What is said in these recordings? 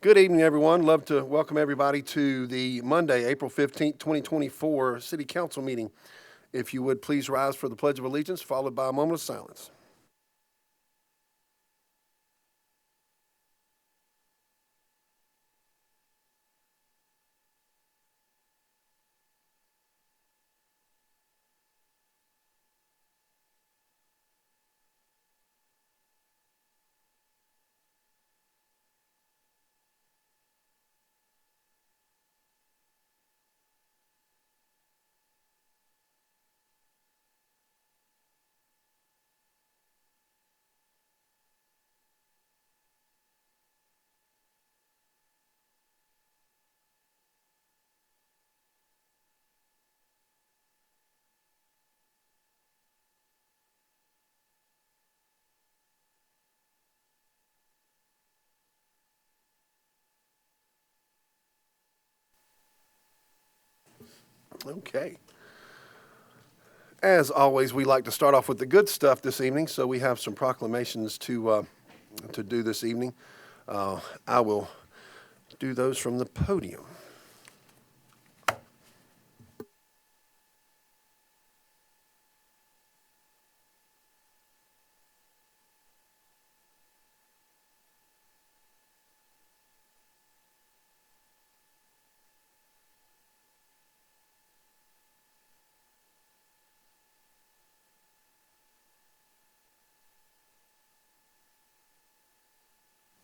Good evening, everyone. Love to welcome everybody to the Monday, April 15th, 2024 City Council meeting. If you would please rise for the Pledge of Allegiance, followed by a moment of silence. Okay. As always, we like to start off with the good stuff this evening, so we have some proclamations to do this evening. I will do those from the podium.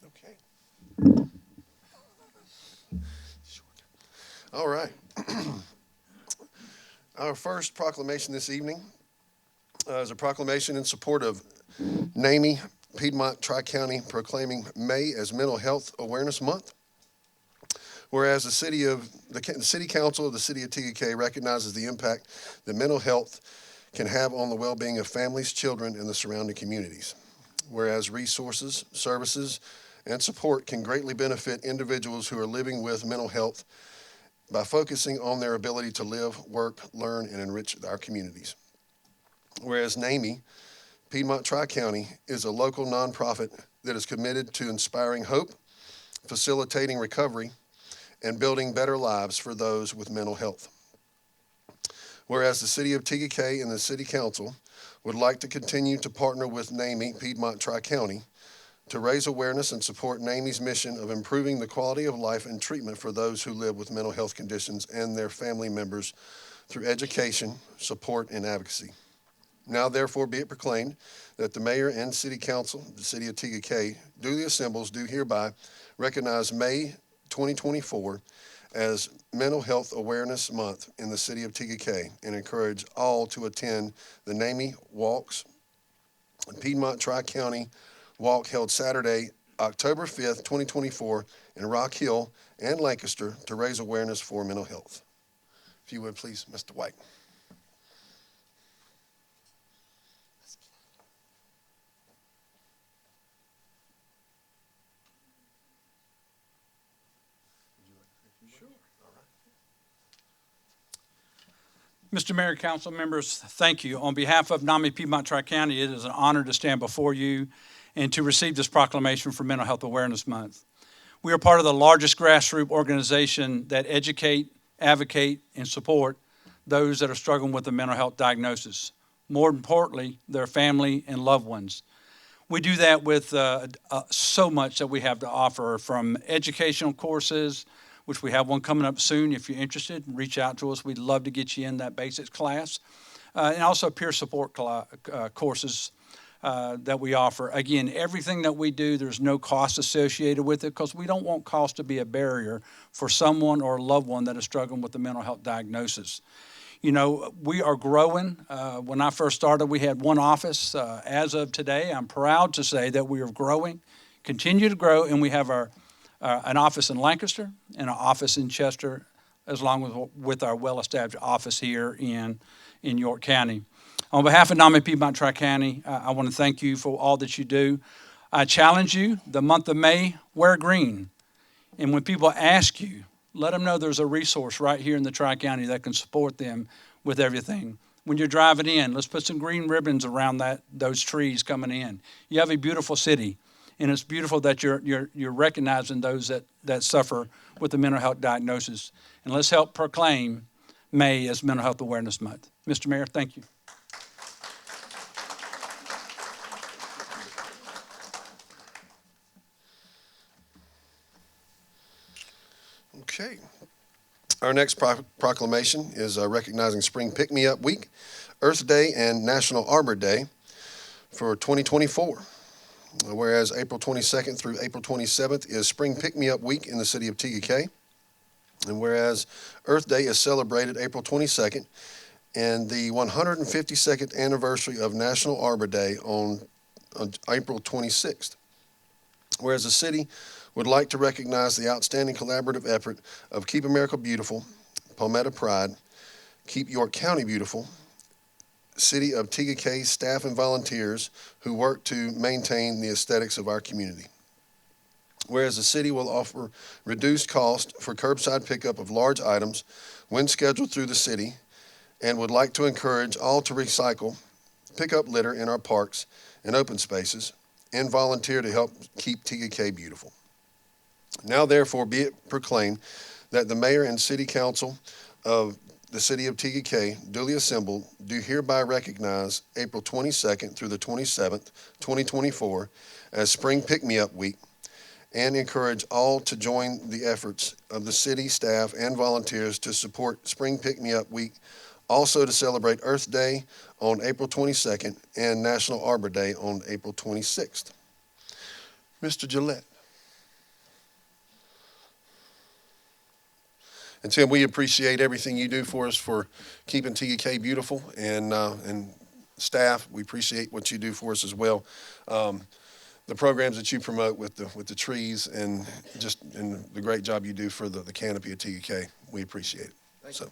Okay. All right. Our first proclamation this evening is a proclamation in support of NAMI, Piedmont Tri-County, proclaiming May as Mental Health Awareness Month. Whereas the City Council of the City of Tega recognizes the impact that mental health can have on the well-being of families, children, and the surrounding communities. Whereas resources, services, and support can greatly benefit individuals who are living with mental health by focusing on their ability to live, work, learn, and enrich our communities. Whereas NAMI, Piedmont Tri-County, is a local nonprofit that is committed to inspiring hope, facilitating recovery, and building better lives for those with mental health. Whereas the City of Tega and the City Council would like to continue to partner with NAMI, Piedmont Tri-County, to raise awareness and support NAMI's mission of improving the quality of life and treatment for those who live with mental health conditions and their family members through education, support, and advocacy. Now, therefore, be it proclaimed that the Mayor and City Council, the City of Tega, duly assembles, do hereby recognize May 2024 as Mental Health Awareness Month in the City of Tega and encourage all to attend the NAMI Walks, Piedmont Tri-County Walk held Saturday, October 5th, 2024 in Rock Hill and Lancaster to raise awareness for mental health. If you would, please, Mr. White. Mr. Mayor, council members, thank you. On behalf of NAMI Piedmont Tri-County, it is an honor to stand before you and to receive this proclamation for Mental Health Awareness Month. We are part of the largest grassroots organization that educate, advocate, and support those that are struggling with a mental health diagnosis. More importantly, their family and loved ones. We do that with so much that we have to offer, from educational courses, which we have one coming up soon. If you're interested, reach out to us. We'd love to get you in that basics class. And also peer support courses that we offer. Again, everything that we do, there's no cost associated with it because we don't want cost to be a barrier for someone or a loved one that is struggling with a mental health diagnosis. You know, we are growing. When I first started, we had one office. As of today, I'm proud to say that we are growing, continue to grow, and we have an office in Lancaster and an office in Chester, as long with our well-established office here in York County. On behalf of NAMI Piedmont Tri-County, I want to thank you for all that you do. I challenge you, the month of May, wear green. And when people ask you, let them know there's a resource right here in the Tri-County that can support them with everything. When you're driving in, let's put some green ribbons around those trees coming in. You have a beautiful city. And it's beautiful that you're recognizing those that suffer with the mental health diagnosis. And let's help proclaim May as Mental Health Awareness Month. Mr. Mayor, thank you. Okay. Our next proclamation is recognizing Spring Pick-Me-Up Week, Earth Day, and National Arbor Day for 2024. Whereas April 22nd through April 27th is Spring Pick-Me-Up Week in the city of Tega. And whereas Earth Day is celebrated April 22nd and the 152nd anniversary of National Arbor Day on April 26th. Whereas the city would like to recognize the outstanding collaborative effort of Keep America Beautiful, Palmetto Pride, Keep York County Beautiful, City of Tega staff and volunteers who work to maintain the aesthetics of our community. Whereas the city will offer reduced cost for curbside pickup of large items when scheduled through the city, and would like to encourage all to recycle, pick up litter in our parks and open spaces, and volunteer to help keep Tega beautiful. Now therefore be it proclaimed that the mayor and city council of the city of Tega, duly assembled, do hereby recognize April 22nd through the 27th, 2024 as Spring Pick-Me-Up Week, and encourage all to join the efforts of the city staff and volunteers to support Spring Pick-Me-Up Week, also to celebrate Earth Day on April 22nd and National Arbor Day on April 26th. Mr. Gillette. And Tim, we appreciate everything you do for us for keeping Tega beautiful, and staff, we appreciate what you do for us as well. The programs that you promote with the trees and the great job you do for the canopy of Tega, we appreciate it. Thank you.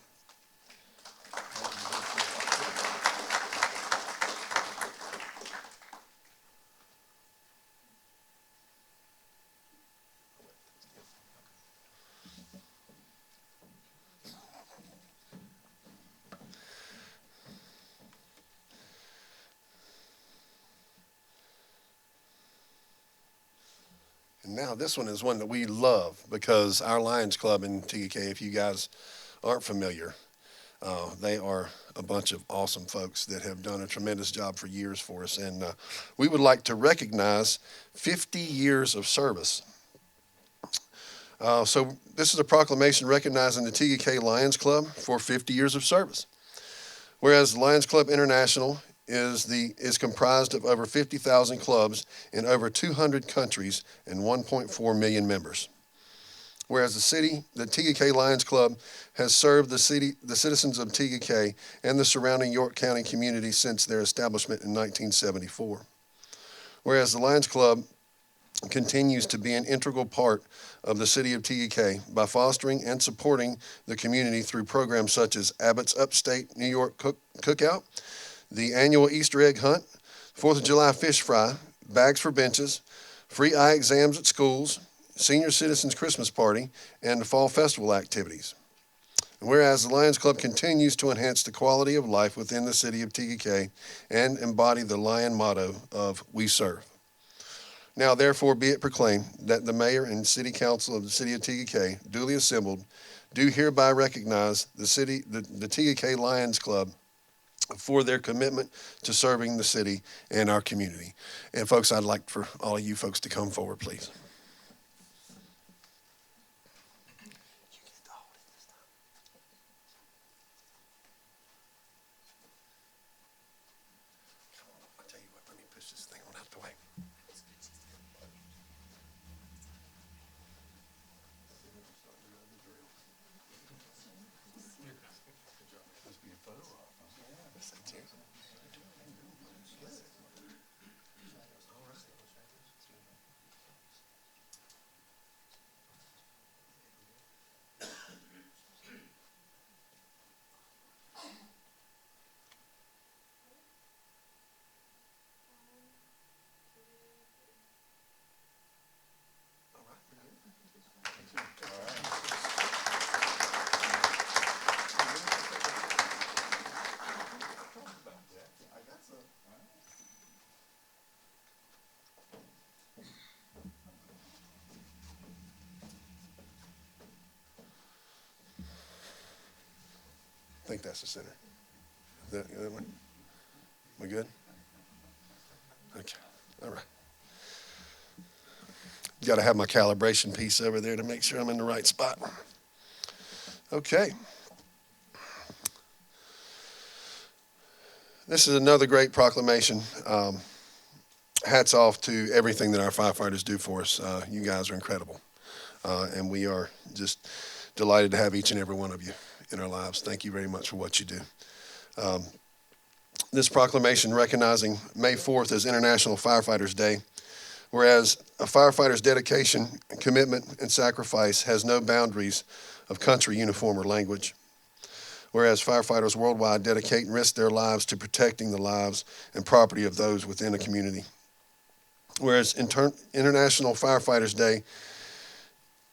And now this one is one that we love because our Lions Club in Tega, if you guys aren't familiar, they are a bunch of awesome folks that have done a tremendous job for years for us. And we would like to recognize 50 years of service. So this is a proclamation recognizing the Tega Lions Club for 50 years of service. Whereas the Lions Club International is comprised of over 50,000 clubs in over 200 countries and 1.4 million members. Whereas the Tega Lions Club has served the citizens of Tega and the surrounding York County community since their establishment in 1974. Whereas the Lions Club continues to be an integral part of the city of Tega by fostering and supporting the community through programs such as Abbott's Upstate New York Cookout, the annual Easter egg hunt, 4th of July fish fry, bags for benches, free eye exams at schools, senior citizens Christmas party, and the fall festival activities. And whereas the Lions Club continues to enhance the quality of life within the city of Tega and embody the Lion motto of "We Serve." Now therefore be it proclaimed that the mayor and city council of the city of Tega, duly assembled, do hereby recognize the Tega Lions Club for their commitment to serving the city and our community. And folks, I'd like for all of you folks to come forward, please. I'll tell you what, let me push this thing on out the way. think that's the center. That one? We good? Okay, all right. Got to have my calibration piece over there to make sure I'm in the right spot. Okay. This is another great proclamation. Hats off to everything that our firefighters do for us. You guys are incredible. And we are just delighted to have each and every one of you in our lives. Thank you very much for what you do. This proclamation recognizing May 4th as International Firefighters Day, whereas a firefighter's dedication, commitment, and sacrifice has no boundaries of country, uniform, or language. Whereas firefighters worldwide dedicate and risk their lives to protecting the lives and property of those within a community. Whereas International Firefighters Day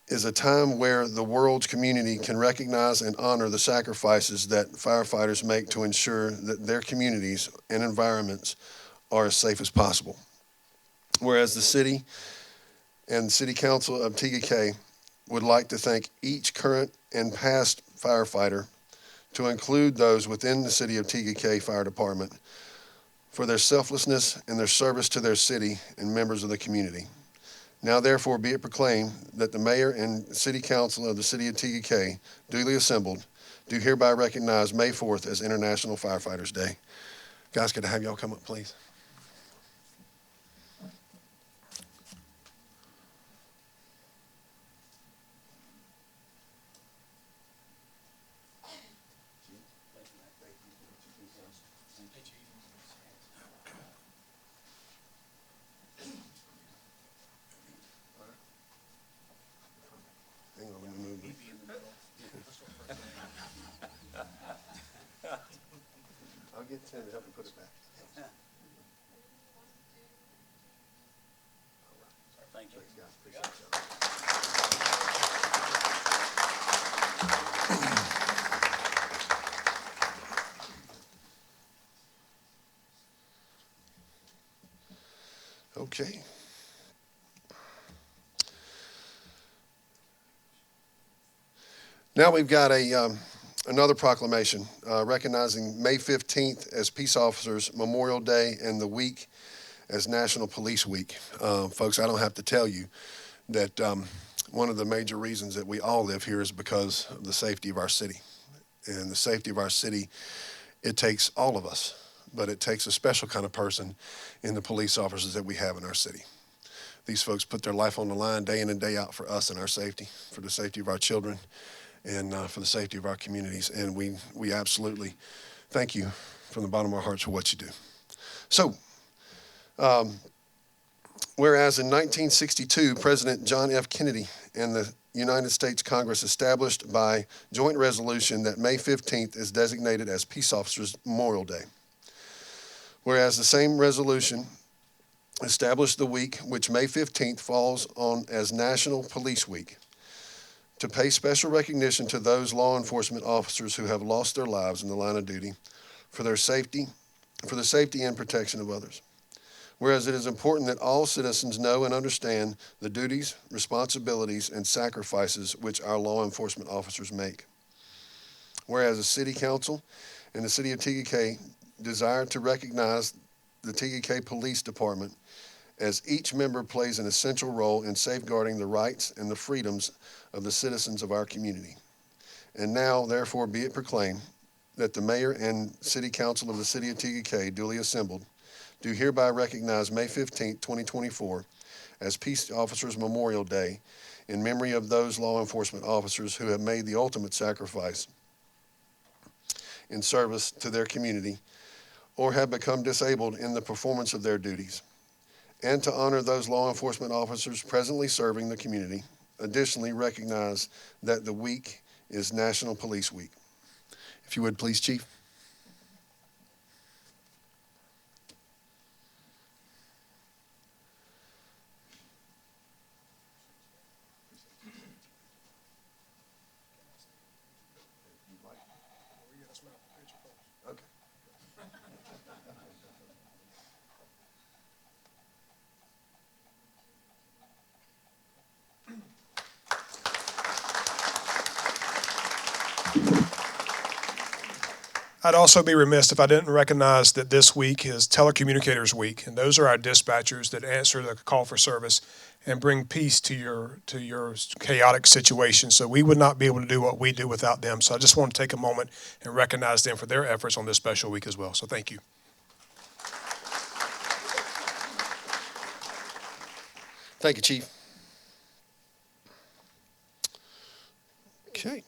is a time where the world's community can recognize and honor the sacrifices that firefighters make to ensure that their communities and environments are as safe as possible. Whereas the city and City Council of Tega would like to thank each current and past firefighter, to include those within the City of Tega Fire Department, for their selflessness and their service to their city and members of the community. Now therefore be it proclaimed that the Mayor and City Council of the City of Tega, duly assembled, do hereby recognize May 4th as International Firefighters Day. Guys, could I have y'all come up, please? I'll get Tim to help me put it back. Thank you. Thanks, guys. Appreciate y'all. Okay. Now we've got another proclamation recognizing May 15th as Peace Officers Memorial Day and the week as National Police Week. Folks, I don't have to tell you that one of the major reasons that we all live here is because of the safety of our city. And the safety of our city, it takes all of us, but it takes a special kind of person in the police officers that we have in our city. These folks put their life on the line day in and day out for us and our safety, for the safety of our children, and for the safety of our communities. And we absolutely thank you from the bottom of our hearts for what you do. So, whereas in 1962, President John F. Kennedy and the United States Congress established by joint resolution that May 15th is designated as Peace Officers Memorial Day. Whereas the same resolution established the week which May 15th falls on as National Police Week, to pay special recognition to those law enforcement officers who have lost their lives in the line of duty for their safety, for the safety and protection of others. Whereas it is important that all citizens know and understand the duties, responsibilities, and sacrifices which our law enforcement officers make. Whereas the City Council and the City of Tega desire to recognize the Tega Police Department as each member plays an essential role in safeguarding the rights and the freedoms of the citizens of our community. And now, therefore, be it proclaimed that the Mayor and City Council of the City of Tega, duly assembled, do hereby recognize May 15, 2024 as Peace Officers Memorial Day in memory of those law enforcement officers who have made the ultimate sacrifice in service to their community or have become disabled in the performance of their duties, and to honor those law enforcement officers presently serving the community. Additionally, recognize that the week is National Police Week. If you would, please, Chief. Okay. I'd also be remiss if I didn't recognize that this week is Telecommunicators Week, and those are our dispatchers that answer the call for service and bring peace to your chaotic situation. So we would not be able to do what we do without them. So I just want to take a moment and recognize them for their efforts on this special week as well. So thank you. Thank you, Chief. Okay.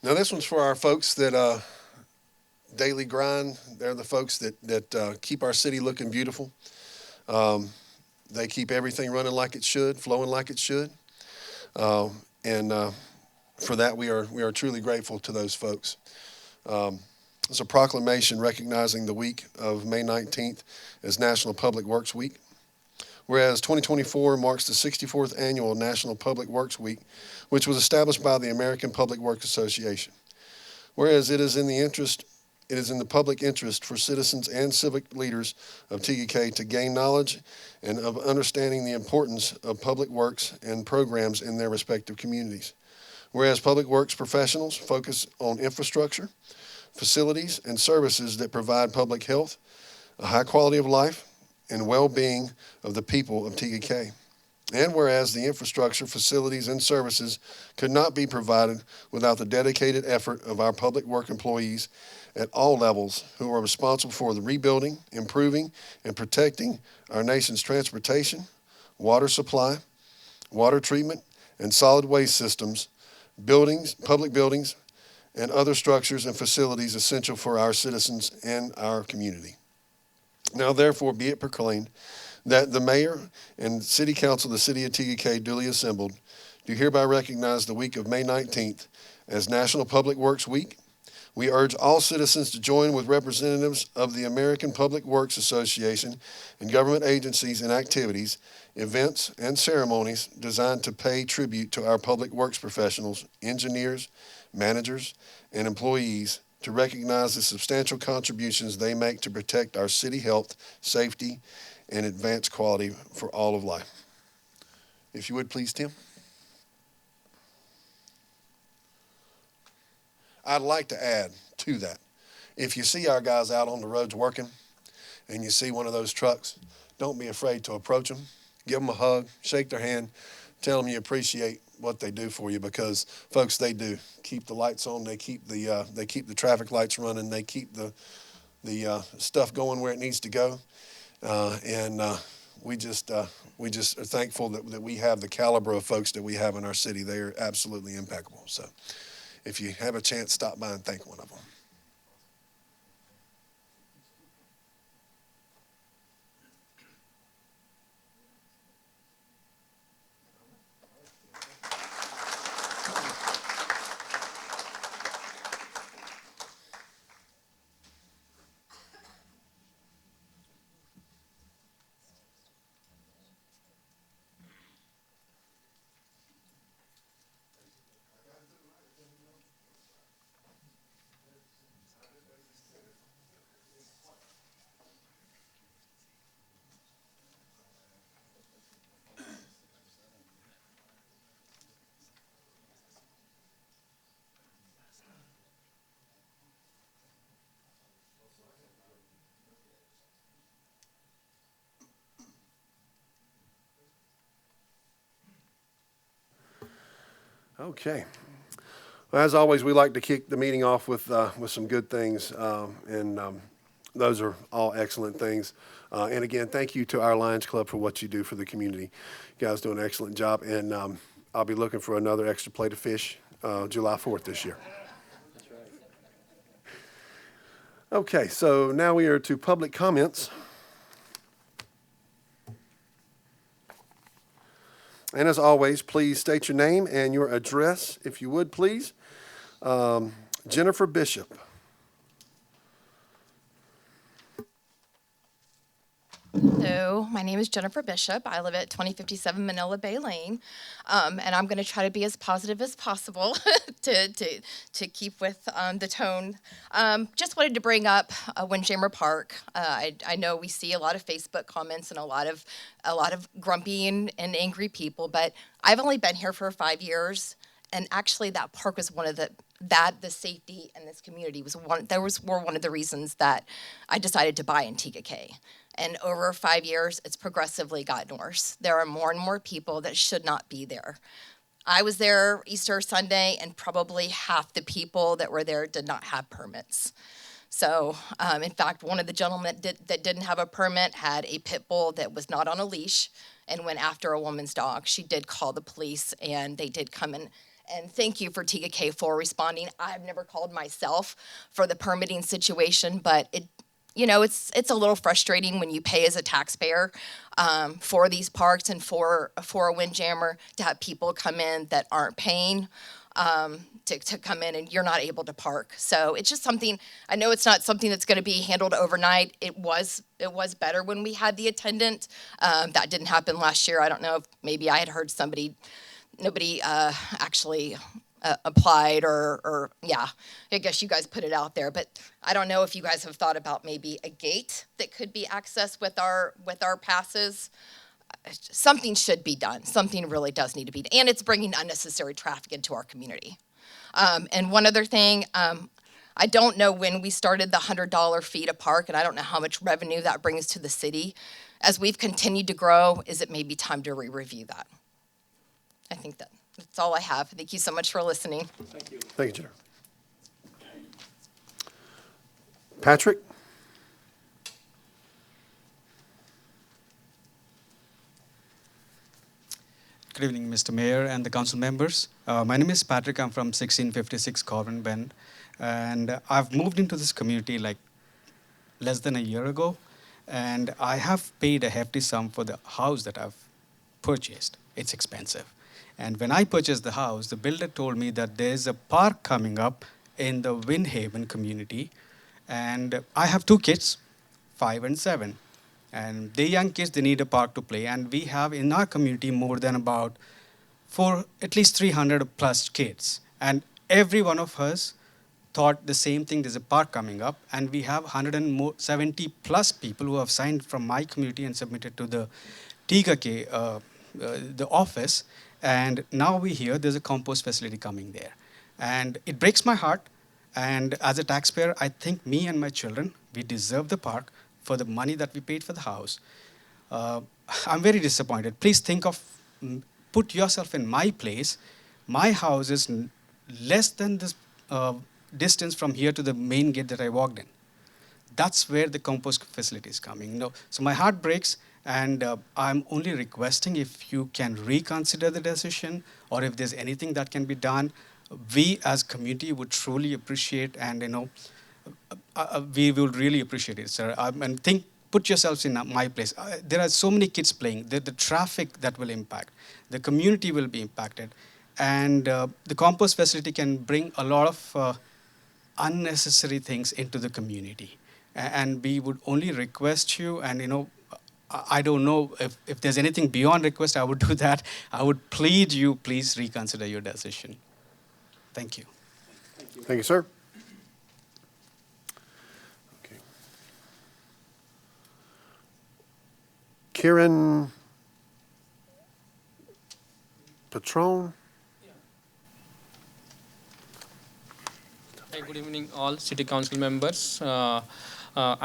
Now this one's for our folks that daily grind. They're the folks that keep our city looking beautiful. They keep everything running like it should, flowing like it should. And for that, we are truly grateful to those folks. It's a proclamation recognizing the week of May 19th as National Public Works Week. Whereas 2024 marks the 64th annual National Public Works Week, which was established by the American Public Works Association. Whereas it is in the public interest for citizens and civic leaders of TGK to gain knowledge and of understanding the importance of public works and programs in their respective communities. Whereas public works professionals focus on infrastructure, facilities, and services that provide public health, a high quality of life, and well-being of the people of TGK. And whereas the infrastructure, facilities, and services could not be provided without the dedicated effort of our public work employees at all levels who are responsible for the rebuilding, improving, and protecting our nation's transportation, water supply, water treatment, and solid waste systems, buildings, public buildings, and other structures and facilities essential for our citizens and our community. Now, therefore, be it proclaimed that the mayor and city council of the city of TGK duly assembled do hereby recognize the week of May 19th as National Public Works Week. We urge all citizens to join with representatives of the American Public Works Association and government agencies in activities, events, and ceremonies designed to pay tribute to our public works professionals, engineers, managers, and employees to recognize the substantial contributions they make to protect our city health, safety, and advance quality for all of life. If you would, please, Tim. I'd like to add to that, if you see our guys out on the roads working and you see one of those trucks, don't be afraid to approach them, give them a hug, shake their hand, tell them you appreciate what they do for you, because folks, they do keep the lights on, they keep the traffic lights running, they keep the stuff going where it needs to go, and we just are thankful that we have the caliber of folks that we have in our city. They are absolutely impeccable. So if you have a chance, stop by and thank one of them. Okay. Well, as always, we like to kick the meeting off with some good things, and those are all excellent things. And again, thank you to our Lions Club for what you do for the community. You guys do an excellent job, and I'll be looking for another extra plate of fish July 4th this year. Okay, so now we are to public comments. And as always, please state your name and your address, if you would, please. Jennifer Bishop. Hello, my name is Jennifer Bishop. I live at 2057 Manila Bay Lane, and I'm going to try to be as positive as possible to keep with the tone. Just wanted to bring up Windjammer Park. I know we see a lot of Facebook comments and a lot of grumpy and angry people, but I've only been here for 5 years, and actually that park was one of the the safety in this community were one of the reasons that I decided to buy in Tega. And over 5 years, it's progressively gotten worse. There are more and more people that should not be there. I was there Easter Sunday, and probably half the people that were there did not have permits. So, in fact, one of the gentlemen that didn't have a permit had a pit bull that was not on a leash and went after a woman's dog. She did call the police, and they did come in. And thank you for Tega for responding. I've never called myself for the permitting situation, but it's a little frustrating when you pay as a taxpayer for these parks and for a Windjammer to have people come in that aren't paying to come in, and you're not able to park. So it's just something, I know it's not something that's going to be handled overnight. It was better when we had the attendant. That didn't happen last year. I don't know if maybe I had heard nobody actually applied or yeah, I guess you guys put it out there, but I don't know if you guys have thought about maybe a gate that could be accessed with our passes. Something should be done. Something really does need to be done. And it's bringing unnecessary traffic into our community. And one other thing, I don't know when we started the $100 fee to park, and I don't know how much revenue that brings to the city. As we've continued to grow, is it maybe time to review that? I think that's all I have. Thank you so much for listening. Thank you, Jennifer. Patrick? Good evening, Mr. Mayor and the council members. My name is Patrick. I'm from 1656 Corwin Bend. And I've moved into this community like less than a year ago. And I have paid a hefty sum for the house that I've purchased. It's expensive. And when I purchased the house, the builder told me that there's a park coming up in the WINDHAVEN community. And I have 2 kids, 5 and 7. And the young kids, they need a park to play. And we have in our community more than at least 300 plus kids. And every one of us thought the same thing, there's a park coming up. And we have 170 plus people who have signed from my community and submitted to the Tega, the office. And now we hear there's a compost facility coming there. And it breaks my heart. And as a taxpayer, I think me and my children, we deserve the park for the money that we paid for the house. I'm very disappointed. Please put yourself in my place. My house is less than this distance from here to the main gate that I walked in. That's where the compost facility is coming. So my heart breaks, and I'm only requesting if you can reconsider the decision, or if there's anything that can be done. We as community would truly appreciate, and we will really appreciate it, sir. And put yourselves in my place. There are so many kids playing. The traffic that will impact. The community will be impacted. And the compost facility can bring a lot of unnecessary things into the community. And we would only request you, and I don't know if there's anything beyond request, I would do that. I would plead you, please reconsider your decision. Thank you. Thank you, sir. Okay. Kieran Patron? Hi, good evening, all city council members. I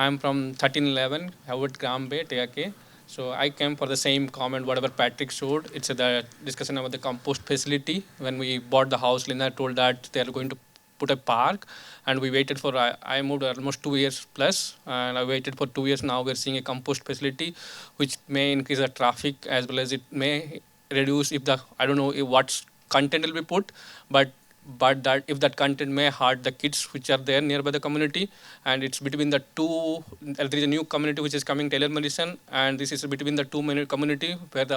am from 1311 Howard Graham Bay, Tega. So I came for the same comment, whatever Patrick showed. It's the discussion about the compost facility. When we bought the house, Linda told that they are going to put a park, and we waited for, I moved almost 2 years plus, and I waited for 2 years. Now we're seeing a compost facility, which may increase the traffic, as well as it may reduce I don't know what content will be put, but that if that content may hurt the kids which are there nearby the community, and it's between the two, there is a new community which is coming, Taylor Madison, and this is between the two community where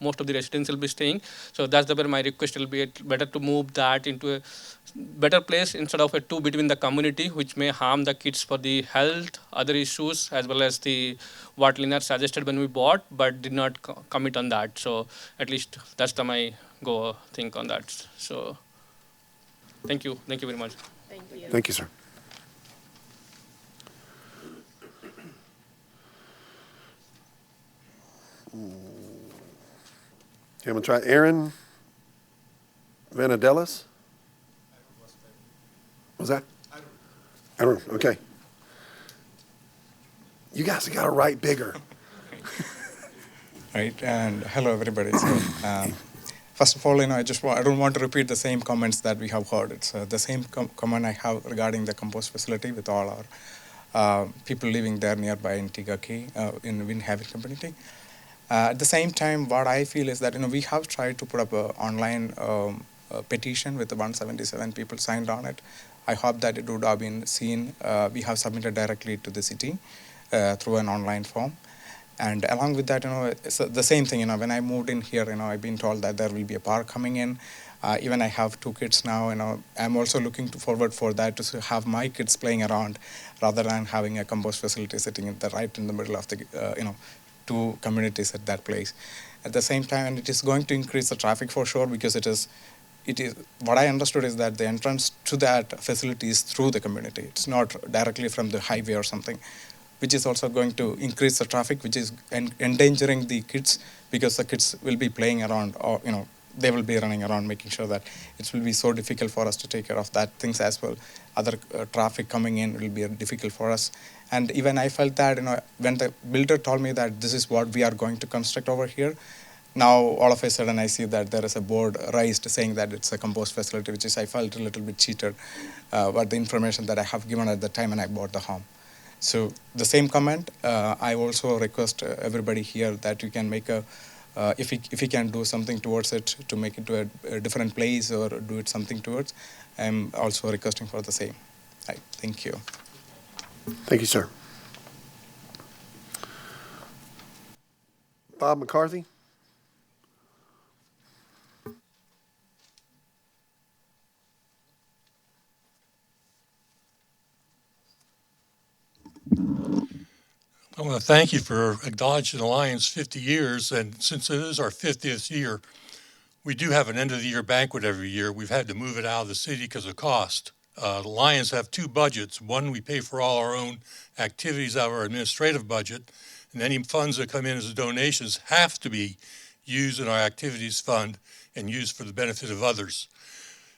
most of the residents will be staying. So that's where my request will be, better to move that into a better place instead of a two between the community, which may harm the kids for the health, other issues, as well as the what Lina suggested when we bought, but did not commit on that. So at least that's my think on that. So thank you very much. Thank you. Thank you, sir. I'm going to try Aaron Vanadelis. Was that? I don't know. Okay. You guys have got to write bigger. Right, and hello everybody. So, first of all, I don't want to repeat the same comments that we have heard. It's the same comment I have regarding the compost facility with all our people living there nearby in Tega in WINDHAVEN community. At the same time, what I feel is that we have tried to put up an online petition with 177 people signed on it. I hope that it would have been seen. We have submitted directly to the city through an online form. And along with that, it's the same thing, when I moved in here, I've been told that there will be a park coming in. Even I have 2 kids now, I'm also looking forward for that to have my kids playing around rather than having a compost facility sitting right in the middle of the, 2 communities at that place. At the same time, and it is going to increase the traffic for sure because it is, what I understood is that the entrance to that facility is through the community. It's not directly from the highway or something, which is also going to increase the traffic, which is endangering the kids because the kids will be playing around or, they will be running around making sure that it will be so difficult for us to take care of that things as well. Other traffic coming in will be difficult for us. And even I felt that, when the builder told me that this is what we are going to construct over here, now all of a sudden I see that there is a board raised saying that it's a compost facility, which is I felt a little bit cheated by the information that I have given at the time when I bought the home. So the same comment, I also request everybody here that you can make if you can do something towards it to make it to a different place or do it something towards, I'm also requesting for the same. Right, thank you. Thank you, sir. Bob McCarthy? I want to thank you for acknowledging Alliance 50 years, and since it is our 50th year, we do have an end-of-the-year banquet every year. We've had to move it out of the city because of cost. The Lions have 2 budgets. One, we pay for all our own activities out of our administrative budget, and any funds that come in as donations have to be used in our activities fund and used for the benefit of others.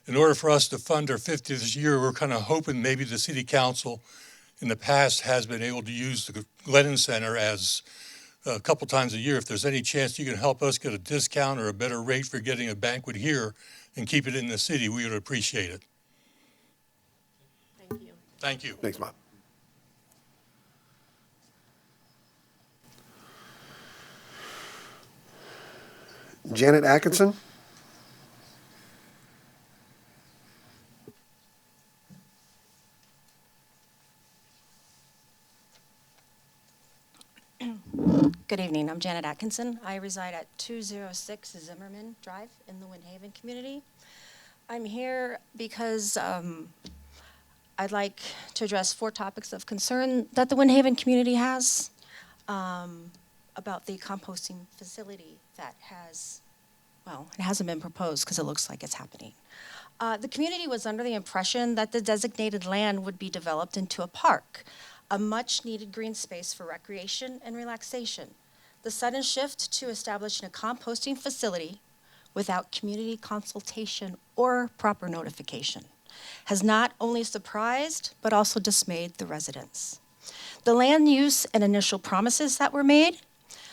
In order for us to fund our 50th year, we're kind of hoping maybe the city council in the past has been able to use the Glennon Center as a couple times a year. If there's any chance you can help us get a discount or a better rate for getting a banquet here and keep it in the city, we would appreciate it. Thank you. Thank you. Thanks, Bob. Janet Atkinson? Good evening, I'm Janet Atkinson. I reside at 206 Zimmerman Drive in the WINDHAVEN community. I'm here because I'd like to address 4 topics of concern that the WINDHAVEN community has about the composting facility that has, well, it hasn't been proposed because it looks like it's happening. The community was under the impression that the designated land would be developed into a park, a much-needed green space for recreation and relaxation. The sudden shift to establishing a composting facility without community consultation or proper notification has not only surprised, but also dismayed the residents. The land use and initial promises that were made,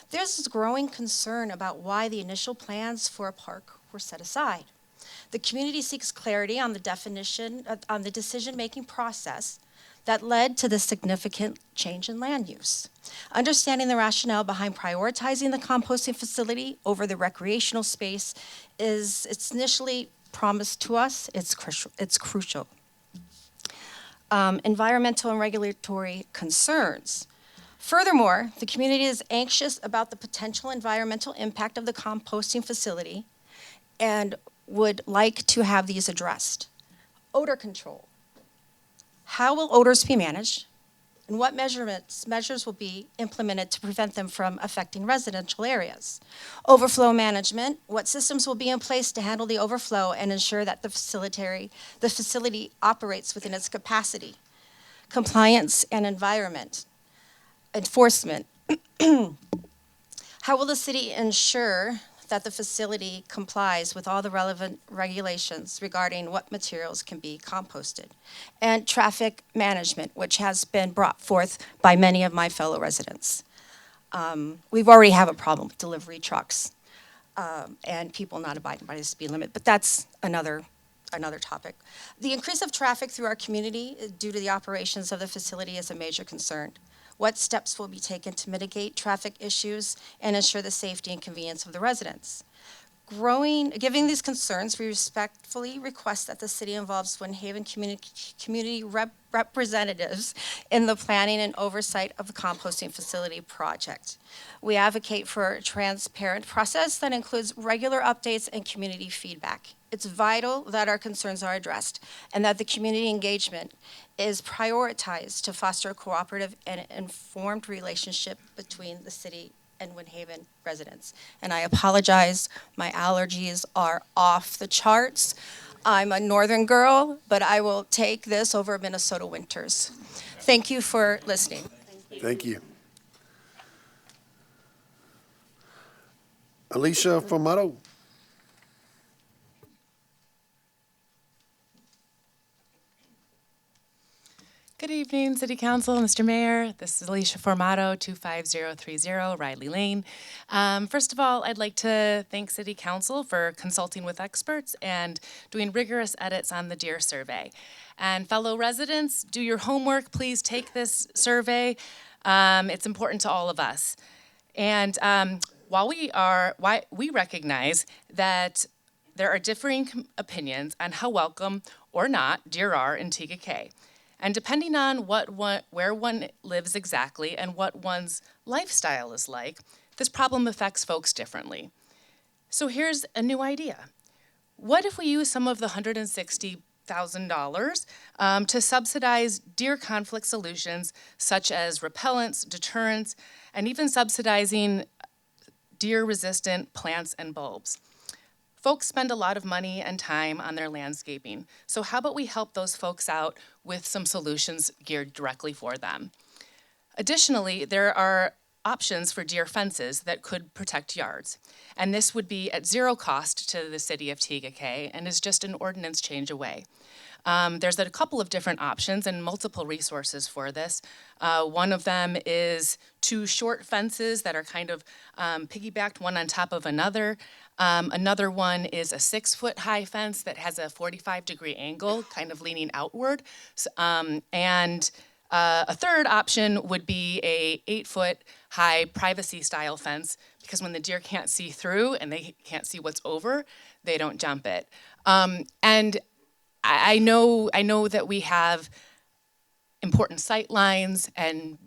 there's growing concern about why the initial plans for a park were set aside. The community seeks clarity on the definition, on the decision-making process that led to the significant change in land use. Understanding the rationale behind prioritizing the composting facility over the recreational space it's initially promised to us, it's crucial. Environmental and regulatory concerns. Furthermore, the community is anxious about the potential environmental impact of the composting facility and would like to have these addressed. Odor control. How will odors be managed, and what measures will be implemented to prevent them from affecting residential areas? Overflow management, what systems will be in place to handle the overflow and ensure that the facility operates within its capacity? Compliance and environment. Enforcement. How will the city ensure that the facility complies with all the relevant regulations regarding what materials can be composted, and traffic management, which has been brought forth by many of my fellow residents. We've already have a problem with delivery trucks and people not abiding by the speed limit, but that's another topic. The increase of traffic through our community due to the operations of the facility is a major concern. What steps will be taken to mitigate traffic issues and ensure the safety and convenience of the residents? Given these concerns, we respectfully request that the city involves Windhaven community representatives in the planning and oversight of the composting facility project. We advocate for a transparent process that includes regular updates and community feedback. It's vital that our concerns are addressed and that the community engagement is prioritized to foster a cooperative and informed relationship between the city and Windhaven residents. And I apologize, my allergies are off the charts. I'm a northern girl, but I will take this over Minnesota winters. Thank you for listening. Thank you. Alicia Formato. Good evening, City Council, Mr. Mayor. This is Alicia Formato, 25030 Riley Lane. First of all, I'd like to thank City Council for consulting with experts and doing rigorous edits on the deer survey. And fellow residents, do your homework. Please take this survey. It's important to all of us. And while we recognize that there are differing opinions on how welcome or not deer are in Tega Cay. And depending on where one lives exactly and what one's lifestyle is like, this problem affects folks differently. So here's a new idea. What if we use some of the $160,000 to subsidize deer conflict solutions such as repellents, deterrents, and even subsidizing deer-resistant plants and bulbs? Folks spend a lot of money and time on their landscaping, so how about we help those folks out with some solutions geared directly for them? Additionally, there are options for deer fences that could protect yards, and this would be at zero cost to the city of Tega Cay and is just an ordinance change away. There's a couple of different options and multiple resources for this. One of them is 2 short fences that are kind of piggybacked one on top of another. Another one is a 6-foot high fence that has a 45-degree angle, kind of leaning outward. And a third option would be a 8-foot high privacy style fence, because when the deer can't see through and they can't see what's over, they don't jump it. And I know that we have important sight lines and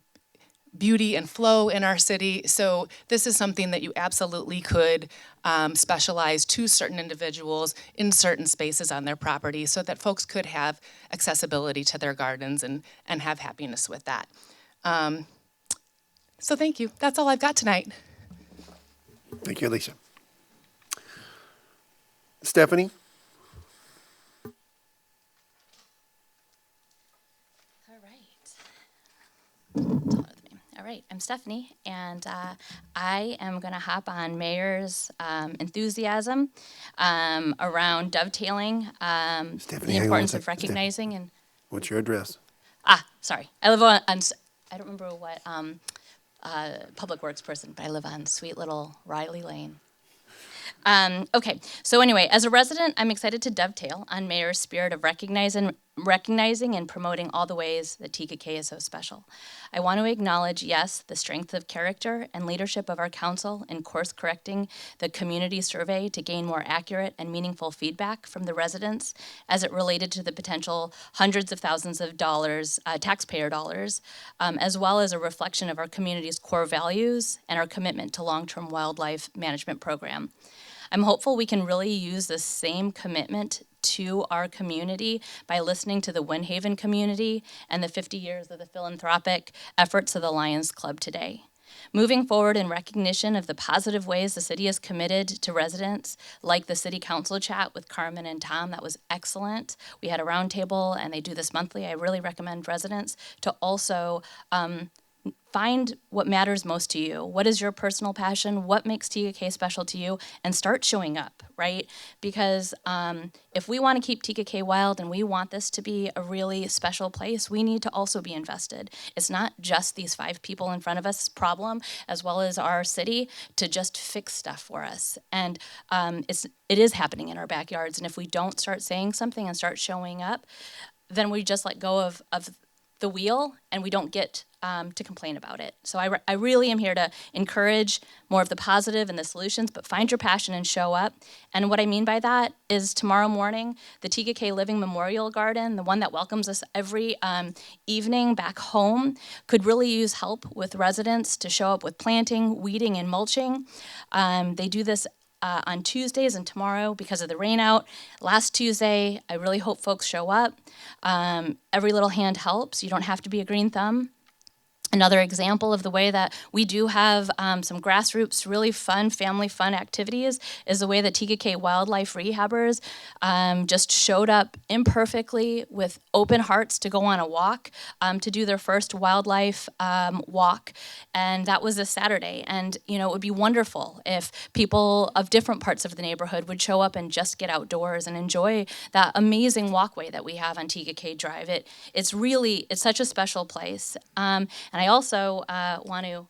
beauty and flow in our city, so this is something that you absolutely could specialize to certain individuals in certain spaces on their property so that folks could have accessibility to their gardens and have happiness with that. So thank you. That's all I've got tonight. Thank you, Alicia. Stephanie? All right, I'm Stephanie, and I am going to hop on Mayor's enthusiasm around dovetailing Stephanie, the hang on one importance sec. of recognizing and. What's your address? Sorry, I live on I don't remember what public works person, but I live on sweet little Riley Lane. Okay, so anyway, as a resident, I'm excited to dovetail on Mayor's spirit of recognizing and promoting all the ways that Tega Cay is so special. I want to acknowledge, yes, the strength of character and leadership of our council in course correcting the community survey to gain more accurate and meaningful feedback from the residents as it related to the potential hundreds of thousands of dollars, taxpayer dollars, as well as a reflection of our community's core values and our commitment to long-term wildlife management program. I'm hopeful we can really use the same commitment to our community by listening to the Windhaven community and the 50 years of the philanthropic efforts of the Lions Club today. Moving forward in recognition of the positive ways the city is committed to residents, like the city council chat with Carmen and Tom, that was excellent. We had a roundtable and they do this monthly. I really recommend residents to also find what matters most to you. What is your personal passion? What makes TKK special to you? And start showing up, right? Because if we want to keep TKK wild and we want this to be a really special place, we need to also be invested. It's not just these 5 people in front of us problem, as well as our city, to just fix stuff for us. And it is happening in our backyards. And if we don't start saying something and start showing up, then we just let go of the wheel and we don't get to complain about it. So I really am here to encourage more of the positive and the solutions, but find your passion and show up. And what I mean by that is tomorrow morning, the TKK Living Memorial Garden, the one that welcomes us every evening back home, could really use help with residents to show up with planting, weeding, and mulching. They do this on Tuesdays and tomorrow because of the rain out. Last Tuesday, I really hope folks show up. Every little hand helps. You don't have to be a green thumb. Another example of the way that we do have some grassroots, really fun, family fun activities is the way that TKK wildlife rehabbers just showed up imperfectly with open hearts to go on a walk, to do their first wildlife walk. And that was this Saturday. And, you know, it would be wonderful if people of different parts of the neighborhood would show up and just get outdoors and enjoy that amazing walkway that we have on TKK Drive. It's such a special place. And I also want to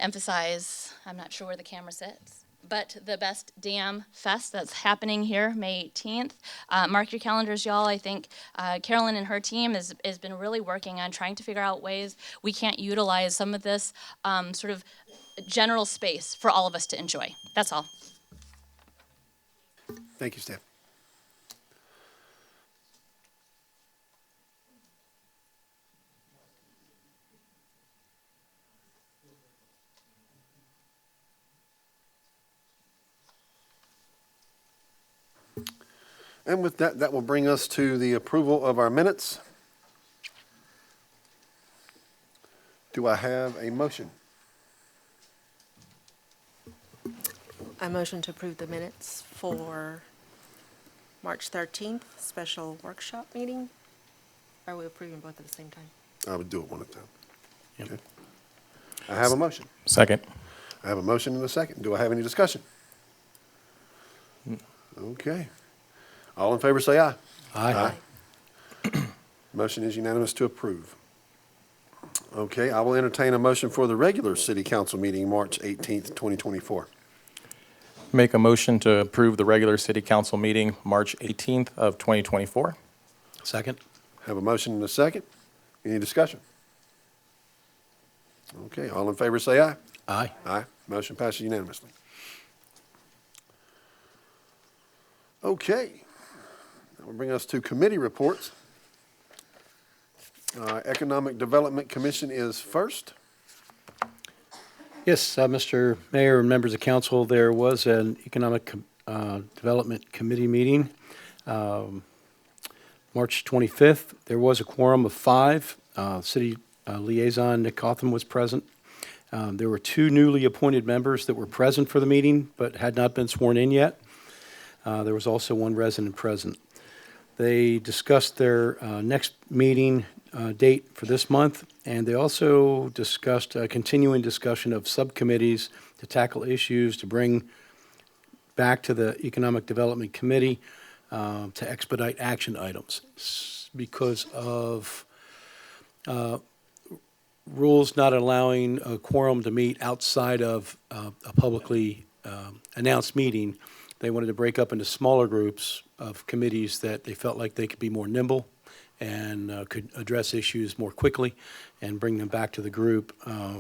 emphasize, I'm not sure where the camera sits, but the Best Damn Fest that's happening here, May 18th. Mark your calendars, y'all. I think Carolyn and her team has been really working on trying to figure out ways we can't utilize some of this sort of general space for all of us to enjoy. That's all. Thank you, Steph. And with that, that will bring us to the approval of our minutes. Do I have a motion? I motion to approve the minutes for March 13th, special workshop meeting. Are we approving both at the same time? I would do it one at a time. Okay. I have a motion. Second. I have a motion and a second. Do I have any discussion? Okay. All in favor say aye. Aye. Motion is unanimous to approve. Okay, I will entertain a motion for the regular city council meeting, March 18th, 2024. Make a motion to approve the regular city council meeting, March 18th of 2024. Second. Have a motion and a second. Any discussion? Okay, all in favor say aye. Aye. Aye. Motion passes unanimously. Okay. That will bring us to committee reports. Economic Development Commission is first. Yes, Mr. Mayor and members of council, there was an Economic Development Committee meeting, March 25th. There was a quorum of 5. City Liaison Nick Cotham was present. There were 2 newly appointed members that were present for the meeting but had not been sworn in yet. There was also 1 resident present. They discussed their next meeting date for this month, and they also discussed a continuing discussion of subcommittees to tackle issues to bring back to the Economic Development Committee to expedite action items because of rules not allowing a quorum to meet outside of a publicly announced meeting. They wanted to break up into smaller groups of committees that they felt like they could be more nimble and could address issues more quickly and bring them back to the group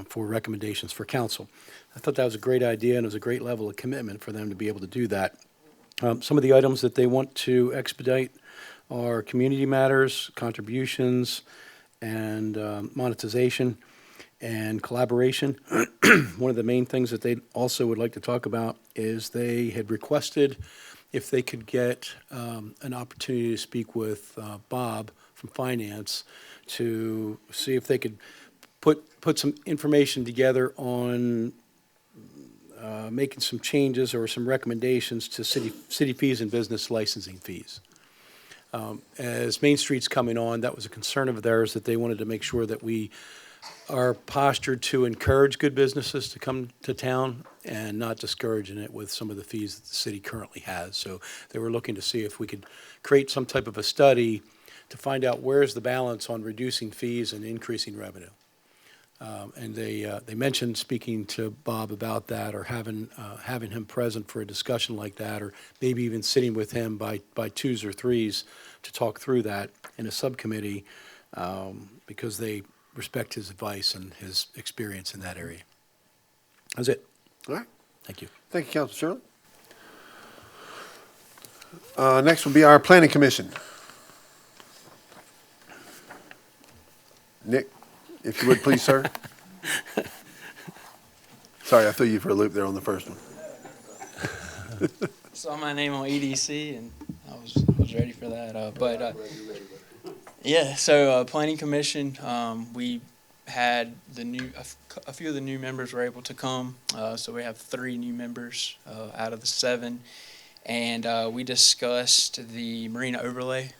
for recommendations for council. I thought that was a great idea, and it was a great level of commitment for them to be able to do that. Some of the items that they want to expedite are community matters, contributions, and monetization and collaboration. One of the main things that they also would like to talk about is they had requested if they could get an opportunity to speak with Bob from Finance to see if they could put some information together on making some changes or some recommendations to city fees and business licensing fees. As Main Street's coming on, that was a concern of theirs that they wanted to make sure that we are postured to encourage good businesses to come to town and not discouraging it with some of the fees that the city currently has. So they were looking to see if we could create some type of a study to find out where's the balance on reducing fees and increasing revenue. And they mentioned speaking to Bob about that, or having him present for a discussion like that, or maybe even sitting with him by twos or threes to talk through that in a subcommittee, because they respect his advice and his experience in that area. That's it. All right. Thank you. Thank you, Councilor Shirley. Next will be our Planning Commission. Nick, if you would please, sir. Sorry, I threw you for a loop there on the first one. Saw my name on EDC and I was ready for that. Yeah, so Planning Commission, we had a few of the new members were able to come. So we have 3 new members out of the 7, and we discussed the marina overlay.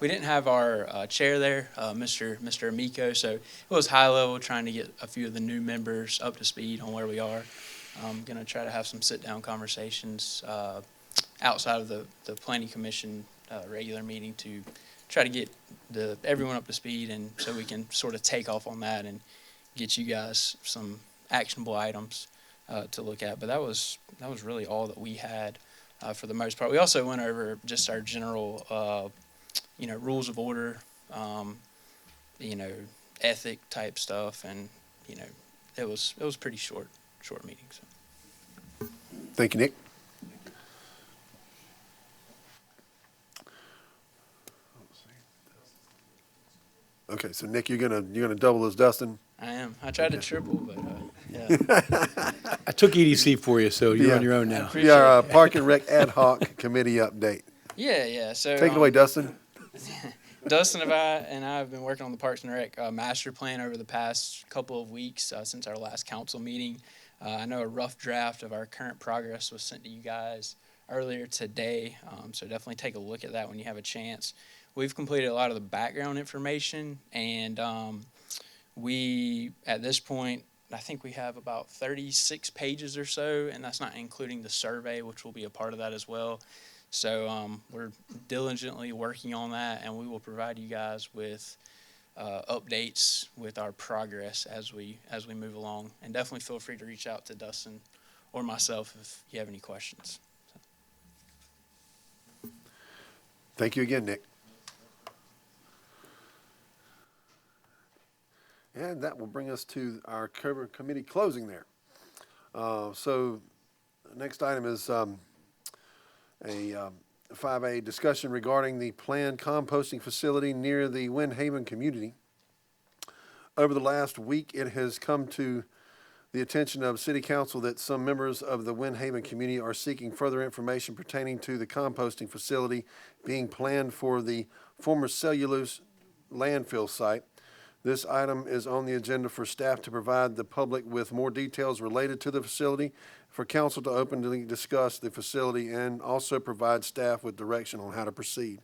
We didn't have our chair there, Mr. Amico, so it was high level trying to get a few of the new members up to speed on where we are. I'm going to try to have some sit-down conversations outside of the Planning Commission regular meeting to try to get everyone up to speed, and so we can sort of take off on that and get you guys some actionable items to look at. But that was really all that we had for the most part. We also went over just our general rules of order, ethic type stuff, and it was pretty short meeting. So. Thank you, Nick. Okay, so Nick, you're gonna double as Dustin. I am. I tried to triple, but yeah. I took EDC for you, so you're on your own now. Yeah, Park and Rec Ad Hoc Committee update. Yeah. So take it away, Dustin. Dustin and I have been working on the Parks and Rec master plan over the past couple of weeks since our last council meeting. I know a rough draft of our current progress was sent to you guys earlier today, so definitely take a look at that when you have a chance. We've completed a lot of the background information, and we, at this point, I think we have about 36 pages or so, and that's not including the survey, which will be a part of that as well. So we're diligently working on that, and we will provide you guys with updates with our progress as we move along. And definitely feel free to reach out to Dustin or myself if you have any questions. So. Thank you again, Nick. And that will bring us to our committee closing there. So the next item is a 5A discussion regarding the planned composting facility near the Windhaven community. Over the last week, it has come to the attention of City Council that some members of the Windhaven community are seeking further information pertaining to the composting facility being planned for the former cellulose landfill site. This item is on the agenda for staff to provide the public with more details related to the facility, for council to openly discuss the facility, and also provide staff with direction on how to proceed.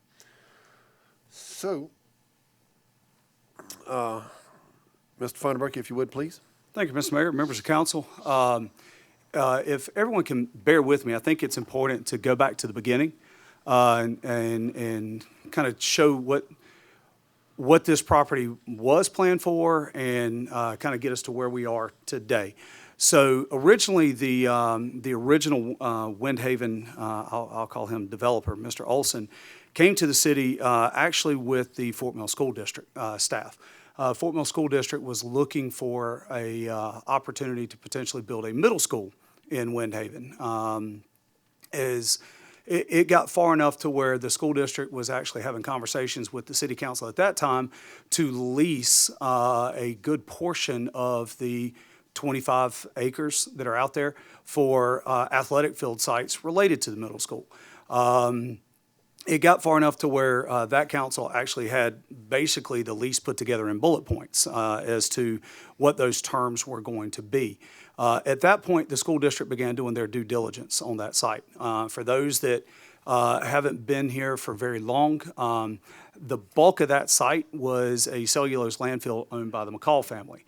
So, Mr. Funderburk, if you would, please. Thank you, Mr. Mayor, members of council. If everyone can bear with me, I think it's important to go back to the beginning and kind of show what this property was planned for, and kind of get us to where we are today. So originally, the original Windhaven, I'll call him developer, Mr. Olson, came to the city actually with the Fort Mill School District staff. Fort Mill School District was looking for a opportunity to potentially build a middle school in Windhaven. It got far enough to where the school district was actually having conversations with the city council at that time to lease a good portion of the 25 acres that are out there for athletic field sites related to the middle school. It got far enough to where that council actually had basically the lease put together in bullet points as to what those terms were going to be. At that point, the school district began doing their due diligence on that site. For those that haven't been here for very long. The bulk of that site was a cellulose landfill owned by the McCall family.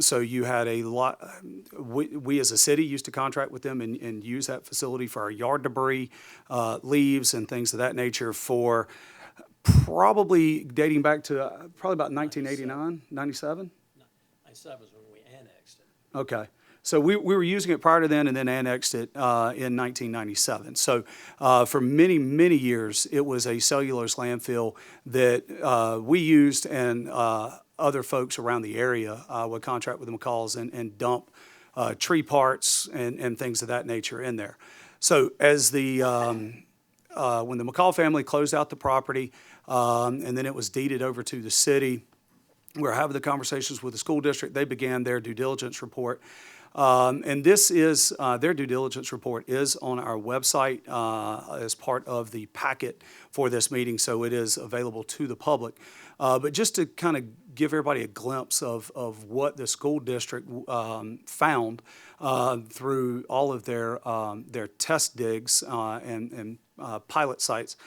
So you had a lot, we as a city used to contract with them and use that facility for our yard debris, leaves and things of that nature for probably dating back to probably about 1989, 97? 97 is when we annexed it. Okay. So we were using it prior to then and then annexed it in 1997. So for many, many years, it was a cellulose landfill that we used, and other folks around the area would contract with the McCalls and dump tree parts and things of that nature in there. So as the when the McCall family closed out the property and then it was deeded over to the city, we were having the conversations with the school district. They began their due diligence report. And this is, their due diligence report is on our website as part of the packet for this meeting, so it is available to the public. But just to kind of give everybody a glimpse of what the school district found through all of their test digs and pilot sites,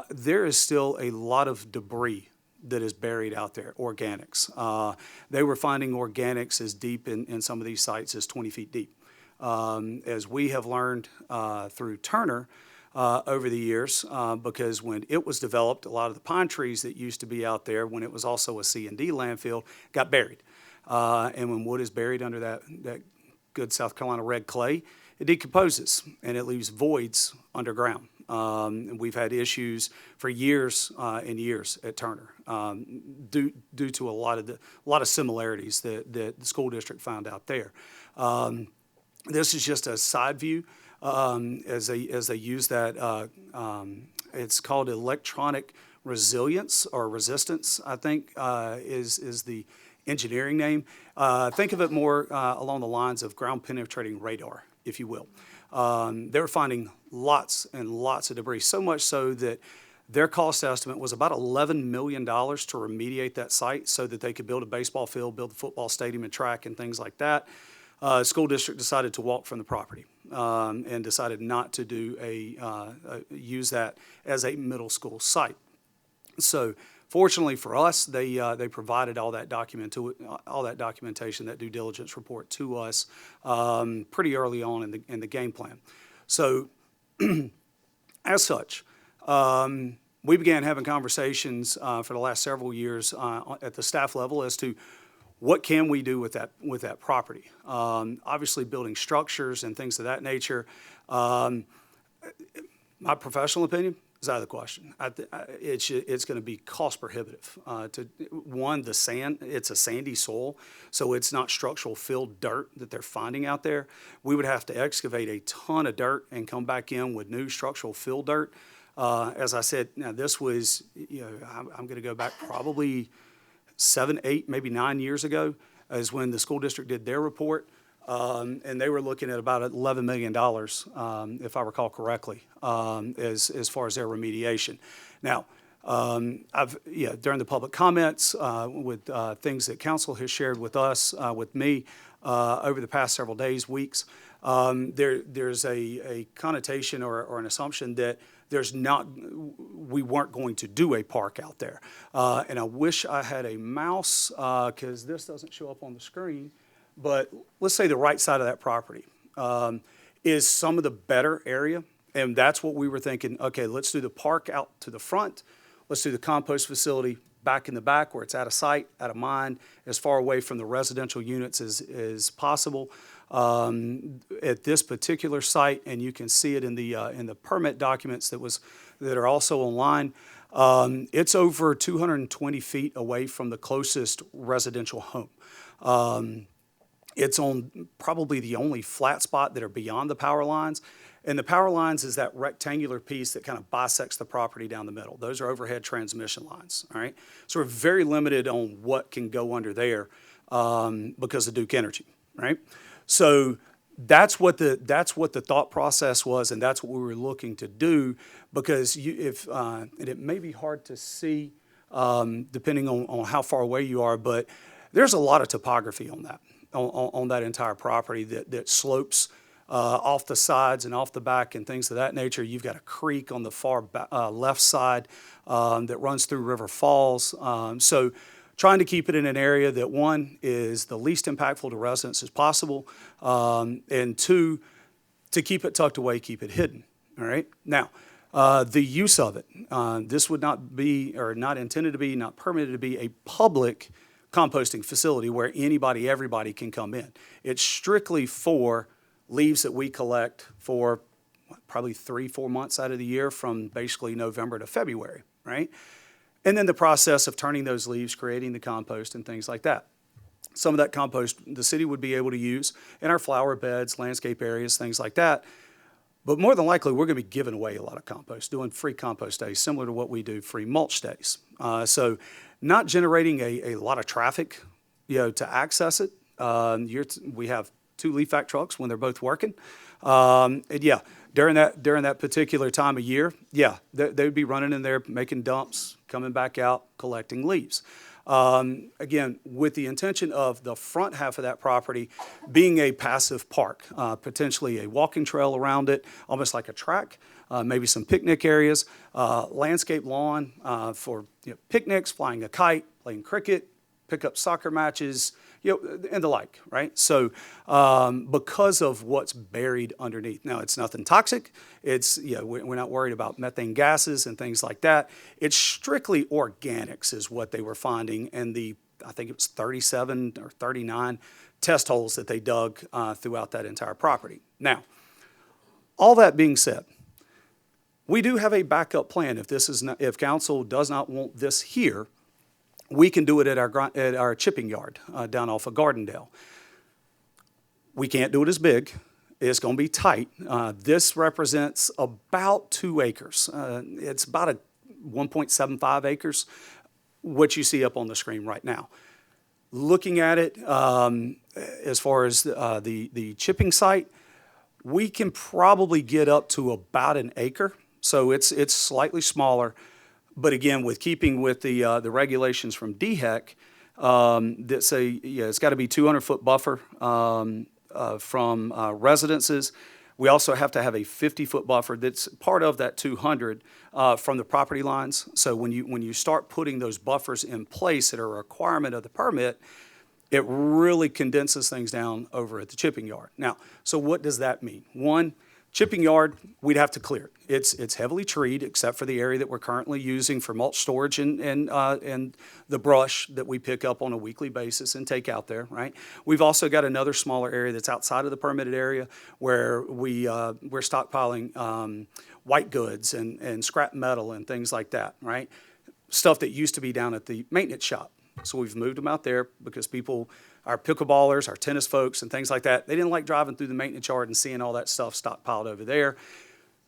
there is still a lot of debris that is buried out there, organics. They were finding organics as deep in some of these sites as 20 feet deep. As we have learned through Turner over the years, because when it was developed, a lot of the pine trees that used to be out there, when it was also a C&D landfill, got buried. And when wood is buried under that good South Carolina red clay, it decomposes and it leaves voids underground. And we've had issues for years and years at Turner due to a lot of similarities that the school district found out there. This is just a side view as they use that. It's called electronic resilience or resistance, I think, is the engineering name. Think of it more along the lines of ground penetrating radar, if you will. They were finding lots and lots of debris, so much so that their cost estimate was about $11 million to remediate that site so that they could build a baseball field, build a football stadium and track and things like that. School district decided to walk from the property and decided not to do use that as a middle school site. So fortunately for us, they provided all that documentation, that due diligence report to us pretty early on in the game plan. So as such, we began having conversations for the last several years at the staff level as to what can we do with that property. Obviously, building structures and things of that nature. My professional opinion is out of the question. It's going to be cost prohibitive. The sand, it's a sandy soil, so it's not structural filled dirt that they're finding out there. We would have to excavate a ton of dirt and come back in with new structural fill dirt. As I said, now this was, I'm going to go back probably 7, 8, maybe 9 years ago, is when the school district did their report. And they were looking at about $11 million, if I recall correctly, as far as their remediation. Now, during the public comments with things that council has shared with us, with me, over the past several days, weeks, there's a connotation or an assumption that we weren't going to do a park out there. And I wish I had a mouse, because this doesn't show up on the screen. But let's say the right side of that property is some of the better area, and that's what we were thinking. Okay, let's do the park out to the front. Let's do the compost facility back in the back where it's out of sight, out of mind, as far away from the residential units as possible. At this particular site, and you can see it in the permit documents that are also online. It's over 220 feet away from the closest residential home. It's on probably the only flat spot that are beyond the power lines. And the power lines is that rectangular piece that kind of bisects the property down the middle. Those are overhead transmission lines, all right? So we're very limited on what can go under there because of Duke Energy, right? So that's what the thought process was, and that's what we were looking to do, because and it may be hard to see depending on how far away you are, but there's a lot of topography on that. On that entire property that slopes off the sides and off the back and things of that nature. You've got a creek on the far left side that runs through River Falls. So trying to keep it in an area that, one, is the least impactful to residents as possible, and two, to keep it tucked away, keep it hidden. All right? Now, the use of it. This would not be, or not intended to be, not permitted to be a public composting facility where anybody, everybody can come in. It's strictly for leaves that we collect for probably 3-4 months out of the year, from basically November to February, right? And then the process of turning those leaves, creating the compost and things like that. Some of that compost the city would be able to use in our flower beds, landscape areas, things like that. But more than likely, we're going to be giving away a lot of compost, doing free compost days, similar to what we do free mulch days. So not generating a lot of traffic, to access it. We have 2 leaf vac trucks when they're both working. And yeah, during that particular time of year, yeah, they would be running in there, making dumps, coming back out, collecting leaves. Again, with the intention of the front half of that property being a passive park, potentially a walking trail around it, almost like a track, maybe some picnic areas, landscape lawn for picnics, flying a kite, playing cricket, pick-up soccer matches, and the like, right? So because of what's buried underneath. Now, it's nothing toxic. It's, we're not worried about methane gases and things like that. It's strictly organics is what they were finding in I think it was 37 or 39 test holes that they dug throughout that entire property. Now, all that being said, we do have a backup plan. If council does not want this here, we can do it at our chipping yard down off of Gardendale. We can't do it as big. It's going to be tight. This represents about 2 acres. It's about 1.75 acres, what you see up on the screen right now. Looking at it, as far as the chipping site, we can probably get up to about 1 acre. So it's slightly smaller. But again, with keeping with the regulations from DHEC that say it's got to be 200-foot buffer from residences. We also have to have a 50-foot buffer that's part of that 200 from the property lines. So when you start putting those buffers in place that are a requirement of the permit, it really condenses things down over at the chipping yard. Now, so what does that mean? One, chipping yard, we'd have to clear it. It's heavily treed, except for the area that we're currently using for mulch storage and the brush that we pick up on a weekly basis and take out there, right? We've also got another smaller area that's outside of the permitted area where we're stockpiling white goods and scrap metal and things like that, right? Stuff that used to be down at the maintenance shop. So we've moved them out there because people, our pickleballers, our tennis folks and things like that, they didn't like driving through the maintenance yard and seeing all that stuff stockpiled over there.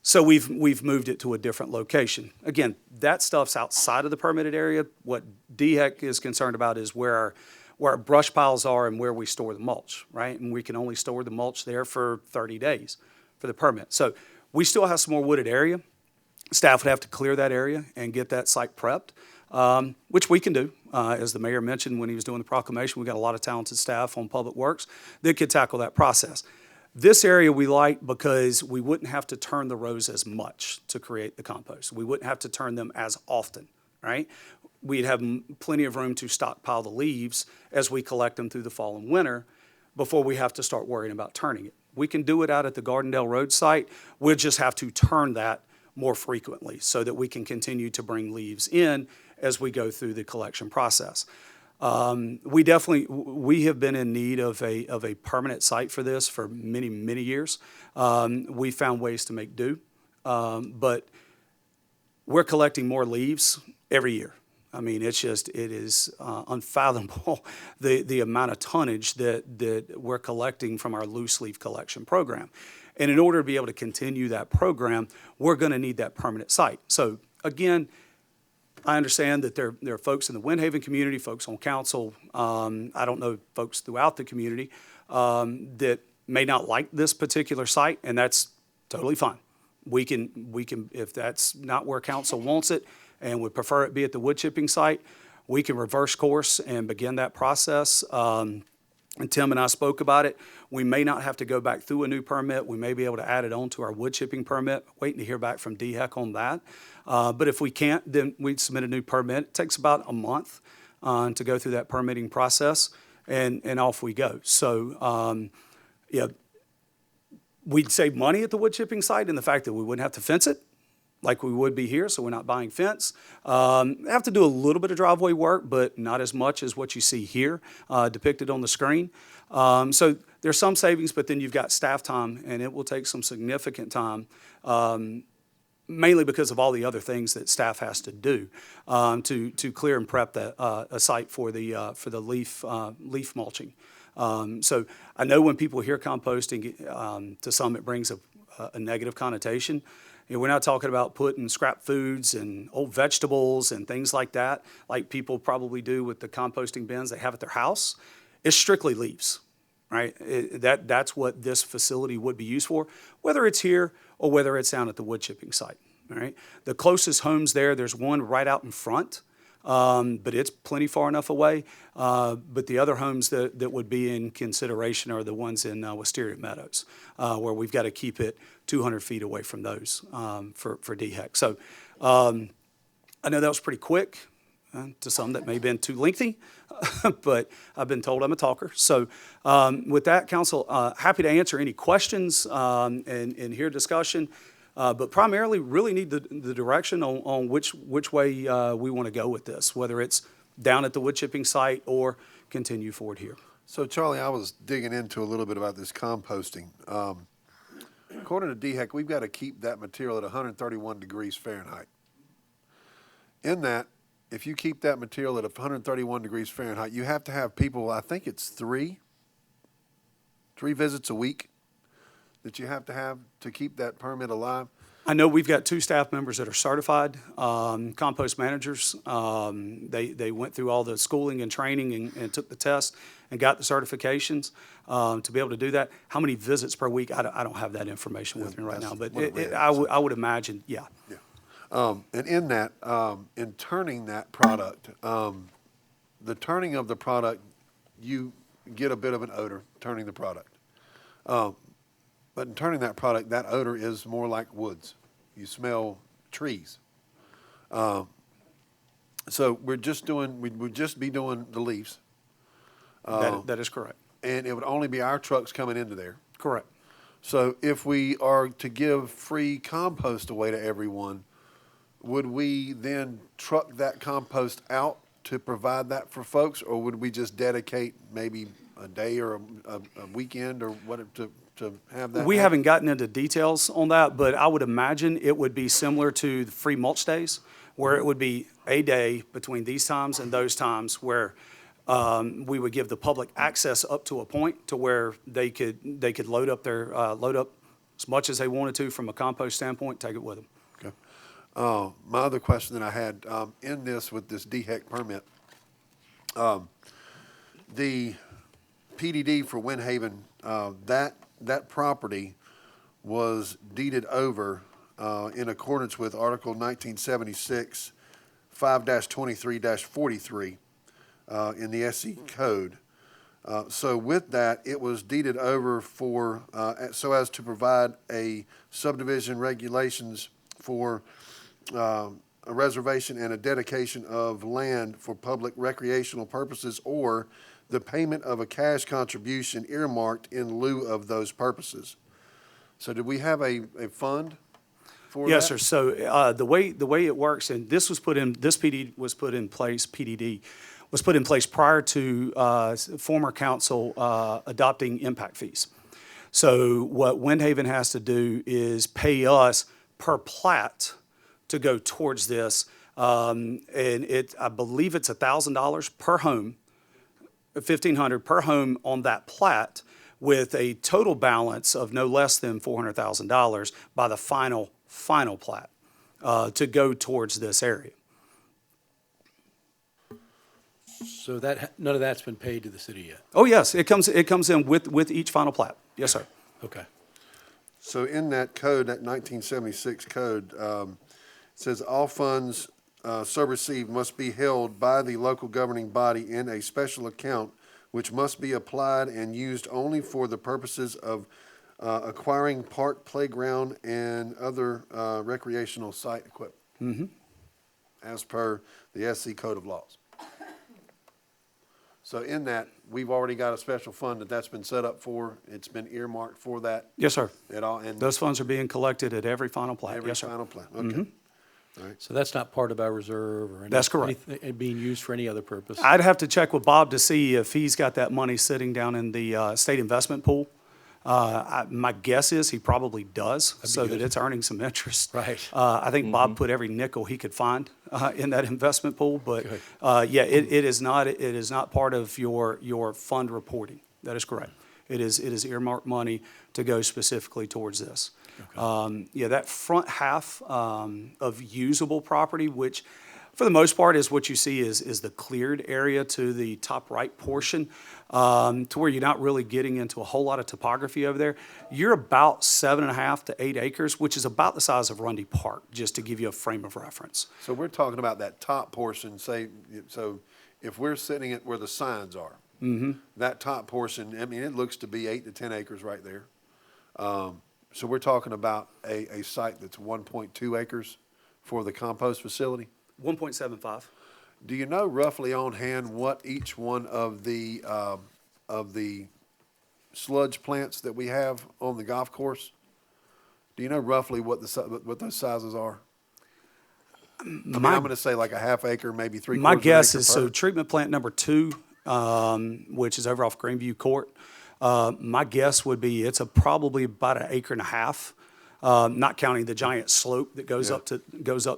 So we've moved it to a different location. Again, that stuff's outside of the permitted area. What DHEC is concerned about is where our brush piles are and where we store the mulch, right? And we can only store the mulch there for 30 days for the permit. So we still have some more wooded area. Staff would have to clear that area and get that site prepped, which we can do. As the mayor mentioned when he was doing the proclamation, we've got a lot of talented staff on Public Works that could tackle that process. This area we like because we wouldn't have to turn the rows as much to create the compost. We wouldn't have to turn them as often, right? We'd have plenty of room to stockpile the leaves as we collect them through the fall and winter before we have to start worrying about turning it. We can do it out at the Gardendale Road site. We'll just have to turn that more frequently so that we can continue to bring leaves in as we go through the collection process. We have been in need of a permanent site for this for many, many years. We found ways to make do, but we're collecting more leaves every year. I mean, it is unfathomable the amount of tonnage that we're collecting from our loose leaf collection program. And in order to be able to continue that program, we're going to need that permanent site. So again, I understand that there are folks in the Windhaven community, folks on council, I don't know, folks throughout the community that may not like this particular site, and that's totally fine. We can, if that's not where council wants it and would prefer it be at the wood chipping site, we can reverse course and begin that process and Tim and I spoke about it. We may not have to go back through a new permit. We may be able to add it on to our wood chipping permit, waiting to hear back from DHEC on that. But if we can't, then we'd submit a new permit. It takes about a month to go through that permitting process, and off we go. So, yeah, we'd save money at the wood chipping site in the fact that we wouldn't have to fence it like we would be here, so we're not buying fence. Have to do a little bit of driveway work, but not as much as what you see here depicted on the screen. So there's some savings, but then you've got staff time, and it will take some significant time, mainly because of all the other things that staff has to do to clear and prep a site for the leaf mulching. So I know when people hear composting, to some it brings a negative connotation. You know, we're not talking about putting scrap foods and old vegetables and things like that, like people probably do with the composting bins they have at their house. It's strictly leaves, right? That's what this facility would be used for, whether it's here or whether it's down at the wood chipping site, all right? The closest homes there's one right out in front, but it's plenty far enough away. But the other homes that would be in consideration are the ones in Wisteria Meadows, where we've got to keep it 200 feet away from those for DHEC. So I know that was pretty quick. To some that may have been too lengthy, but I've been told I'm a talker. So with that, Council, happy to answer any questions and hear discussion. But primarily really need the direction on which way we want to go with this, whether it's down at the wood chipping site or continue forward here. So Charlie, I was digging into a little bit about this composting. According to DHEC, we've got to keep that material at 131 degrees Fahrenheit. In that, if you keep that material at 131 degrees Fahrenheit, you have to have people, I think it's three visits a week that you have to keep that permit alive. I know we've got 2 staff members that are certified compost managers. They went through all the schooling and training and took the test and got the certifications to be able to do that. How many visits per week? I don't have that information with me right now, but I would imagine, yeah. And in that, in turning that product, the turning of the product, you get a bit of an odor turning the product. But in turning that product, that odor is more like woods. You smell trees. So we'd just be doing the leaves. That is correct. And it would only be our trucks coming into there. Correct. So if we are to give free compost away to everyone, would we then truck that compost out to provide that for folks, or would we just dedicate maybe a day or a weekend or whatever to have that? We haven't gotten into details on that, but I would imagine it would be similar to the free mulch days, where it would be a day between these times and those times where we would give the public access up to a point to where they could load up as much as they wanted to from a compost standpoint, take it with them. Okay. My other question that I had in this with this DHEC permit, the PDD for Windhaven, that property was deeded over in accordance with Article 1976, 5-23-43 in the SC Code. So with that, it was deeded over for so as to provide a subdivision regulations for a reservation and a dedication of land for public recreational purposes or the payment of a cash contribution earmarked in lieu of those purposes. So did we have a fund for that? Yes, sir. So the way it works, and this PDD was put in place prior to former council adopting impact fees. So what Windhaven has to do is pay us per plat to go towards this, and I believe it's $1,000 per home, $1,500 per home on that plat, with a total balance of no less than $400,000 by the final plat to go towards this area. So none of that's been paid to the city yet? Oh yes, it comes in with each final plat. Yes, sir. Okay. So in that code, that 1976 code, it says all funds so received must be held by the local governing body in a special account which must be applied and used only for the purposes of acquiring park, playground, and other recreational site equipment, as per the SC Code of Laws. So in that, we've already got a special fund that's been set up for, it's been earmarked for that. Yes, sir. At all, and Those funds are being collected at every final plat. every Yes, sir. final plan, okay. All right. So that's not part of our reserve or That's correct. anything being used for any other purpose? I'd have to check with Bob to see if he's got that money sitting down in the state investment pool. My guess is he probably does, so that it's earning some interest. Right. I think Bob put every nickel he could find in that investment pool, but yeah, it is not part of your fund reporting. That is correct. It is earmarked money to go specifically towards this. Yeah, that front half of usable property, which for the most part is what you see is the cleared area to the top right portion, to where you're not really getting into a whole lot of topography over there. You're about 7.5 to 8 acres, which is about the size of Rundy Park, just to give you a frame of reference. So we're talking about that top portion, say, so if we're sitting at where the signs are, that top portion, I mean, it looks to be 8 to 10 acres right there. So we're talking about a site that's 1.2 acres for the compost facility? 1.75. Do you know roughly on hand what each one of the sludge plants that we have on the golf course? Do you know roughly what those sizes are? I'm going to say like a half acre, maybe 3/4 My guess acre is, per. so treatment plant number 2, which is over off Greenview Court, my guess would be it's probably about 1.5 acres, not counting the giant slope that goes up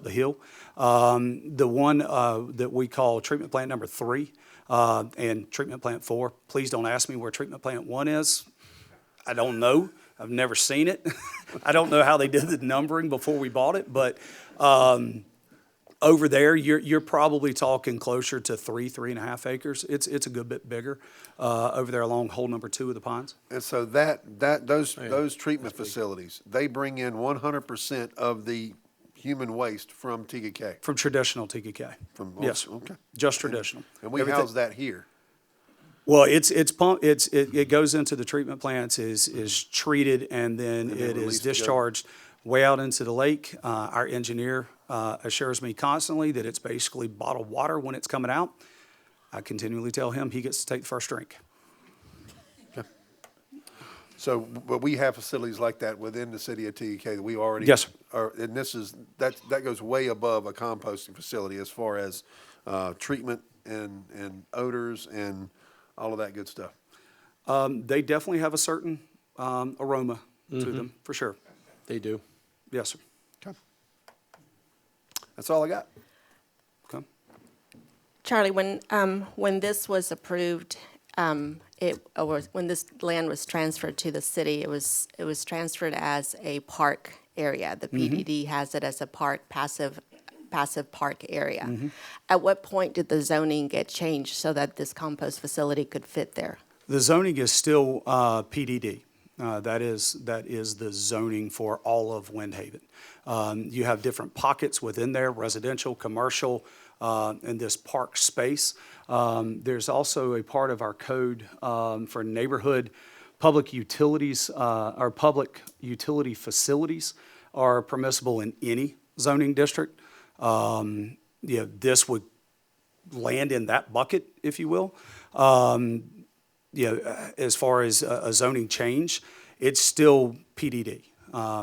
the hill. The one that we call treatment plant number 3 and treatment plant 4. Please don't ask me where treatment plant 1 is. I don't know. I've never seen it. I don't know how they did the numbering before we bought it, but over there, you're probably talking closer to 3.5 acres. It's a good bit bigger over there along hole number 2 of the Pines. And so those treatment facilities, they bring in 100% of the human waste from TGK? From traditional TGK. Yes. Okay. Just traditional. And we house that here? Well, it's pumped. It goes into the treatment plants, is treated, and then it is discharged way out into the lake. Our engineer assures me constantly that it's basically bottled water when it's coming out. I continually tell him he gets to take the first drink. Okay. So, but we have facilities like that within the city of TGK that we already. Yes, sir. And that goes way above a composting facility as far as treatment and odors and all of that good stuff. They definitely have a certain aroma to them, for sure. They do. Yes, sir. Okay. That's all I got. Okay. Charlie, when this was approved, when this land was transferred to the city, it was transferred as a park area. The PDD has it as a park, passive park area. At what point did the zoning get changed so that this compost facility could fit there? The zoning is still PDD. That is the zoning for all of Windhaven. You have different pockets within there, residential, commercial, and this park space. There's also a part of our code for neighborhood public utilities, or public utility facilities are permissible in any zoning district. This would land in that bucket, if you will. As far as a zoning change, it's still PDD.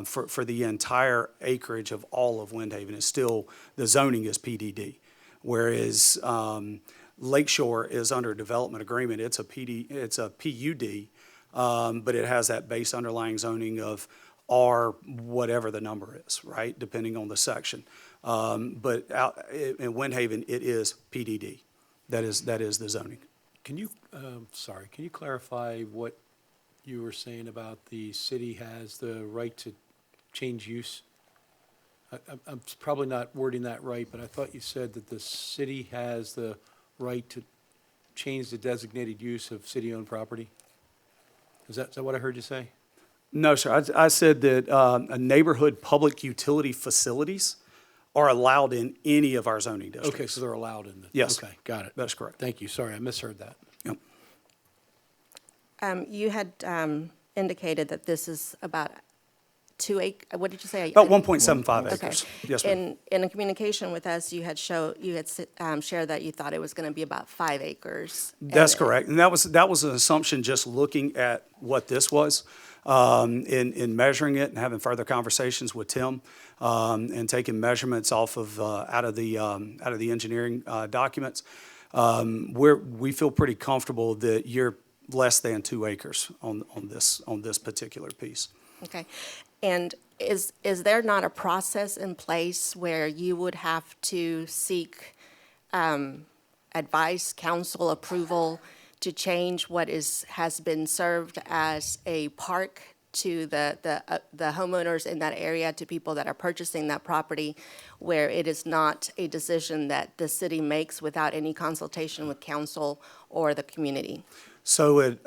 For the entire acreage of all of Windhaven, it's still, the zoning is PDD. Whereas Lakeshore is under development agreement, it's a PUD, but it has that base underlying zoning of R, whatever the number is, right, depending on the section. But out in Windhaven, it is PDD. That is the zoning. Can you clarify what you were saying about the city has the right to change use? I'm probably not wording that right, but I thought you said that the city has the right to change the designated use of city-owned property. Is that what I heard you say? No, sir. I said that a neighborhood public utility facilities are allowed in any of our zoning districts. Okay, so they're allowed in the. Yes. Okay, got it. That's correct. Thank you. Sorry, I misheard that. Yep. You had indicated that this is about what did you say? About 1.75 acres. Okay. Yes, ma'am. In a communication with us, you had shared that you thought it was going to be about 5 acres. That's correct. And that was an assumption just looking at what this was, in measuring it and having further conversations with Tim, and taking measurements off of, out of the engineering documents. We feel pretty comfortable that you're less than 2 acres on this particular piece. Okay. And is there not a process in place where you would have to seek advice, council approval to change what has been served as a park to the homeowners in that area, to people that are purchasing that property, where it is not a decision that the city makes without any consultation with council or the community? So at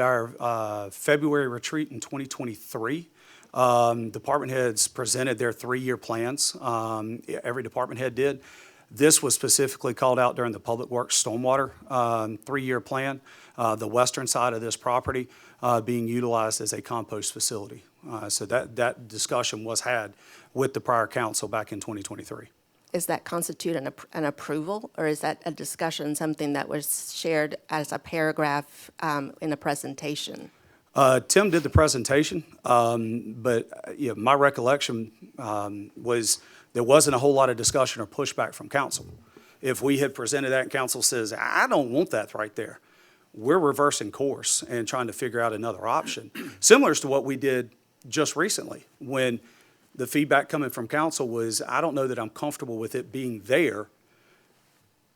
our February retreat in 2023, department heads presented their 3-year plans. Every department head did. This was specifically called out during the Public Works Stormwater 3-year plan, the western side of this property being utilized as a compost facility. So that discussion was had with the prior council back in 2023. Is that constitute an approval, or is that a discussion, something that was shared as a paragraph in a presentation? Tim did the presentation, but my recollection was there wasn't a whole lot of discussion or pushback from council. If we had presented that and council says, I don't want that right there, we're reversing course and trying to figure out another option. Similar to what we did just recently when the feedback coming from council was, I don't know that I'm comfortable with it being there.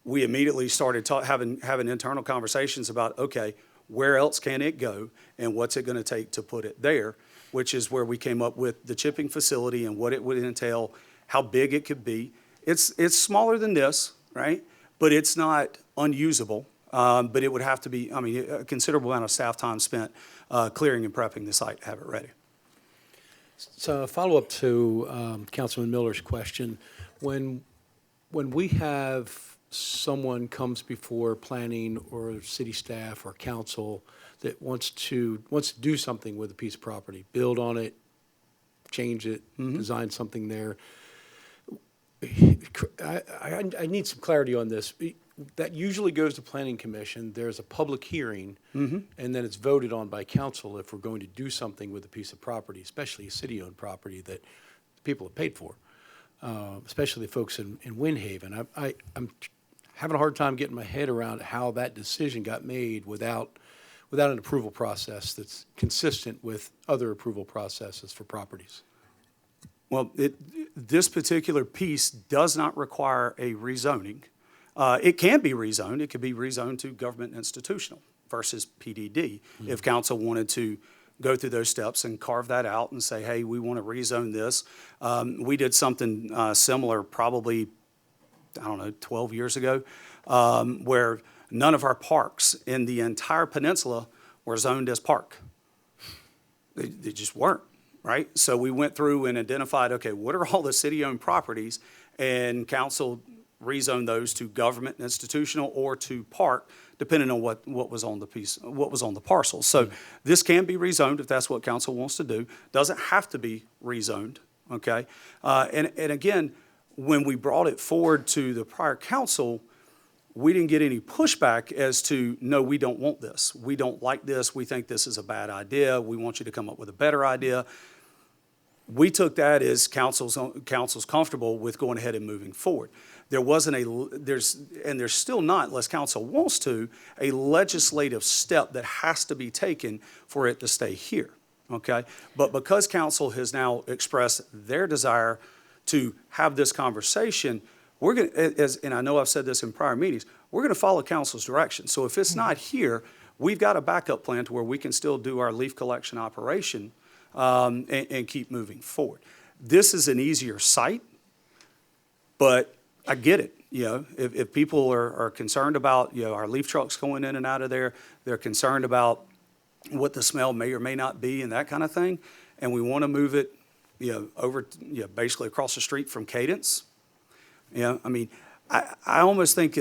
We immediately started having internal conversations about, okay, where else can it go and what's it going to take to put it there, which is where we came up with the chipping facility and what it would entail, how big it could be. It's smaller than this, right? But it's not unusable. But it would have to be, a considerable amount of staff time spent clearing and prepping the site to have it ready. So a follow-up to Councilman Miller's question. When we have someone comes before planning or city staff or council that wants to do something with a piece of property, build on it, change it, design something there, I need some clarity on this. That usually goes to Planning Commission. There's a public hearing, and then it's voted on by council if we're going to do something with a piece of property, especially a city-owned property that people have paid for, especially the folks in Windhaven. I'm having a hard time getting my head around how that decision got made without an approval process that's consistent with other approval processes for properties. Well, this particular piece does not require a rezoning. It can be rezoned. It could be rezoned to government institutional versus PDD. If council wanted to go through those steps and carve that out and say, hey, we want to rezone this. We did something similar probably, 12 years ago, where none of our parks in the entire peninsula were zoned as park. They just weren't, right? So we went through and identified, okay, what are all the city-owned properties? And council rezone those to government institutional or to park, depending on what was on the piece, what was on the parcel. So this can be rezoned if that's what council wants to do. Doesn't have to be rezoned, okay? And again, when we brought it forward to the prior council, we didn't get any pushback as to, no, we don't want this. We don't like this. We think this is a bad idea. We want you to come up with a better idea. We took that as council's comfortable with going ahead and moving forward. There wasn't there's still not, unless council wants to, a legislative step that has to be taken for it to stay here, okay? But because council has now expressed their desire to have this conversation, we're going to, and I know I've said this in prior meetings, we're going to follow council's direction. So if it's not here, we've got a backup plan to where we can still do our leaf collection operation and keep moving forward. This is an easier site, but I get it. If people are concerned about, our leaf trucks going in and out of there, they're concerned about what the smell may or may not be and that kind of thing, and we want to move it, over, basically across the street from Cadence. I almost think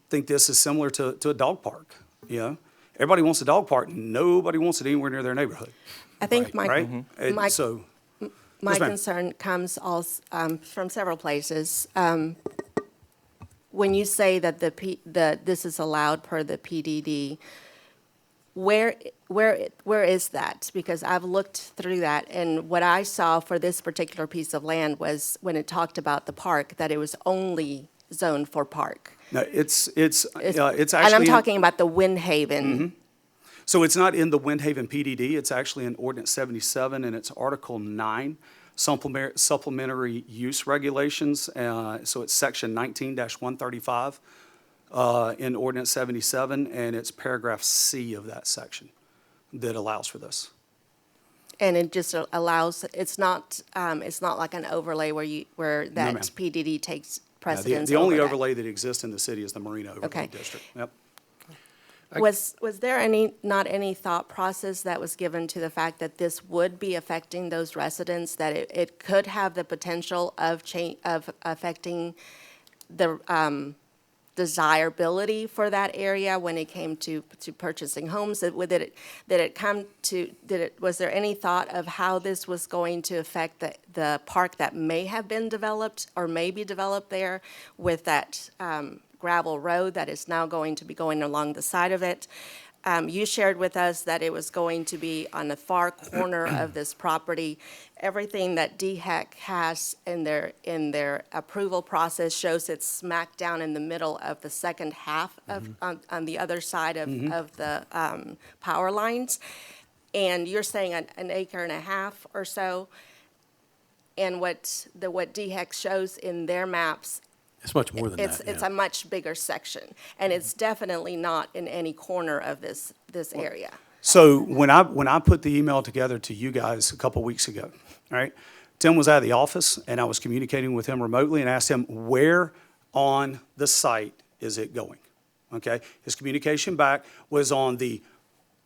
think this is similar to a dog park, everybody wants a dog park, nobody wants it anywhere near their neighborhood, I think right? And my- so, my Yes, ma'am. concern comes also from several places. When you say that this is allowed per the PDD, where is that? Because I've looked through that, and what I saw for this particular piece of land was when it talked about the park, that it was only zoned for park. no, it's actually. And I'm in- talking about the Windhaven. So it's not in the Windhaven PDD, it's actually in Ordinance 77, and it's Article 9, Supplementary Use Regulations. So it's Section 19-135 in Ordinance 77, and it's paragraph C of that section that allows for this. And it just allows, it's not like an overlay where that ma'am. PDD takes Yeah, precedence The only over that. overlay that exists in the city is the Marina Overlay Okay. District. Yep. Was there not any thought process that was given to the fact that this would be affecting those residents, that it could have the potential of affecting the desirability for that area when it came to purchasing homes? Was there any thought of how this was going to affect the park that may have been developed or may be developed there with that gravel road that is now going to be going along the side of it? You shared with us that it was going to be on the far corner of this property. Everything that DHEC has in their approval process shows it's smack down in the middle of the second half of, on the other side of the power lines. And you're saying an acre and a half or so. And what DHEC shows in their maps, It's much more than that. it's a much bigger section, and it's definitely not in any corner of this area. So when I put the email together to you guys a couple weeks ago, all right, Tim was out of the office, and I was communicating with him remotely and asked him, where on the site is it going? Okay, his communication back was on the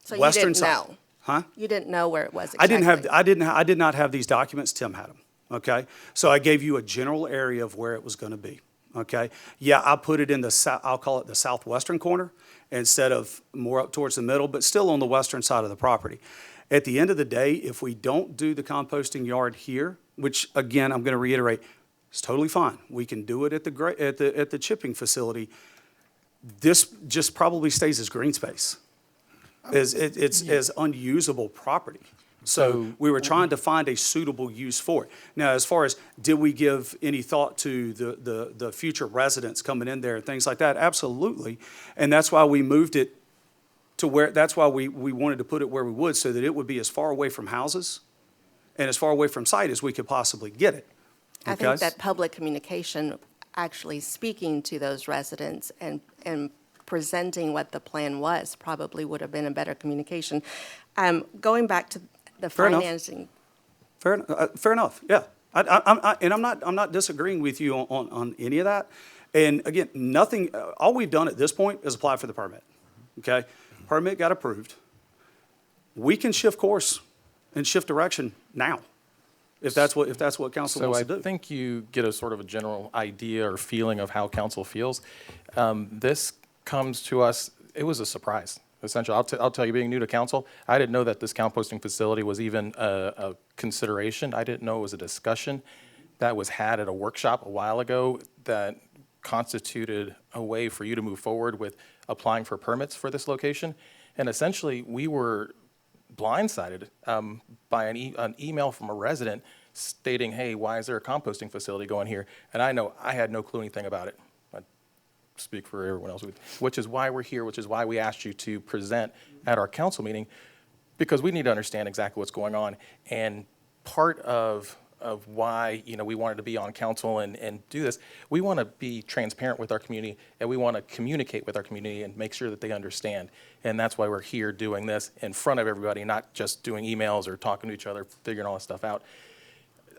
So you western didn't side. know? Huh? You didn't know where it was exactly? I did not have these documents. Tim had them. Okay, so I gave you a general area of where it was going to be. Okay, yeah, I put it in I'll call it the southwestern corner instead of more up towards the middle, but still on the western side of the property. At the end of the day, if we don't do the composting yard here, which again, I'm going to reiterate, it's totally fine. We can do it at the chipping facility. This just probably stays as green space. It's as unusable property. So we were trying to find a suitable use for it. Now, as far as did we give any thought to the future residents coming in there and things like that? Absolutely. And that's why we moved it to where, that's why we wanted to put it where we would, so that it would be as far away from houses and as far away from site as we could possibly get it. I think that public communication, actually speaking to those residents and presenting what the plan was, probably would have been a better communication. Going back to the Fair enough. financing. Fair enough, yeah. I'm not disagreeing with you on any of that. And again, nothing, all we've done at this point is apply for the permit, okay? Permit got approved. We can shift course and shift direction now, if that's what council wants to do. So I think you get a sort of a general idea or feeling of how council feels. This comes to us, it was a surprise. Essentially, I'll tell you, being new to council, I didn't know that this composting facility was even a consideration. I didn't know it was a discussion that was had at a workshop a while ago that constituted a way for you to move forward with applying for permits for this location. And essentially, we were blindsided by an email from a resident stating, hey, why is there a composting facility going here? And I know I had no clue anything about it. Speak for everyone else, which is why we're here, which is why we asked you to present at our council meeting, because we need to understand exactly what's going on. And part of why, we wanted to be on council and do this, we want to be transparent with our community, and we want to communicate with our community and make sure that they understand. And that's why we're here doing this in front of everybody, not just doing emails or talking to each other, figuring all this stuff out.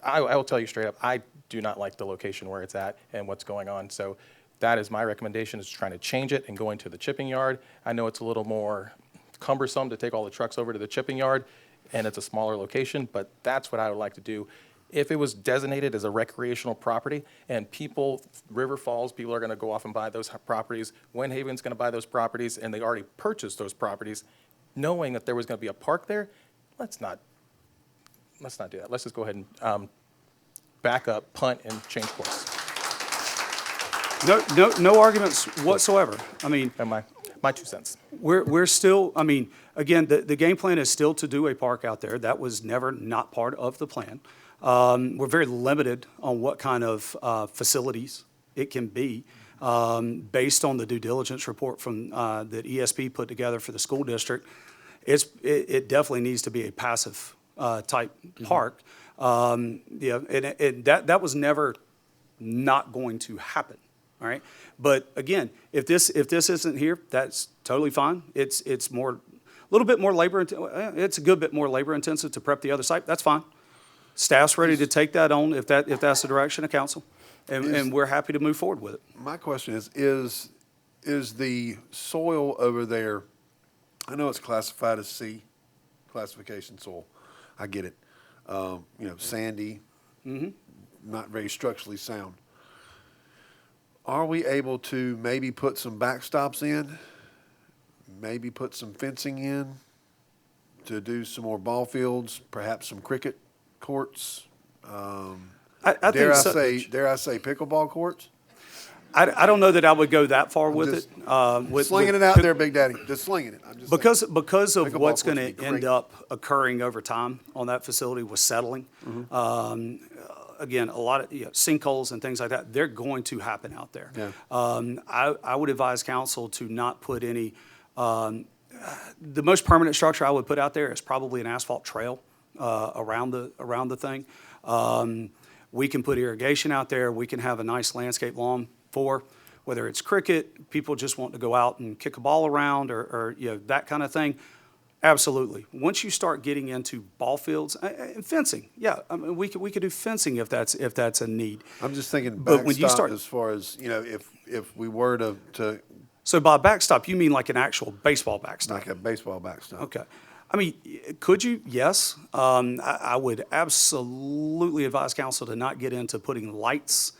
I will tell you straight up, I do not like the location where it's at and what's going on. So that is my recommendation, is trying to change it and go into the chipping yard. I know it's a little more cumbersome to take all the trucks over to the chipping yard, and it's a smaller location, but that's what I would like to do. If it was designated as a recreational property and people, River Falls, people are going to go off and buy those properties, Windhaven's going to buy those properties, and they already purchased those properties, knowing that there was going to be a park there, let's not do that. Let's just go ahead and back up, punt, and change course. No arguments whatsoever. I mean, And my 2 cents. we're still, I mean, again, the game plan is still to do a park out there. That was never not part of the plan. We're very limited on what kind of facilities it can be, based on the due diligence report from that ESP put together for the school district. It definitely needs to be a passive type park. Yeah, and that was never not going to happen. All right, but again, if this isn't here, that's totally fine. It's more, a little bit more labor. It's a good bit more labor intensive to prep the other site. That's fine. Staff's ready to take that on if that's the direction of council, and we're happy to move forward with it. My question is the soil over there, I know it's classified as C, classification soil. I get it. Sandy, not very structurally sound. Are we able to maybe put some backstops in, maybe put some fencing in to do some more ball fields, perhaps some cricket courts? I think dare I say pickleball courts? I don't know that I would go that far with it. Slinging it out there, Big Daddy. Just slinging it. I'm just because of Pickleball what's courts going would to be end great. up occurring over time on that facility with settling. Again, a lot of sinkholes and things like that, they're going to happen out there. Yeah. I would advise council to not put any, the most permanent structure I would put out there is probably an asphalt trail around the thing. We can put irrigation out there. We can have a nice landscape lawn for, whether it's cricket, people just want to go out and kick a ball around or that kind of thing. Absolutely. Once you start getting into ball fields and fencing, yeah, I mean, we could do fencing if that's a need. I'm just thinking But when you backstop start- as far as, if we were to So by backstop, you mean like an actual baseball backstop? like a baseball backstop. Okay. I mean, could you? Yes. I would absolutely advise council to not get into putting lights,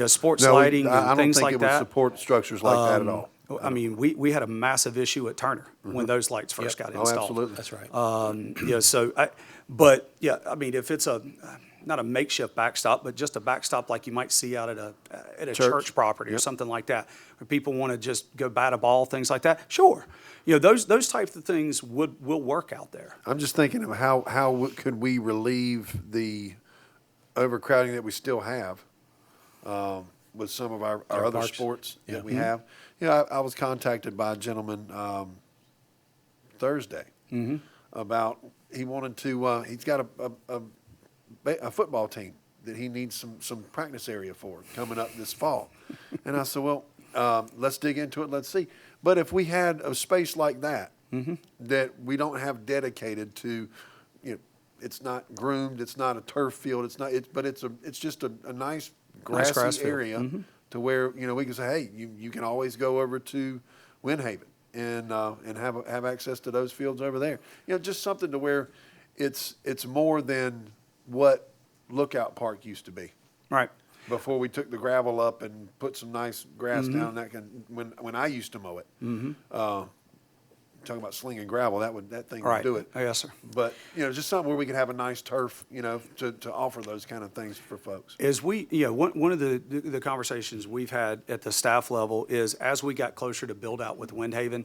sports lighting and things like I don't think it would that. support structures like that at all. I mean, we had a massive issue at Turner when those lights first got Oh, installed. absolutely. That's right. I mean, if it's not a makeshift backstop, but just a backstop like you might see out at a church property or something like that, where people want to just go bat a ball, things like that. Sure, those types of things will work out there. I'm just thinking of how could we relieve the overcrowding that we still have with some of our other parks. sports Yeah. that we have. I was contacted by a gentleman Thursday about he wanted to. He's got a football team that he needs some practice area for coming up this fall, and I said, well, let's dig into it. Let's see. But if we had a space like that that we don't have dedicated to, it's not groomed, it's not a turf field, but it's just a nice grassy grass field. area to where we can say, hey, you can always go over to Windhaven and have access to those fields over there. Just something to where it's more than what Lookout Park used to be. Right. Before we took the gravel up and put some nice grass down, when I used to mow it. Talking about slinging gravel, that thing would do it. Yes, sir. But just something where we could have a nice turf, to offer those kind of things for folks. As one of the conversations we've had at the staff level is as we got closer to build out with Windhaven,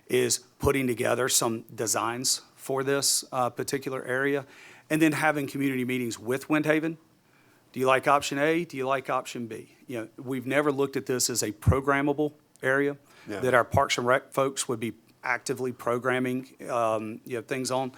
is putting together some designs for this particular area, and then having community meetings with Windhaven. Do you like option A? Do you like option B? We've never looked at this as a programmable area that our Parks and Rec folks would be actively programming things on.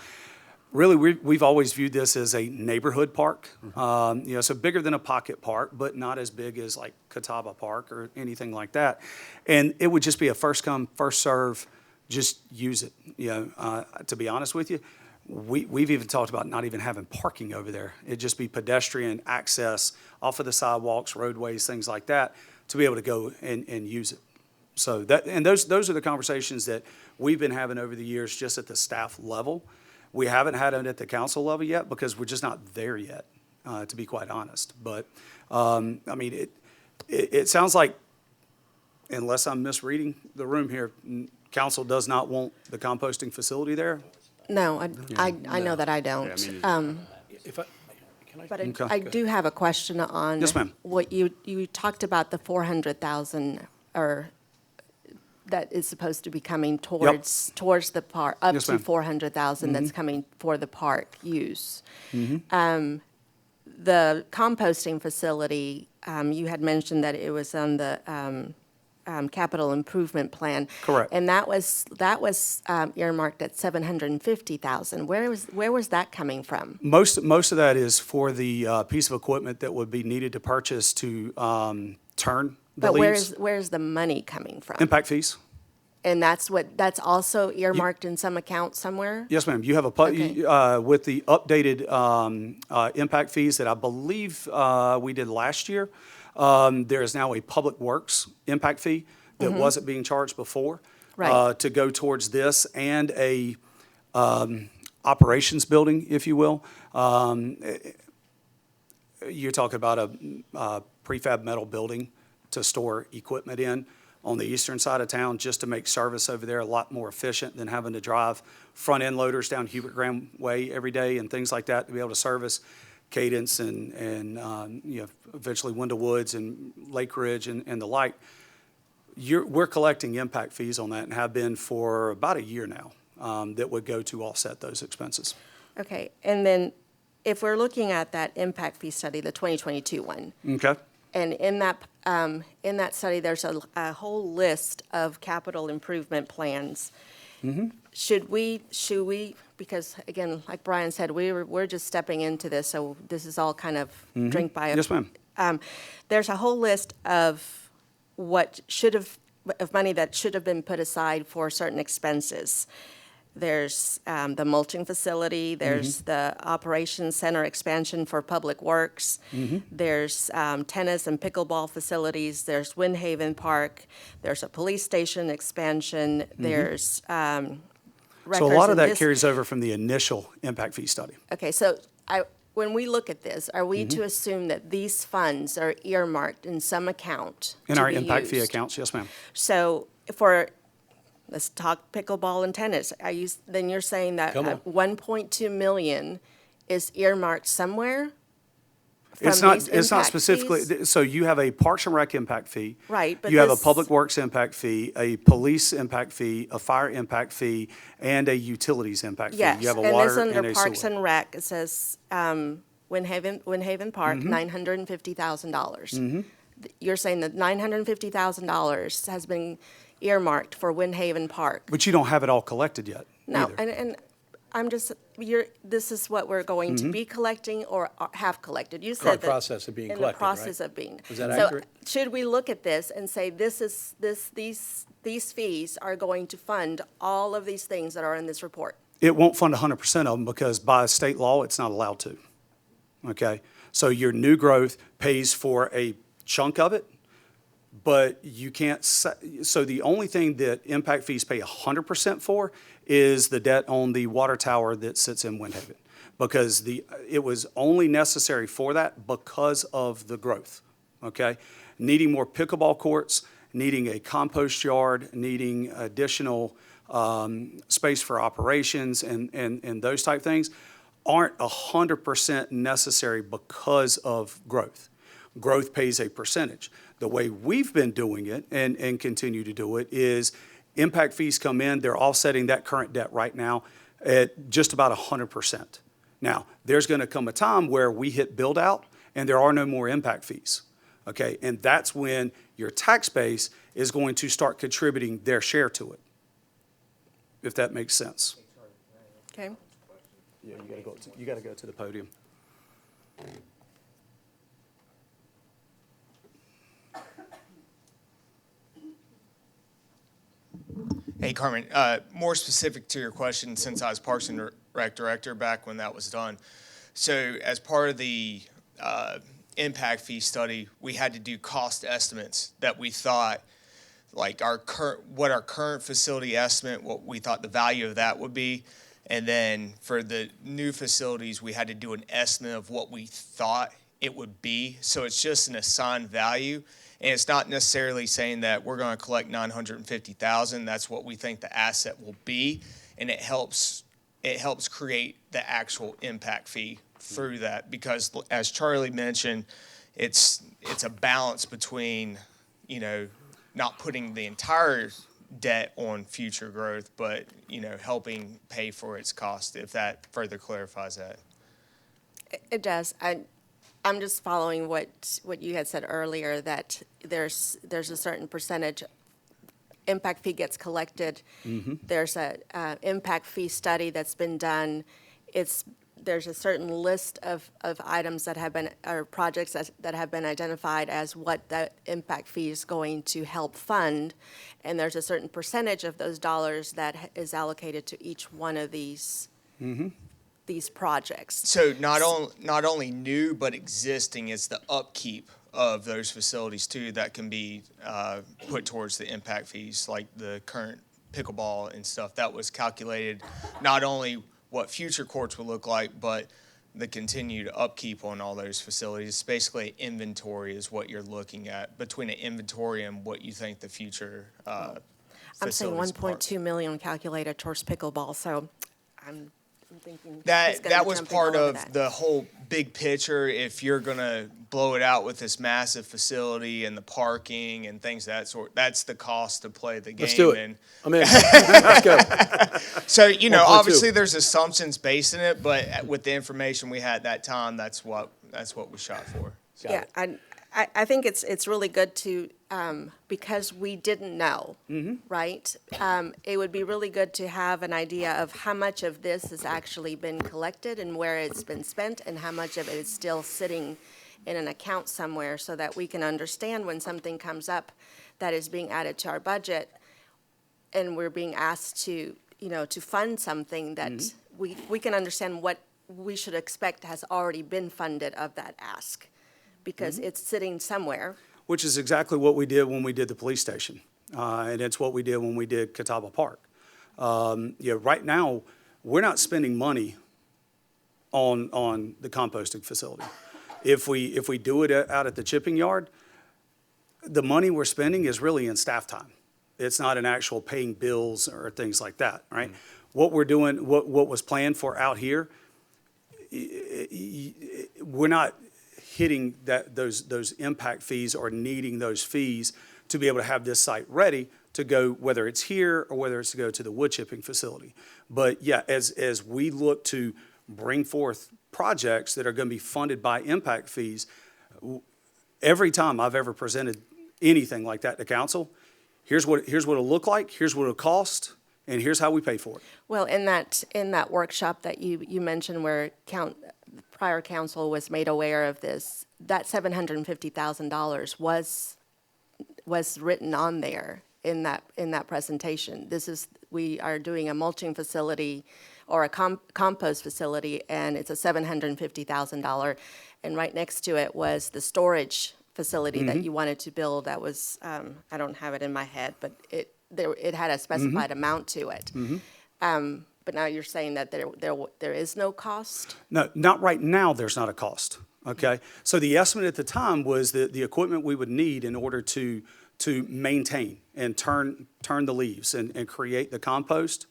Really, we've always viewed this as a neighborhood park. So bigger than a pocket park, but not as big as like Catawba Park or anything like that. And it would just be a first come, first serve, just use it. To be honest with you, we've even talked about not even having parking over there. It'd just be pedestrian access off of the sidewalks, roadways, things like that, to be able to go and use it. So those are the conversations that we've been having over the years just at the staff level. We haven't had it at the council level yet because we're just not there yet. to be quite honest. But, I mean, it sounds like, unless I'm misreading the room here, council does not want the composting facility there? No, I know that I don't. If I, can I? But Okay. I do have a question on. Yes, ma'am. What you talked about the 400,000 or that is supposed to be coming towards the park, up Yes, to ma'am. 400,000 that's coming for the park use. Mm-hmm. The composting facility, you had mentioned that it was on the capital improvement plan. Correct. And that was earmarked at 750,000. Where was that coming from? Most of that is for the piece of equipment that would be needed to purchase to turn the But leaves. where's the money coming from? Impact fees. And that's also earmarked in some account somewhere? Yes, ma'am. You have Okay. with the updated impact fees that I believe we did last year, there is now a public works impact fee that wasn't being charged before. Right. To go towards this and a operations building, if you will. You're talking about a prefab metal building to store equipment in on the eastern side of town, just to make service over there a lot more efficient than having to drive front-end loaders down Hubert Graham Way every day and things like that to be able to service Cadence and eventually Wendell Woods and Lake Ridge and the like. We're collecting impact fees on that and have been for about a year now, that would go to offset those expenses. Okay, and then if we're looking at that impact fee study, the 2022 one, Okay? and in that study, there's a whole list of capital improvement plans. Should we, because again, like Brian said, we're just stepping into this, so this is all kind of drink by. Yes, ma'am. There's a whole list of of money that should have been put aside for certain expenses. There's the mulching facility, there's the operations center expansion for public works, there's tennis and pickleball facilities, there's Windhaven Park, there's a police station expansion, there's So a lot of that carries over from the initial impact fee study. Okay, so when we look at this, are we to assume that these funds are earmarked in some account In to our be impact fee used? accounts, yes, ma'am. So let's talk pickleball and tennis. Then you're saying that Come on. 1.2 million is earmarked somewhere? It's from not, these it's not impact specifically, fees? so you have a Parks and Rec impact fee. Right, but You have a this- Public Works impact fee, a police impact fee, a fire impact fee, and a utilities impact fee. Yes, You have a and water this under and a Parks sewer. and Rec, it says Windhaven Park, Mm-hmm. $950,000. You're saying that $950,000 has been earmarked for Windhaven Park? But you don't have it all collected yet. No, either. and I'm just, this is what we're going to be collecting or have collected. You said Current that. process of being collected, In the process right? of being. Is that So accurate? should we look at this and say these fees are going to fund all of these things that are in this report? It won't fund 100% of them because by state law, it's not allowed to. Okay? So your new growth pays for a chunk of it, but you can't, so the only thing that impact fees pay 100% for is the debt on the water tower that sits in Windhaven. Because it was only necessary for that because of the growth, okay? Needing more pickleball courts, needing a compost yard, needing additional space for operations and those type things aren't 100% necessary because of growth. Growth pays a percentage. The way we've been doing it and continue to do it is impact fees come in, they're offsetting that current debt right now at just about 100%. Now, there's going to come a time where we hit build out and there are no more impact fees, okay? And that's when your tax base is going to start contributing their share to it, if that makes sense. Okay. Yeah, you gotta go to the podium. Hey, Carmen, more specific to your question, since I was Parks and Rec Director back when that was done. So as part of the impact fee study, we had to do cost estimates that we thought, like what our current facility estimate, what we thought the value of that would be, And then for the new facilities, we had to do an estimate of what we thought it would be. So it's just an assigned value. And it's not necessarily saying that we're going to collect $950,000. That's what we think the asset will be. And it helps create the actual impact fee through that. Because as Charlie mentioned, it's a balance between, you know, not putting the entire debt on future growth, but, you know, helping pay for its cost, if that further clarifies that. It does. I'm just following what you had said earlier, that there's a certain percentage impact fee gets collected. There's a impact fee study that's been done. There's a certain list of items that have been, or projects that have been identified as what that impact fee is going to help fund. And there's a certain percentage of those dollars that is allocated to each one of these projects. So not only new, but existing is the upkeep of those facilities too that can be put towards the impact fees, like the current pickleball and stuff. That was calculated not only what future courts will look like, but the continued upkeep on all those facilities. Basically, inventory is what you're looking at, between an inventory and what you think the future I'm saying facilities 1.2 million calculated towards pickleball, so I'm thinking it's That gonna be was jumping part all over of that. the whole big picture. If you're gonna blow it out with this massive facility and the parking and things of that sort, that's the cost to play the game. Let's do it. And I'm in. Let's go. so, you know, 1.2. obviously there's assumptions based in it, but with the information we had at that time, that's what we shot for. Yeah, I think it's really good to, because we didn't know, right? It would be really good to have an idea of how much of this has actually been collected and where it's been spent, and how much of it is still sitting in an account somewhere, so that we can understand when something comes up that is being added to our budget and we're being asked to, you know, to fund something, that we can understand what we should expect has already been funded of that ask, because it's sitting somewhere. Which is exactly what we did when we did the police station. And it's what we did when we did Catawba Park. Right now, we're not spending money on the composting facility. If we do it out at the chipping yard, the money we're spending is really in staff time. It's not an actual paying bills or things like that, right? What we're doing, what was planned for out here, we're not hitting those impact fees or needing those fees to be able to have this site ready to go, whether it's here or whether it's to go to the wood chipping facility. But yeah, as we look to bring forth projects that are going to be funded by impact fees, every time I've ever presented anything like that to council, here's what it'll look like, here's what it'll cost, and here's how we pay for it. Well, in that workshop that you mentioned, where prior council was made aware of this, that $750,000 was written on there in that presentation. We are doing a mulching facility or a compost facility, and it's a $750,000. And right next to it was the storage facility that you wanted to build. That was, I don't have it in my head, but it had a specified amount to it. But now you're saying that there is no cost? No, not right now, there's not a cost, okay? So the estimate at the time was that the equipment we would need in order to maintain and turn the leaves and create the compost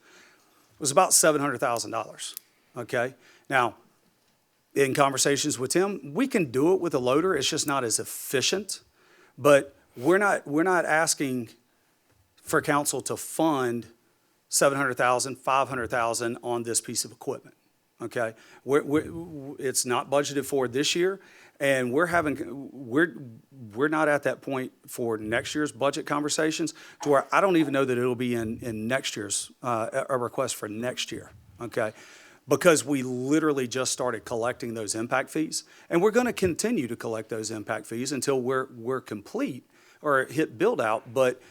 was about $700,000, okay? Now, in conversations with Tim, we can do it with a loader, it's just not as efficient, but we're not asking for council to fund $700,000, $500,000 on this piece of equipment, okay? It's not budgeted for this year, and we're not at that point for next year's budget conversations, to where I don't even know that it'll be in next year's, a request for next year, okay? Because we literally just started collecting those impact fees, and we're gonna continue to collect those impact fees until we're complete or hit build out, but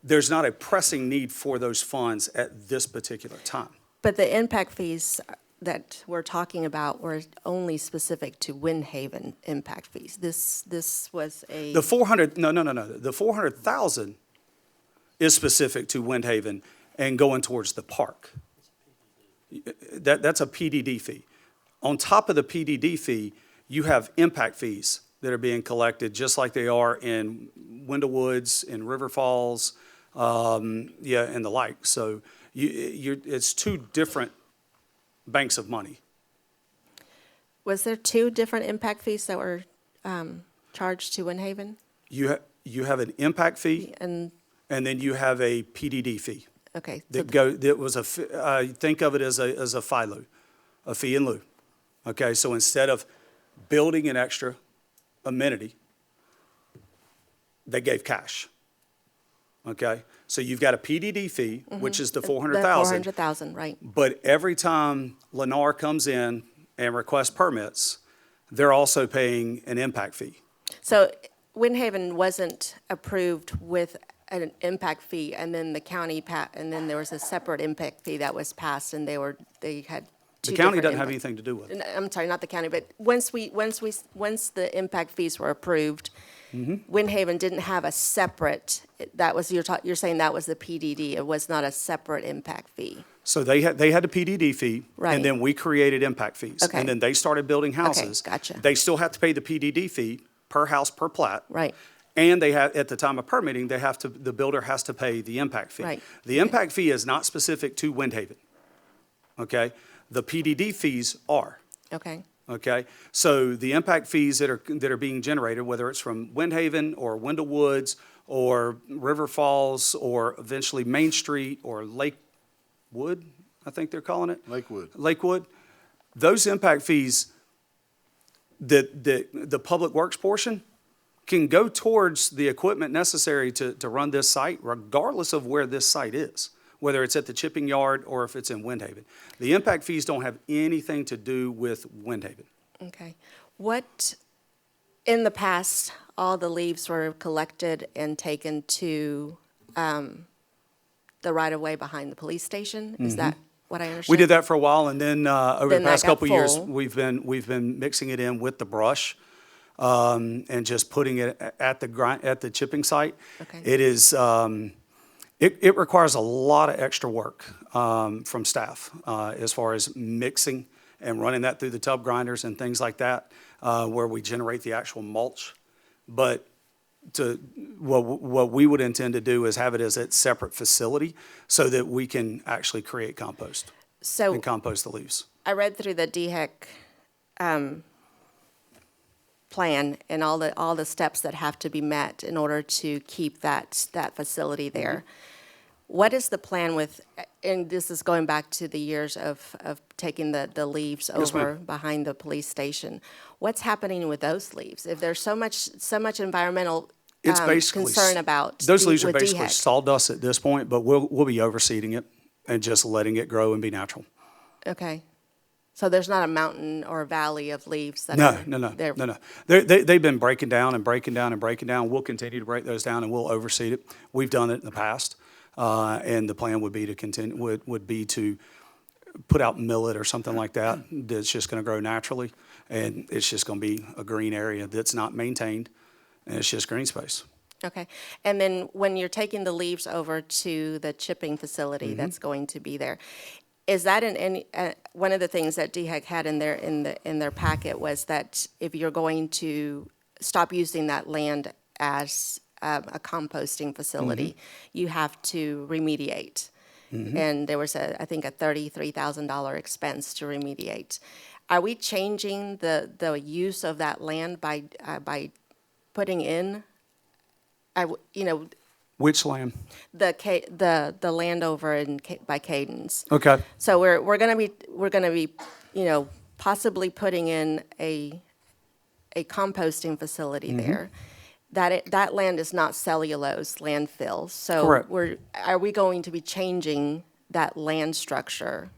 there's not a pressing need for those funds at this particular time. But the impact fees that we're talking about were only specific to Windhaven impact fees. This was a... The 400, no. The 400,000 is specific to Windhaven and going towards the park. That's a PDD fee. On top of the PDD fee, you have impact fees that are being collected, just like they are in Windell Woods, in River Falls, and the like. So it's two different banks of money. Was there two different impact fees that were charged to Windhaven? You have an impact fee, And, then you have a PDD fee. okay, so That was think of it as a FILO, a fee in lieu. Okay, so instead of building an extra amenity, they gave cash. Okay, so you've got a PDD fee, which is the the 400,000. 400,000, right. But every time Lennar comes in and requests permits, they're also paying an impact fee. So Windhaven wasn't approved with an impact fee, and then the county and then there was a separate impact fee that was passed, and they had two The county different doesn't have impact- anything to do with it. I'm sorry, not the county, but once the impact fees were approved, Windhaven didn't have a separate, that was, you're saying that was the PDD, it was not a separate impact fee. So they had the PDD fee, Right. and then we created impact fees. Okay. And then they started building houses. gotcha. They still have to pay the PDD fee per house per plat. Right. And they have, at the time of permitting, the builder has to pay the impact fee. Right. The impact fee is not specific to Windhaven, okay? The PDD fees are, Okay, okay? So the impact fees that are being generated, whether it's from Windhaven or Windell Woods or River Falls or eventually Main Street or Lakewood, I think they're calling it. Lakewood. Those impact fees, the public works portion can go towards the equipment necessary to run this site, regardless of where this site is, whether it's at the chipping yard or if it's in Windhaven. The impact fees don't have anything to do with Windhaven. okay. What, in the past, all the leaves were collected and taken to the right-of-way behind the police station? Is that what I understand? We did that for a while, and then over Then the that past got couple of years, full. we've been mixing it in with the brush and just putting it at the chipping site. Okay. It is it requires a lot of extra work from staff as far as mixing and running that through the tub grinders and things like that, where we generate the actual mulch. But what we would intend to do is have it as a separate facility so that we can actually create compost So and compost the leaves. I read through the DHEC plan and all the steps that have to be met in order to keep that facility there. What is the plan with, and this is going back to the years of taking the leaves Yes, over ma'am. behind the police station? What's happening with those leaves? If there's so much environmental It's basically concern about those leaves are with basically DHEC. sawdust at this point, but we'll be overseeding it and just letting it grow and be natural. Okay. So there's not a mountain or a valley of leaves that No, are no. there? They've been breaking down and breaking down and breaking down. We'll continue to break those down and we'll overseed it. We've done it in the past, and the plan would be to continue would be to put out millet or something like that that's just going to grow naturally, and it's just going to be a green area that's not maintained, and it's just green space. Okay. And then when you're taking the leaves over to the chipping facility Mm-hmm. that's going to be there, is that in any, one of the things that DHEC had in their packet was that if you're going to stop using that land as a composting facility, Mm-hmm. you have to remediate. And there was I think a $33,000 expense to remediate. Are we changing the use of that land by putting in, Which land? the land over by Cadence? Okay. So we're gonna be possibly putting in a composting facility there. That land is not cellulose landfill. So Correct. are we going to be changing that land structure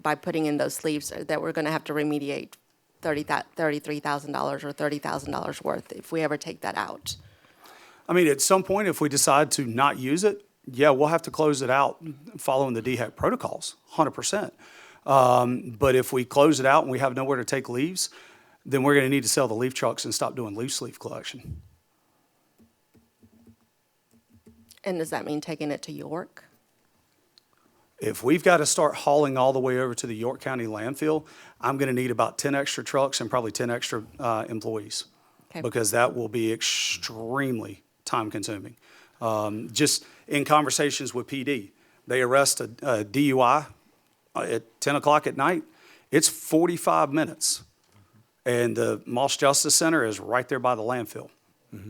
by putting in those leaves that we're gonna have to remediate $33,000 or $30,000 worth if we ever take that out? I mean, at some point, if we decide to not use it, yeah, we'll have to close it out following the DHEC protocols, 100%. But if we close it out and we have nowhere to take leaves, then we're going to need to sell the leaf trucks and stop doing loose leaf collection. And does that mean taking it to York? If we've got to start hauling all the way over to the York County landfill, I'm going to need about 10 extra trucks and probably 10 extra employees. Okay. Because that will be extremely time-consuming. Just in conversations with PD, they arrest a DUI at 10 o'clock at night. It's 45 minutes. And the Moss Justice Center is right there by the landfill.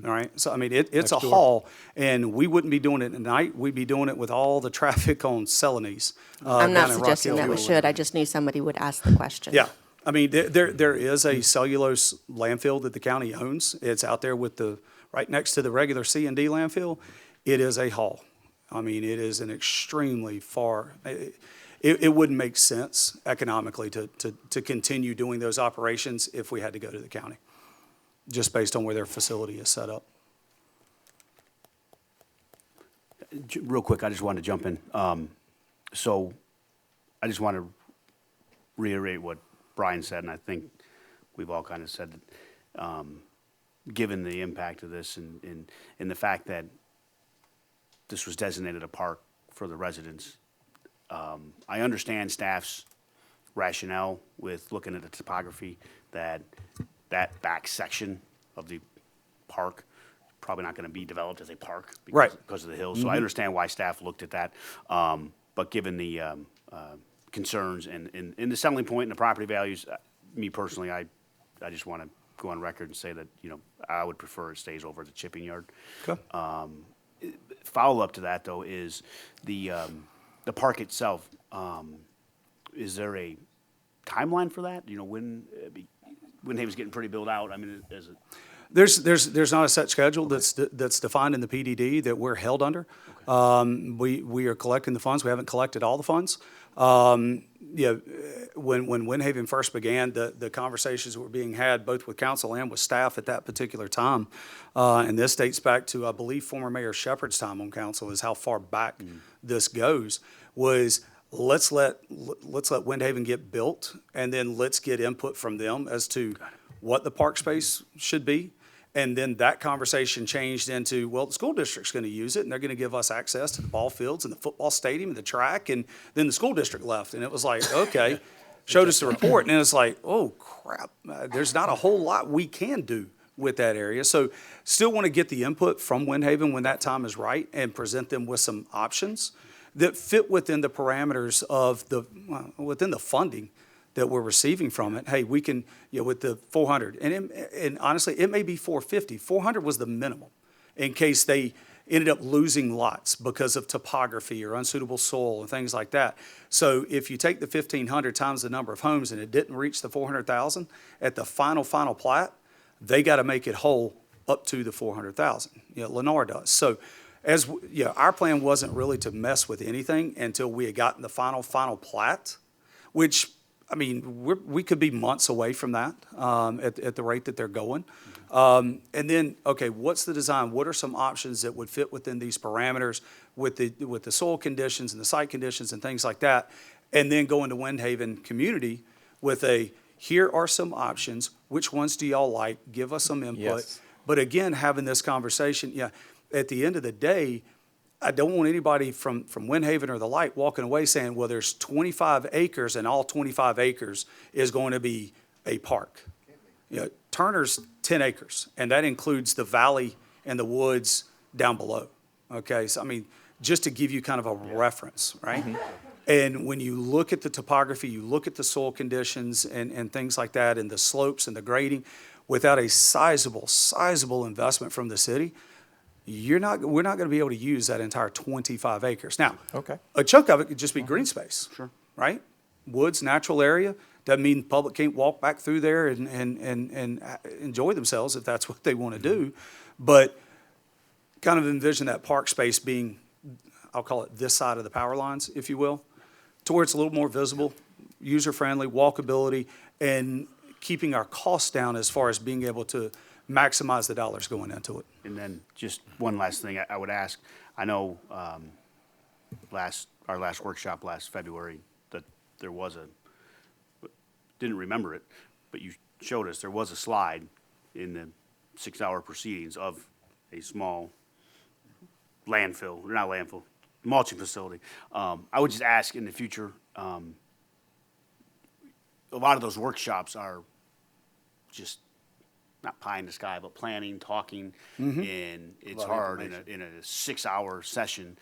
All right, so I mean, it's a haul, and we wouldn't be doing it at night. We'd be doing it with all the traffic on Celanese. I'm not suggesting that we should. I just knew somebody would ask the question. Yeah, I mean, there is a cellulose landfill that the county owns. It's out there with right next to the regular C&D landfill. It is a haul. I mean, it is an extremely far. It wouldn't make sense economically to continue doing those operations if we had to go to the county, just based on where their facility is set up. Real quick, I just wanted to jump in. So I just want to reiterate what Brian said, and I think we've all kind of said that, given the impact of this and the fact that this was designated a park for the residents, I understand staff's rationale with looking at the topography that back section of the park probably not going to be developed as a park because of the hills. So I understand why staff looked at that. But given the concerns and the selling point and the property values, me personally, I just want to go on record and say that, I would prefer it stays over the chipping yard. Okay. Follow up to that, though, is the park itself. Is there a timeline for that? When Windhaven's getting pretty built out. I mean, is it? There's not a set schedule that's defined in the PDD that we're held under. Okay. We are collecting the funds. We haven't collected all the funds. When Windhaven first began, the conversations were being had both with council and with staff at that particular time. And this dates back to, I believe, former Mayor Shepherd's time on council is how far back this goes, was let's let Windhaven get built, and then let's get input from them as to what the park space should be. And then that conversation changed into, well, the school district's going to use it, and they're going to give us access to the ball fields and the football stadium and the track. And then the school district left, and it was like, okay, showed us the report, and it's like, oh, crap, there's not a whole lot we can do with that area. So still want to get the input from Windhaven when that time is right and present them with some options that fit within the parameters of within the funding that we're receiving from it. Hey, we can, with the 400, and honestly, it may be 450. 400 was the minimum in case they ended up losing lots because of topography or unsuitable soil and things like that. So if you take the 1,500 times the number of homes and it didn't reach the 400,000, at the final plat, they got to make it whole up to the 400,000. Lennar does. So our plan wasn't really to mess with anything until we had gotten the final plat, which, I mean, we could be months away from that at the rate that they're going. And then, okay, what's the design? What are some options that would fit within these parameters with the soil conditions and the site conditions and things like that? And then go into Windhaven community with here are some options. Which ones do y'all like? Give us some input. Yes. But again, having this conversation, at the end of the day, I don't want anybody from Windhaven or the like walking away saying, well, there's 25 acres and all 25 acres is going to be a park. Turner's 10 acres, and that includes the valley and the woods down below. Okay, so I mean, just to give you kind of a reference, right? Mm-hmm. And when you look at the topography, you look at the soil conditions and things like that, and the slopes and the grading, without a sizable investment from the city, we're not going to be able to use that entire 25 acres. Now, a chunk of it could just be green space, right? Woods, natural area. Doesn't mean the public can't walk back through there and enjoy themselves if that's what they want to do. But kind of envision that park space being, I'll call it this side of the power lines, if you will, to where it's a little more visible, user-friendly, walkability, and keeping our costs down as far as being able to maximize the dollars going into it. And then just one last thing I would ask. I know our last workshop last February that there was didn't remember it, but you showed us there was a slide in the 6-hour proceedings of a small landfill, not landfill, mulching facility. I would just ask in the future, a lot of those workshops are just not pie in the sky, but planning, talking, and it's lot of hard information. in a 6-hour session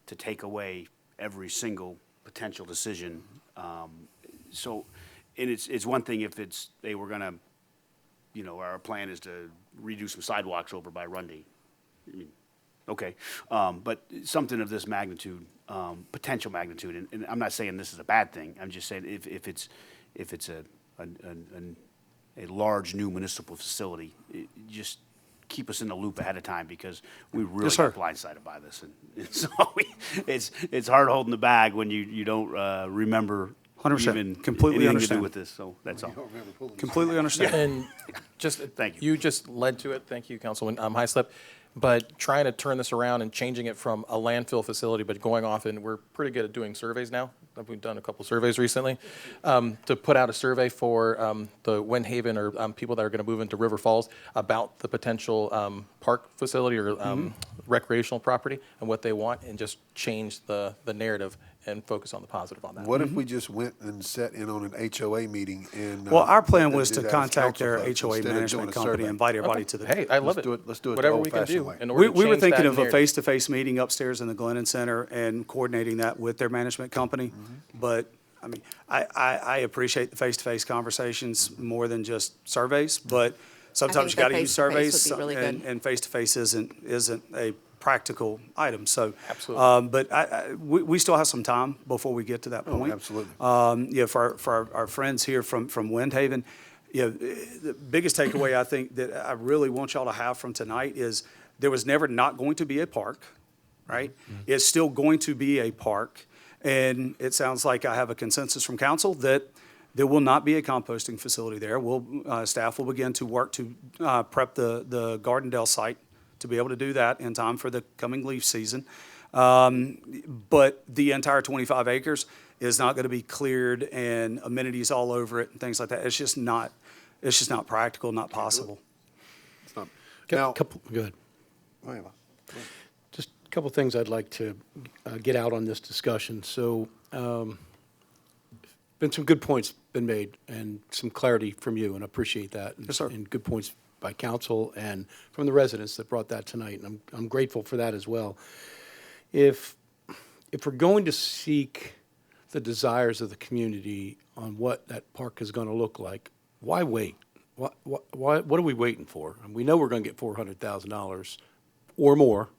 to take away every single potential decision. So, and it's one thing if it's, hey, we're gonna, you know, our plan is to redo some sidewalks over by Rundy. I mean, okay, but something of this magnitude, potential magnitude, and I'm not saying this is a bad thing. I'm just saying if it's a large new municipal facility, just keep us in the loop ahead of time because we really Yes, sir. got blindsided by this, and so it's hard holding the bag when you don't remember 100%. even Completely anything to understand. do with this. So that's all. Completely understand. And just, Thank you. you just led to it. Thank you, Councilman Highslip. But trying to turn this around and changing it from a landfill facility, but going off, and we're pretty good at doing surveys now. We've done a couple surveys recently, to put out a survey for the Windhaven or people that are going to move into River Falls about the potential park facility or recreational property and what they want, and just change the narrative and focus on the positive on that. What if we just went and sat in on an HOA meeting and? Well, our plan let was them to do that as contact council their folks HOA instead of management doing a company survey? and invite everybody Okay. to the. Hey, I love it. Let's do it the Whatever we can old-fashioned do way. in order to We were change thinking that of a narrative. face-to-face meeting upstairs in the Glennon Center and coordinating that with their management company. But, I mean, I appreciate the face-to-face conversations more than just surveys, but sometimes you the got to use face-to-face surveys. would be really good. And face-to-face isn't a practical item, so. Absolutely. But we still have some time before we get to that point. absolutely. Yeah, for our friends here from Windhaven, you know, the biggest takeaway I think that I really want y'all to have from tonight is there was never not going to be a park, right? It's still going to be a park. And it sounds like I have a consensus from council that there will not be a composting facility there. Staff will begin to work to prep the Gardendale site to be able to do that in time for the coming leaf season. But the entire 25 acres is not going to be cleared and amenities all over it and things like that. It's just not practical, not possible. It's not- Now, Now, go ahead. oh, yeah. Just a couple things I'd like to get out on this discussion. So, been some good points been made and some clarity from you, and I appreciate that. Yes, sir. And good points by council and from the residents that brought that tonight, and I'm grateful for that as well. If we're going to seek the desires of the community on what that park is going to look like, why wait? What are we waiting for? And we know we're going to get $400,000 or more.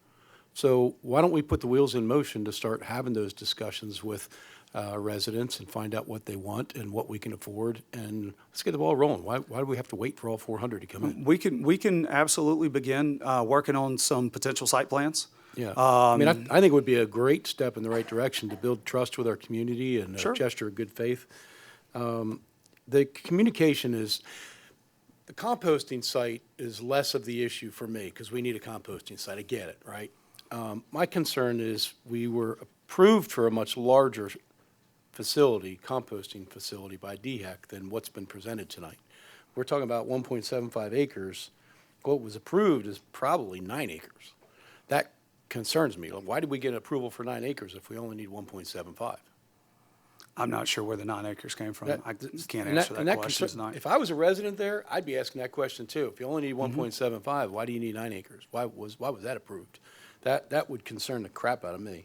So why don't we put the wheels in motion to start having those discussions with residents and find out what they want and what we can afford, and let's get the ball rolling. Why do we have to wait for all 400 to come in? We can absolutely begin working on some potential site plans. Yeah, I mean, I think it would be a great step in the right direction to build trust with our community and Sure. a gesture of good faith. The communication is, the composting site is less of the issue for me because we need a composting site. I get it, right? My concern is we were approved for a much larger facility, composting facility by DHEC than what's been presented tonight. We're talking about 1.75 acres. What was approved is probably 9 acres. That concerns me. Why did we get approval for 9 acres if we only need 1.75? I'm not sure where the 9 acres came from. I can't And answer and that question concern- tonight. If I was a resident there, I'd be asking that question too. If you only need 1.75, why do you need 9 acres? Why was that approved? That would concern the crap out of me.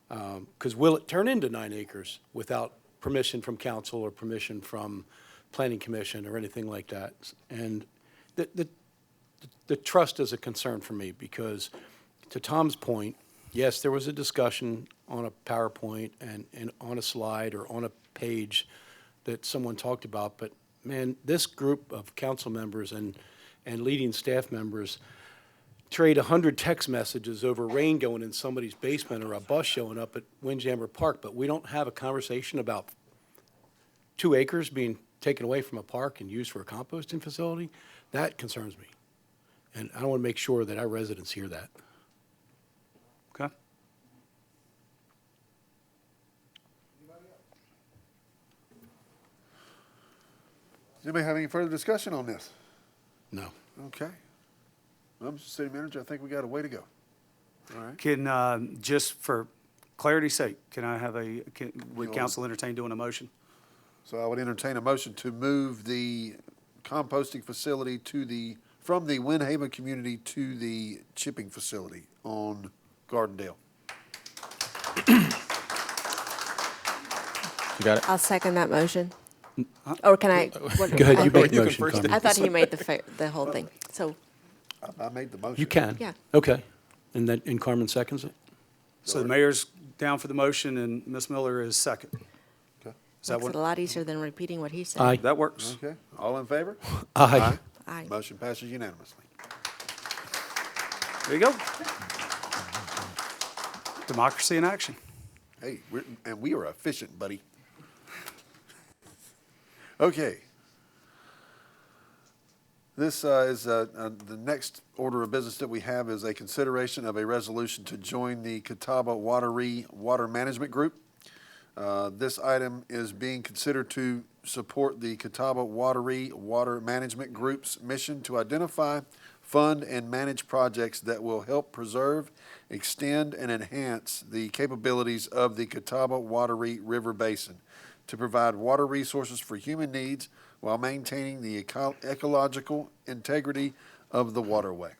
Because will it turn into 9 acres without permission from council or permission from planning commission or anything like that? And the trust is a concern for me because, to Tom's point, yes, there was a discussion on a PowerPoint and on a slide or on a page that someone talked about, but man, this group of council members and leading staff members trade 100 text messages over rain going in somebody's basement or a bus showing up at Windjammer Park, but we don't have a conversation about 2 acres being taken away from a park and used for a composting facility. That concerns me. And I want to make sure that our residents hear that. Okay. Does anybody have any further discussion on this? No. Okay. Well, Mr. City Manager, I think we got a way to go. All right. Can, just for clarity's sake, can I have would council entertain doing a motion? So I would entertain a motion to move the composting facility from the Windhaven community to the chipping facility on Gardendale. You got it? I'll second that motion. Or can I? What, Go ahead, you make the You can motion, first. Carmen. I thought he made the whole thing. So I made the motion. You can? Yeah. Okay. And Carmen seconds it? So the mayor's down for the motion and Ms. Miller is second. Okay. Is that makes it a what? lot easier than repeating what he said. Aye. That works. Okay, all in favor? Aye. Aye. Motion passes unanimously. There you go. Democracy in action. Hey, we are efficient, buddy. Okay. This is the next order of business that we have is a consideration of a resolution to join the CATAWBA-WATEREE Water Management Group. This item is being considered to support the CATAWBA-WATEREE Water Management Group's mission to identify, fund, and manage projects that will help preserve, extend, and enhance the capabilities of the CATAWBA-WATEREE River Basin to provide water resources for human needs while maintaining the ecological integrity of the waterway.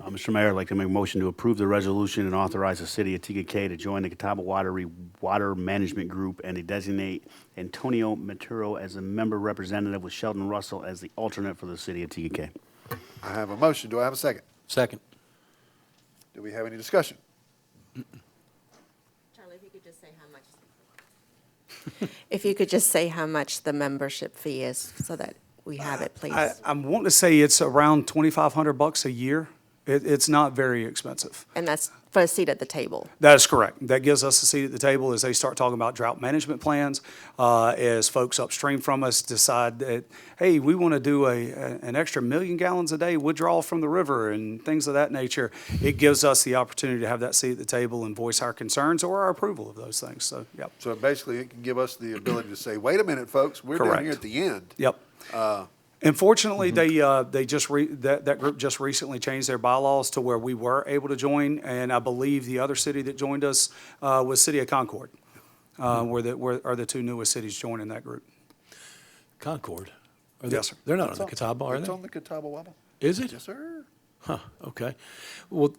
Mr. Mayor, I'd like to make a motion to approve the resolution and authorize the city of Tega to join the Catawba-Wateree Water Management Group and to designate Antonio Maturo as a member representative with Sheldon Russell as the alternate for the city of Tega. I have a motion. Do I have a second? Second. Do we have any discussion? Charlie, if you could just say how much. If you could just say how much the membership fee is so that we have it, please. I'm wanting to say it's around $2,500 a year. It's not very expensive. And that's for a seat at the table. That is correct. That gives us a seat at the table as they start talking about drought management plans, as folks upstream from us decide that, hey, we want to do an extra 1 million gallons a day withdrawal from the river and things of that nature. It gives us the opportunity to have that seat at the table and voice our concerns or our approval of those things. So, yep. So basically, it can give us the ability to say, wait a minute, folks, we're down here at the end. Yep. Unfortunately, they just that group just recently changed their bylaws to where we were able to join, and I believe the other city that joined us was City of Concord, where are the two newest cities joining that group. Concord? Yes, sir. They're not on the Catawba, are It's they? on the Catawba-Wabba. Is it? Yes, sir. Huh, okay. Well,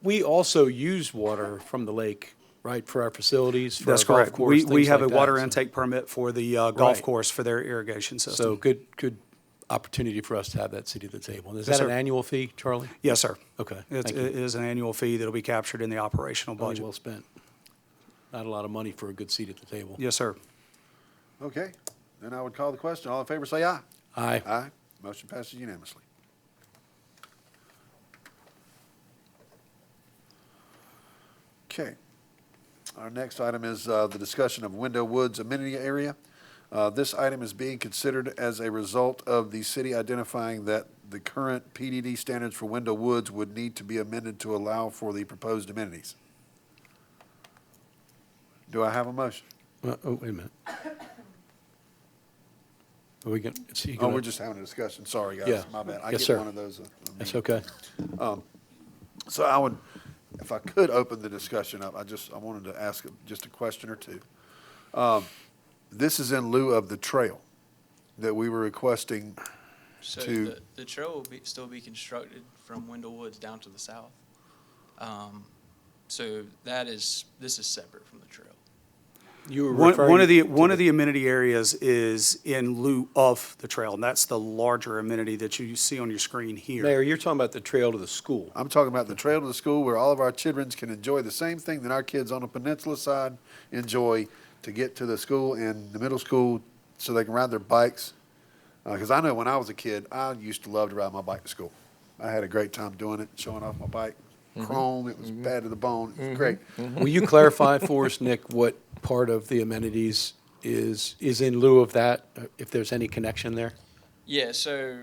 we also use water from the lake, right, for our facilities, for That's our golf correct. course, We things have like a water that, so- intake permit for the golf Right. course for their irrigation system. So good opportunity for us to have that seat at the table. Is Yes, that an sir. annual fee, Charlie? Yes, sir. Okay, It thank you. is an annual fee that'll be captured in the operational Money budget. well spent. Not a lot of money for a good seat at the table. Yes, sir. Okay, then I would call the question. All in favor, say aye. Aye. Aye. Motion passes unanimously. Okay. Our next item is the discussion of Window Woods amenity area. This item is being considered as a result of the city identifying that the current PDD standards for Window Woods would need to be amended to allow for the proposed amenities. Do I have a motion? Oh, wait a minute. Are we going, is he Oh, gonna? we're just having a discussion. Sorry, guys. Yeah. My bad. I Yes, get sir. one of those. That's okay. So I would, if I could open the discussion up, I wanted to ask just a question or two. This is in lieu of the trail that we were requesting So to. the trail will still be constructed from Windell Woods down to the south. So this is separate from the trail. You were One referring of to the amenity areas is in lieu of the trail, and that's the larger amenity that you see on your screen here. Mayor, you're talking about the trail to the school. I'm talking about the trail to the school where all of our children can enjoy the same thing that our kids on the peninsula side enjoy to get to the school and the middle school so they can ride their bikes. Because I know when I was a kid, I used to love to ride my bike to school. I had a great time doing it, showing off my bike. Chrome, it was bad to the bone. It was great. Will you clarify for us, Nick, what part of the amenities is in lieu of that, if there's any connection there? Yeah, so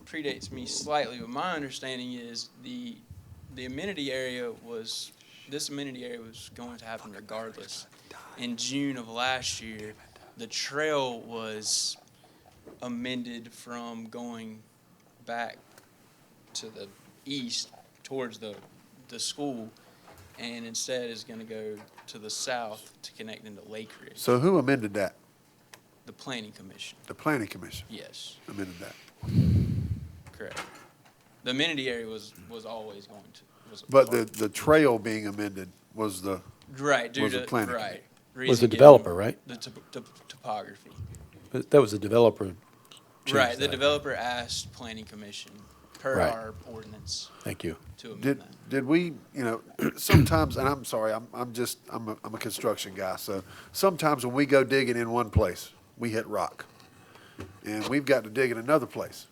predates me slightly, but my understanding is the amenity area was going to happen regardless. In June of last year, the trail was amended from going back to the east towards the school and instead is going to go to the south to connect into Lake Ridge. So who amended that? The Planning Commission. The Planning Commission Yes, amended that. correct. The amenity area was always going to. Was a But part- the trail being amended was the, right due was to the planning right Was reason the given developer, right? The topography. But that was the developer. changed Right, the that. developer asked Planning Commission per Right. our ordinance Thank you. to amend did, that. did we, you know, sometimes, and I'm sorry, I'm a construction guy, so sometimes when we go digging in one place, we hit rock. And we've got to dig in another place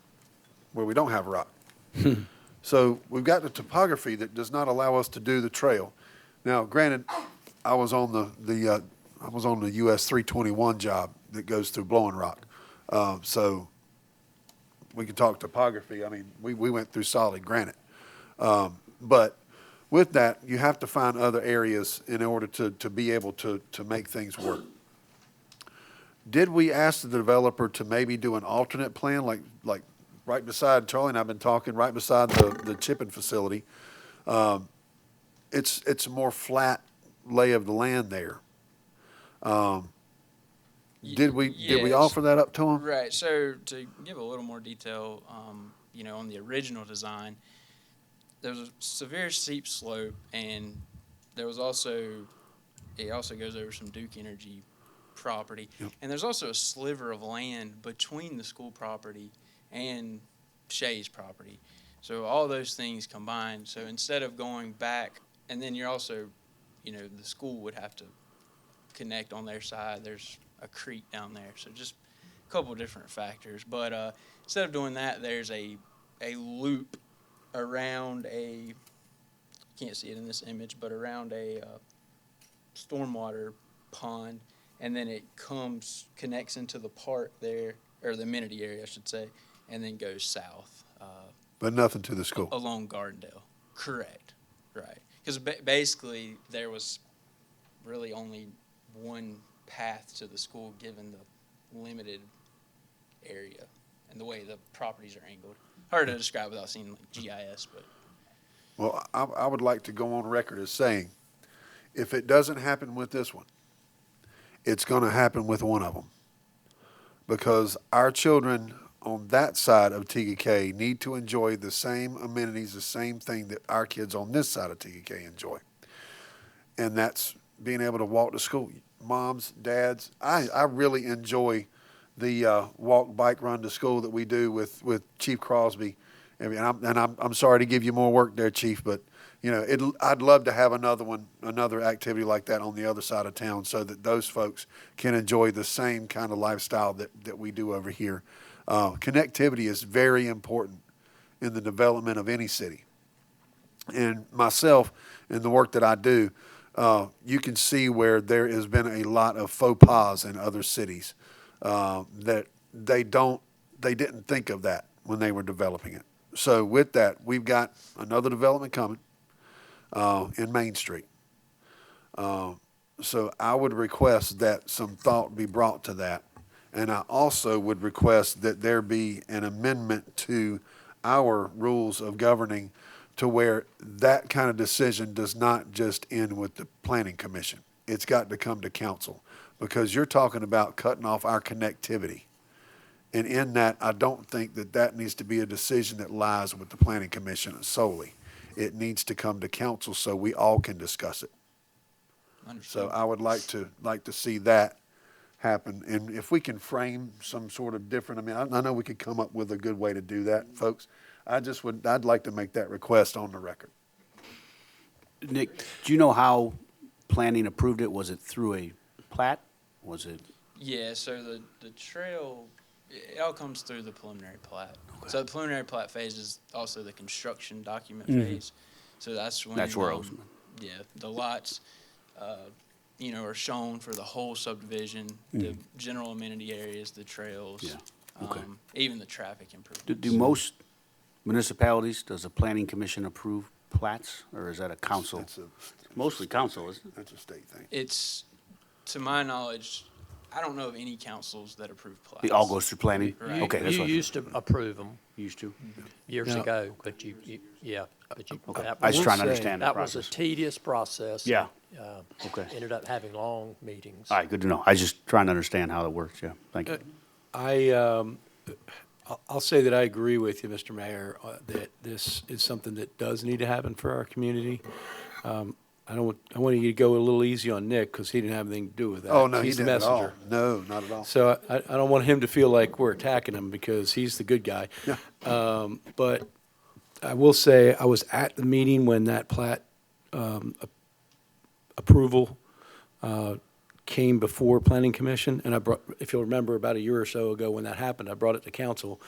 where we don't have rock. So we've got the topography that does not allow us to do the trail. Now, granted, I was on the US 321 job that goes through Blowing Rock. So we could talk topography. I mean, we went through solid granite. But with that, you have to find other areas in order to be able to make things work. Did we ask the developer to maybe do an alternate plan, like right beside Charlie and I've been talking, right beside the chipping facility? It's a more flat lay of the land there. Did we Yes. offer that up to him? Right, so to give a little more detail, you know, on the original design, there was a severe steep slope, and there was also, it also goes over some Duke Energy property. Yep. And there's also a sliver of land between the school property and Shay's property. So all those things combined, so instead of going back, and then you're also, you know, the school would have to connect on their side. There's a creek down there, so just a couple of different factors. But instead of doing that, there's a loop around a, can't see it in this image, but around a stormwater pond, and then it connects into the park there, or the amenity area, I should say, and then goes south. But nothing to the school. Along Gardendale. Correct. Right. Because basically there was really only one path to the school given the limited area and the way the properties are angled. Hard to describe without seeing like GIS, but. Well, I would like to go on record as saying, if it doesn't happen with this one, it's going to happen with one of them. Because our children on that side of TGK need to enjoy the same amenities, the same thing that our kids on this side of TGK enjoy. And that's being able to walk to school. Moms, dads, I really enjoy the walk, bike, run to school that we do with Chief Crosby. And I'm sorry to give you more work there, Chief, but you know, I'd love to have another activity like that on the other side of town so that those folks can enjoy the same kind of lifestyle that we do over here. Connectivity is very important in the development of any city. And myself, in the work that I do, you can see where there has been a lot of faux pas in other cities that they didn't think of that when they were developing it. So with that, we've got another development coming in Main Street. So I would request that some thought be brought to that. And I also would request that there be an amendment to our rules of governing to where that kind of decision does not just end with the Planning Commission. It's got to come to council because you're talking about cutting off our connectivity. And in that, I don't think that needs to be a decision that lies with the Planning Commission solely. It needs to come to council so we all can discuss it. So I would like to see that happen. And if we can frame some sort of different, I mean, I know we could come up with a good way to do that, folks. I'd like to make that request on the record. Nick, do you know how planning approved it? Was it through a plat? Was it? Yeah, so the trail, it all comes through the preliminary plat. Okay. So the preliminary plat phase is also the construction document phase. So that's when. That's where I was. Yeah, the lots, you know, are shown for the whole subdivision, the general amenity areas, the trails. Yeah. Okay. Even the traffic improvements. Do most municipalities, does the planning commission approve plats, or is that a council? Mostly council, isn't it? That's a state thing. It's, to my knowledge, I don't know of any councils that approve plats. It all goes through planning? Right. Okay, that's You what. used to approve them Used to? years Now- ago, but yeah, but you. Okay. that I was was- trying to understand the That was process. a tedious process. Yeah. Okay. Ended up having long meetings. All right, good to know. I was just trying to understand how that works, yeah. Thank you. I'll say that I agree with you, Mr. Mayor, that this is something that does need to happen for our community. I want you to go a little easy on Nick because he didn't have anything to do with that. Oh, no, he He's the didn't at all. messenger. No, not at all. So I don't want him to feel like we're attacking him because he's the good guy. Yeah. But I will say I was at the meeting when that plat approval came before Planning Commission, and I brought, if you'll remember, about a year or so ago when that happened, I brought it to council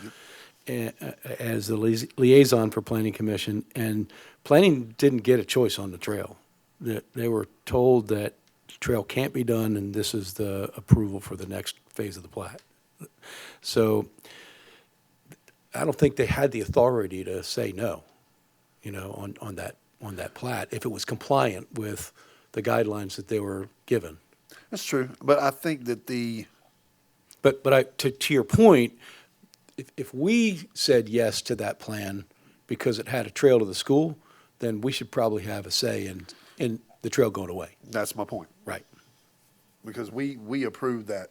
as the liaison for Planning Commission, and Planning didn't get a choice on the trail. They were told that the trail can't be done, and this is the approval for the next phase of the plat. So I don't think they had the authority to say no, on that plat, if it was compliant with the guidelines that they were given. That's true, but I think that to your point, if we said yes to that plan because it had a trail to the school, then we should probably have a say in the trail going away. that's my point. Right. Because we approved that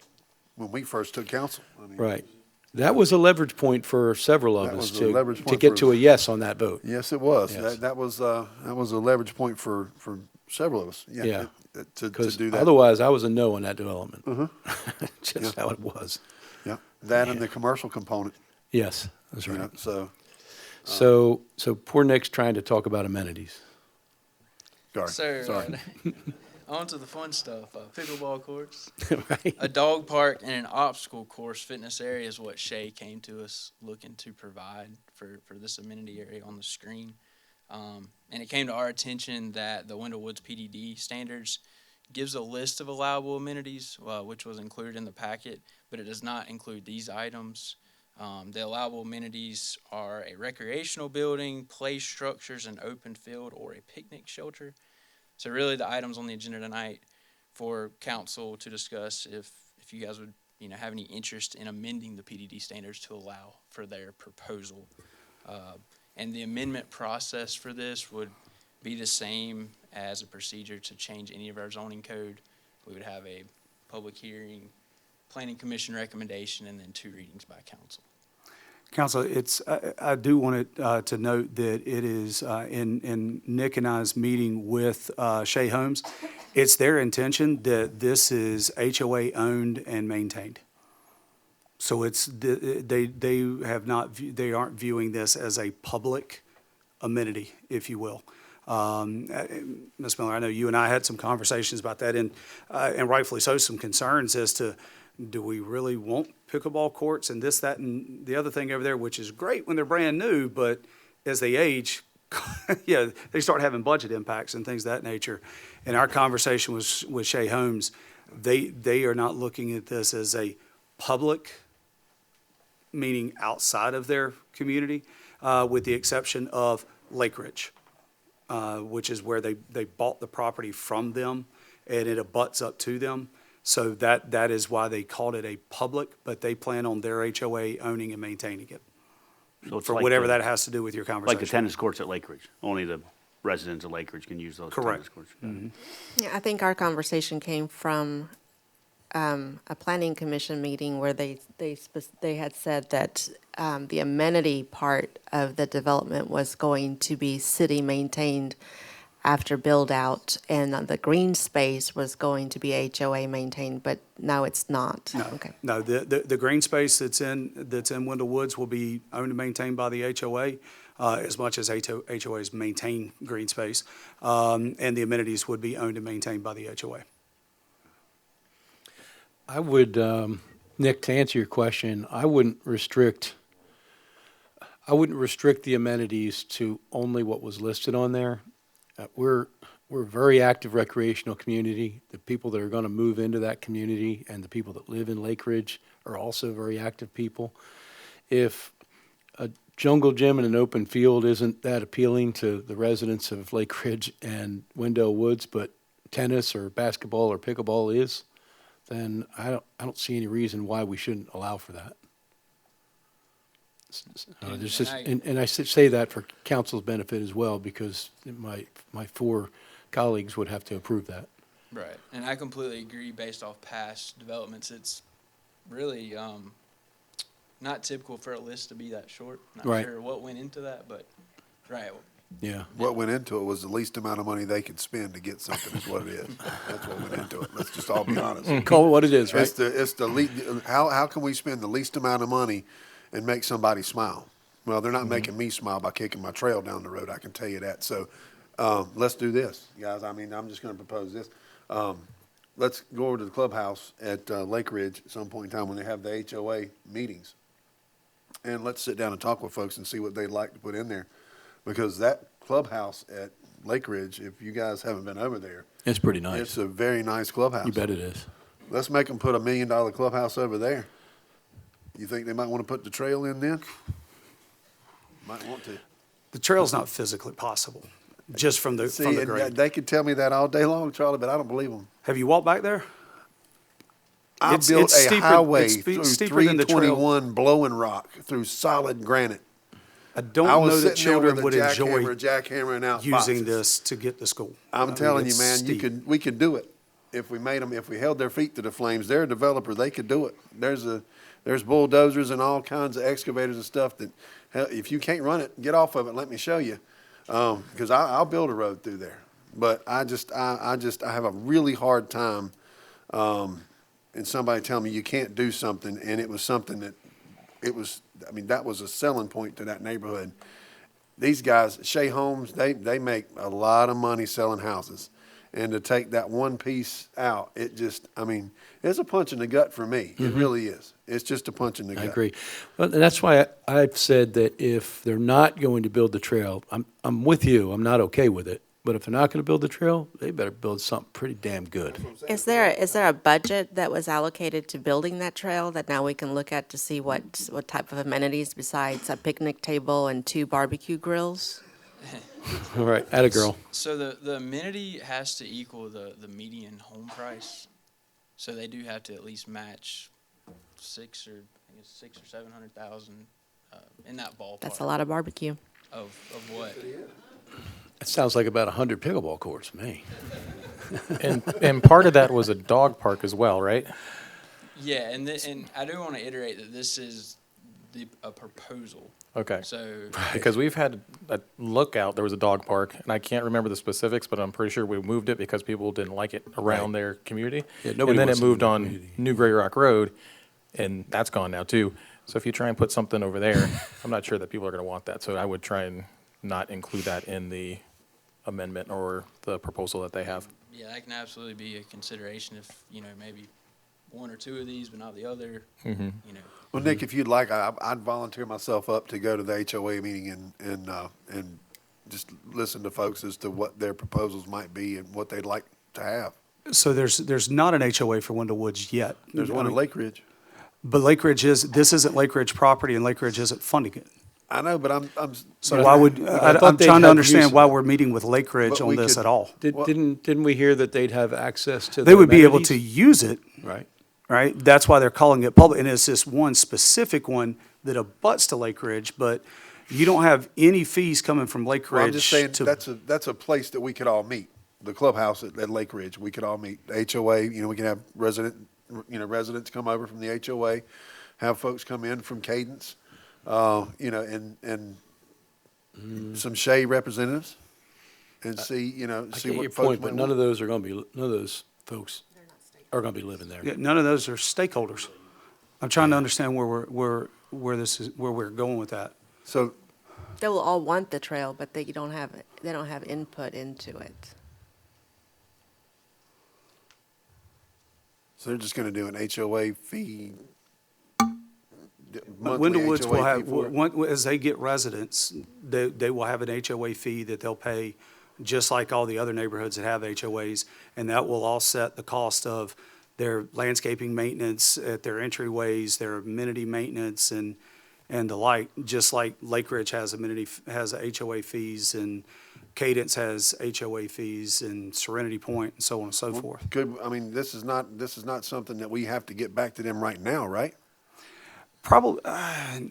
when we first took council. I mean, Right. That was a leverage point for several of That us was a leverage to point get for- to a yes on that vote. Yes, it was. Yes. That was a leverage point for several of us. Yeah. To Because do that. otherwise, I was a no on that development. Just Yeah. how it was. Yeah, that and the commercial component. Yes, that's you right. know, So, So poor Nick's trying to talk about amenities. So, on to the fun stuff. Pickleball courts, Right. a dog park, and an obstacle course fitness area is what Shay came to us looking to provide for this amenity area on the screen. And it came to our attention that the Wendell Woods PDD standards gives a list of allowable amenities, which was included in the packet, but it does not include these items. The allowable amenities are a recreational building, play structures, an open field, or a picnic shelter. So really the items on the agenda tonight for council to discuss if you guys would have any interest in amending the PDD standards to allow for their proposal. And the amendment process for this would be the same as a procedure to change any of our zoning code. We would have a public hearing, planning commission recommendation, and then 2 readings by council. Council, I do want to note that it is in Nick and I's meeting with Shea Homes, it's their intention that this is HOA owned and maintained. So they aren't viewing this as a public amenity, if you will. Ms. Miller, I know you and I had some conversations about that, and rightfully so, some concerns as to, do we really want pickleball courts and this, that, and the other thing over there, which is great when they're brand new, but as they age, yeah, they start having budget impacts and things of that nature. In our conversation with Shea Homes, they are not looking at this as a public, meaning outside of their community, with the exception of Lake Ridge, which is where they bought the property from them, and it abuts up to them. So that is why they called it a public, but they plan on their HOA owning and maintaining it. So it's For like whatever the- that has to do with your conversation. Like the tennis courts at Lake Ridge. Only the residents of Lake Ridge can use those tennis Correct. courts. Yeah, I think our conversation came from a planning commission meeting where they had said that the amenity part of the development was going to be city maintained after build out, and the green space was going to be HOA maintained, but no, it's not. No, Okay. no, the green space that's in Wendell Woods will be owned and maintained by the HOA, as much as HOAs maintain green space. And the amenities would be owned and maintained by the HOA. I would, Nick, to answer your question, I wouldn't restrict the amenities to only what was listed on there. We're a very active recreational community. The people that are going to move into that community and the people that live in Lake Ridge are also very active people. If a jungle gym and an open field isn't that appealing to the residents of Lake Ridge and Wendell Woods, but tennis or basketball or pickleball is, then I don't see any reason why we shouldn't allow for that. And I say that for council's benefit as well, because my four colleagues would have to approve that. Right, and I completely agree based off past developments. It's really not typical for a list to be that short. Not Right. sure what went into that, but right. Yeah. What went into it was the least amount of money they could spend to get something is what it is. That's what went into it. Let's just all be honest. Call it what it is, right? It's the how can we spend the least amount of money and make somebody smile? Well, they're not making me smile by kicking my trail down the road, I can tell you that. So let's do this, guys. I mean, I'm just going to propose this. Let's go over to the clubhouse at Lake Ridge at some point in time when they have the HOA meetings. And let's sit down and talk with folks and see what they'd like to put in there. Because that clubhouse at Lake Ridge, if you guys haven't been over there, It's pretty nice. it's a very nice clubhouse. You bet it is. Let's make them put $1 million clubhouse over there. You think they might want to put the trail in then? Might want to. The trail's not physically possible, just from the See, and grade. they could tell me that all day long, Charlie, but I don't believe them. Have you walked back there? I It's- built it's a steeper- highway it's through steeper than the trail. 321 blowing rock through solid granite. I don't I was know that sitting there children with a would enjoy jackhammering out using boxes. this to get to school. I'm telling you, it's man, steep. we could do it if we made them. If we held their feet to the flames, they're a developer. They could do it. There's bulldozers and all kinds of excavators and stuff that, hell, if you can't run it, get off of it. Let me show you, because I'll build a road through there. But I have a really hard time, and somebody tell me you can't do something, and it was something that that was a selling point to that neighborhood. These guys, Shea Homes, they make a lot of money selling houses. And to take that one piece out, it's a punch in the gut for me. It really is. It's just a punch in the gut. I agree. Well, and that's why I've said that if they're not going to build the trail, I'm with you. I'm not okay with it. But if they're not going to build the trail, they better build something pretty damn good. Is there a budget that was allocated to building that trail that now we can look at to see what type of amenities besides a picnic table and 2 barbecue grills? All right, atta girl. So the amenity has to equal the median home price. So they do have to at least match 6 or 700,000 in that ballpark. That's a lot of barbecue. Of what? It sounds like about 100 pickleball courts to me. And part of that was a dog park as well, right? Yeah, and I do want to iterate that this is a proposal. Okay. So Because we've had a lookout, there was a dog park, and I can't remember the specifics, but I'm pretty sure we moved it because people didn't like it around their community. Yeah, nobody and then wants it it in moved the on community. New Gray Rock Road, and that's gone now too. So if you try and put something over there, I'm not sure that people are going to want that. So I would try and not include that in the amendment or the proposal that they have. yeah, that can absolutely be a consideration if maybe 1 or 2 of these, but not the other. Mhm. Well, Nick, if you'd like, I'd volunteer myself up to go to the HOA meeting and just listen to folks as to what their proposals might be and what they'd like to have. So there's not an HOA for Wendell Woods yet. There's one at Lake Ridge. But Lake Ridge this isn't Lake Ridge property, and Lake Ridge isn't funding it. I know, but I'm. So why would, I'm trying to understand why we're meeting with Lake Ridge on this at all. Didn't we hear that they'd have access to They the would be able to amenities? use it, Right. right? That's why they're calling it public, and it's this one specific one that abuts to Lake Ridge, but you don't have any fees coming from Lake Well, Ridge. I'm just saying to- that's a place that we could all meet. The clubhouse at Lake Ridge, we could all meet. The HOA, we can have residents come over from the HOA, have folks come in from Cadence, and some Shea representatives, and see I see get what your folks point, but might none of want. those folks are going to be living there. Yeah, none of those are stakeholders. I'm trying to understand where we're going with that. So They will all want the trail, but they don't have input into it. So they're just going to do an HOA fee. But monthly Wendell Woods will HOA have, fee for it. as they get residents, they will have an HOA fee that they'll pay, just like all the other neighborhoods that have HOAs, and that will offset the cost of their landscaping maintenance at their entryways, their amenity maintenance, and the like, just like Lake Ridge has HOA fees and Cadence has HOA fees and Serenity Point and so on and so forth. This is not something that we have to get back to them right now, right? Probably,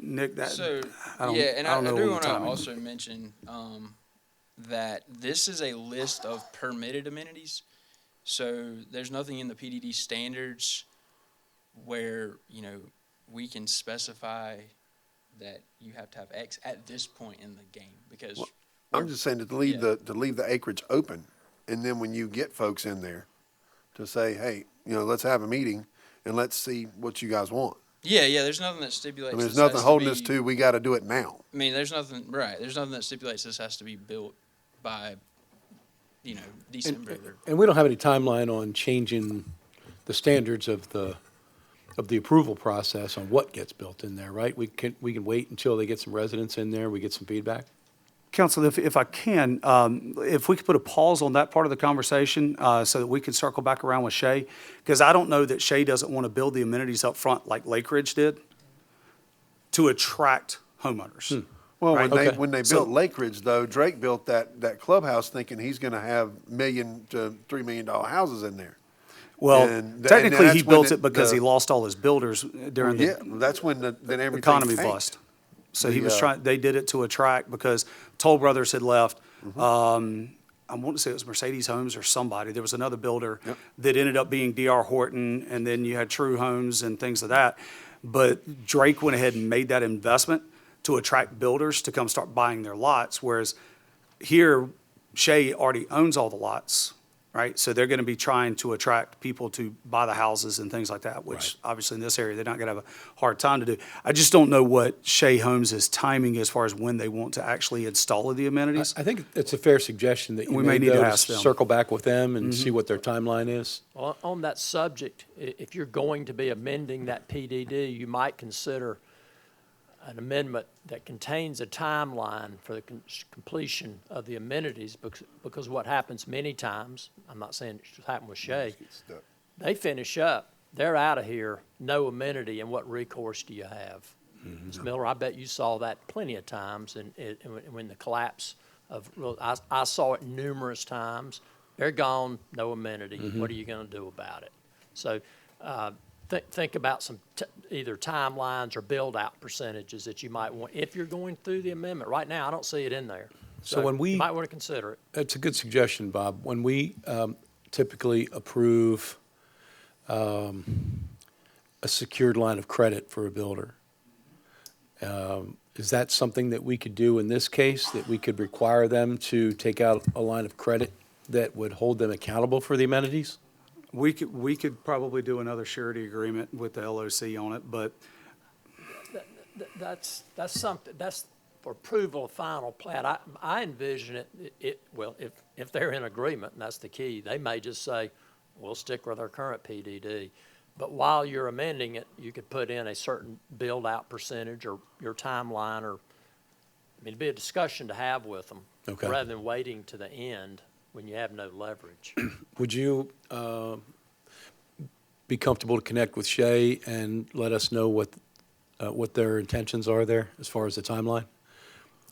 Nick, that, So, I don't, yeah, and I don't know do the want to timing. also mention that this is a list of permitted amenities. So there's nothing in the PDD standards where, we can specify that you have to have X at this point in the game because I'm just saying to leave the acreage open, and then when you get folks in there, to say, hey, let's have a meeting and let's see what you guys want. Yeah, there's nothing that stipulates. There's nothing holding us to. We got to do it now. There's nothing There's nothing that stipulates this has to be built by, December. And we don't have any timeline on changing the standards of the approval process on what gets built in there, right? We can wait until they get some residents in there, we get some feedback. Council, if I can, if we could put a pause on that part of the conversation so that we can circle back around with Shay, because I don't know that Shay doesn't want to build the amenities up front like Lake Ridge did to attract homeowners. Well, right? when they built Lake Ridge, though, Drake built that clubhouse thinking he's going to have $1 million to $3 million houses in there. Well, technically, he built it because he the lost all his builders during that's when then everything economy tanked. bust. So he was trying. They did it to attract because Toll Brothers had left. I want to say it was Mercedes Homes or somebody. There was another builder that ended up being D.R. Horton, and then you had True Homes and things of that. But Drake went ahead and made that investment to attract builders to come start buying their lots, whereas here, Shay already owns all the lots, right? So they're going to be trying to attract people to buy the houses and things like that, which obviously in this area, they're not going to have a hard time to do. I just don't know what Shay Homes' timing as far as when they want to actually install the amenities. I think it's a fair suggestion that you We may need to ask them. circle back with them and see what their timeline is. Well, on that subject, if you're going to be amending that PDD, you might consider an amendment that contains a timeline for the completion of the amenities, because what happens many times, I'm not saying it should happen with Shay, they finish up, they're out of here, no amenity, and what recourse do you have? Ms. Miller, I bet you saw that plenty of times, and when the collapse of, I saw it numerous times, they're gone, no amenity, what are you going to do about it? So think about some either timelines or build-out percentages that you might want if you're going through the amendment. Right now, I don't see it in there. So when we you might want to consider it. It's a good suggestion, Bob. When we typically approve a secured line of credit for a builder, is that something that we could do in this case, that we could require them to take out a line of credit that would hold them accountable for the amenities? We could probably do another surety agreement with the LOC on it, but That's something, that's for approval of final plat. I envision well, if they're in agreement, and that's the key, they may just say, we'll stick with our current PDD. But while you're amending it, you could put in a certain build-out percentage or your timeline, or, it'd be a discussion to have with them. Okay. Rather than waiting to the end when you have no leverage. Would you be comfortable to connect with Shay and let us know what their intentions are there as far as the timeline?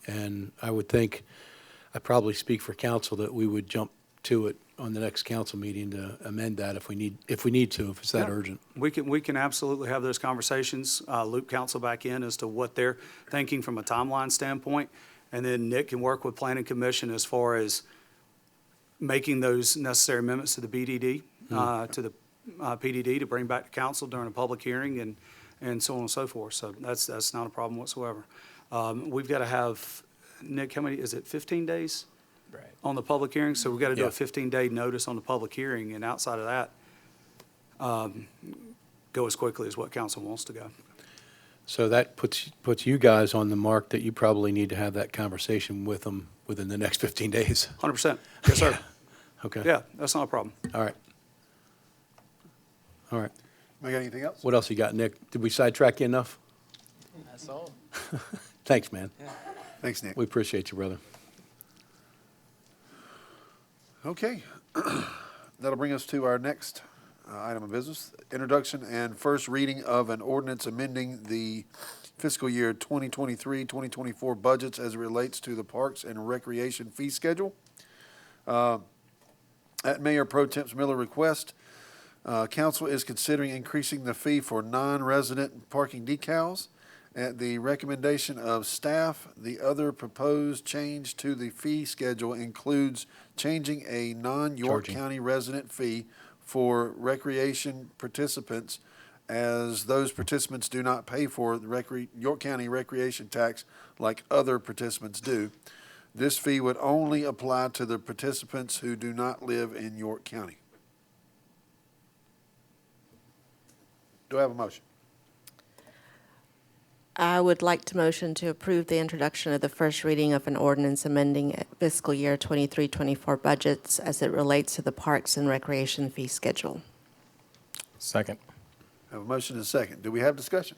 And I would think, I probably speak for council, that we would jump to it on the next council meeting to amend that if we need to, if it's that urgent. we can absolutely have those conversations, loop council back in as to what they're thinking from a timeline standpoint. And then Nick can work with planning commission as far as making those necessary amendments to the BDD, to the PDD to bring back to council during a public hearing and so on and so forth. So that's not a problem whatsoever. We've got to have, Nick, how many, is it 15 days? Right. On the public hearing? So we've got to do Yeah. a 15-day notice on the public hearing, and outside of that, go as quickly as what council wants to go. So that puts you guys on the mark that you probably need to have that conversation with them within the next 15 days. 100%. Yes, sir. Okay. Yeah, that's not a problem. All right. All right. We got anything else? What else you got, Nick? Did we sidetrack you enough? That's all. Thanks, man. Thanks, Nick. We appreciate you, brother. Okay. That'll bring us to our next item of business, introduction and first reading of an ordinance amending the fiscal year 2023-2024 budgets as it relates to the Parks and Recreation fee schedule. At Mayor Pro Temp's Miller request, council is considering increasing the fee for non-resident parking decals. At the recommendation of staff, the other proposed change to the fee schedule includes changing a non-York County resident fee for recreation participants, as those participants do not pay for the York County recreation tax like other participants do. This fee would only apply to the participants who do not live in York County. Do I have a motion? I would like to motion to approve the introduction of the first reading of an ordinance amending fiscal year 23-24 budgets as it relates to the Parks and Recreation fee schedule. Second. I have a motion and a second. Do we have discussion?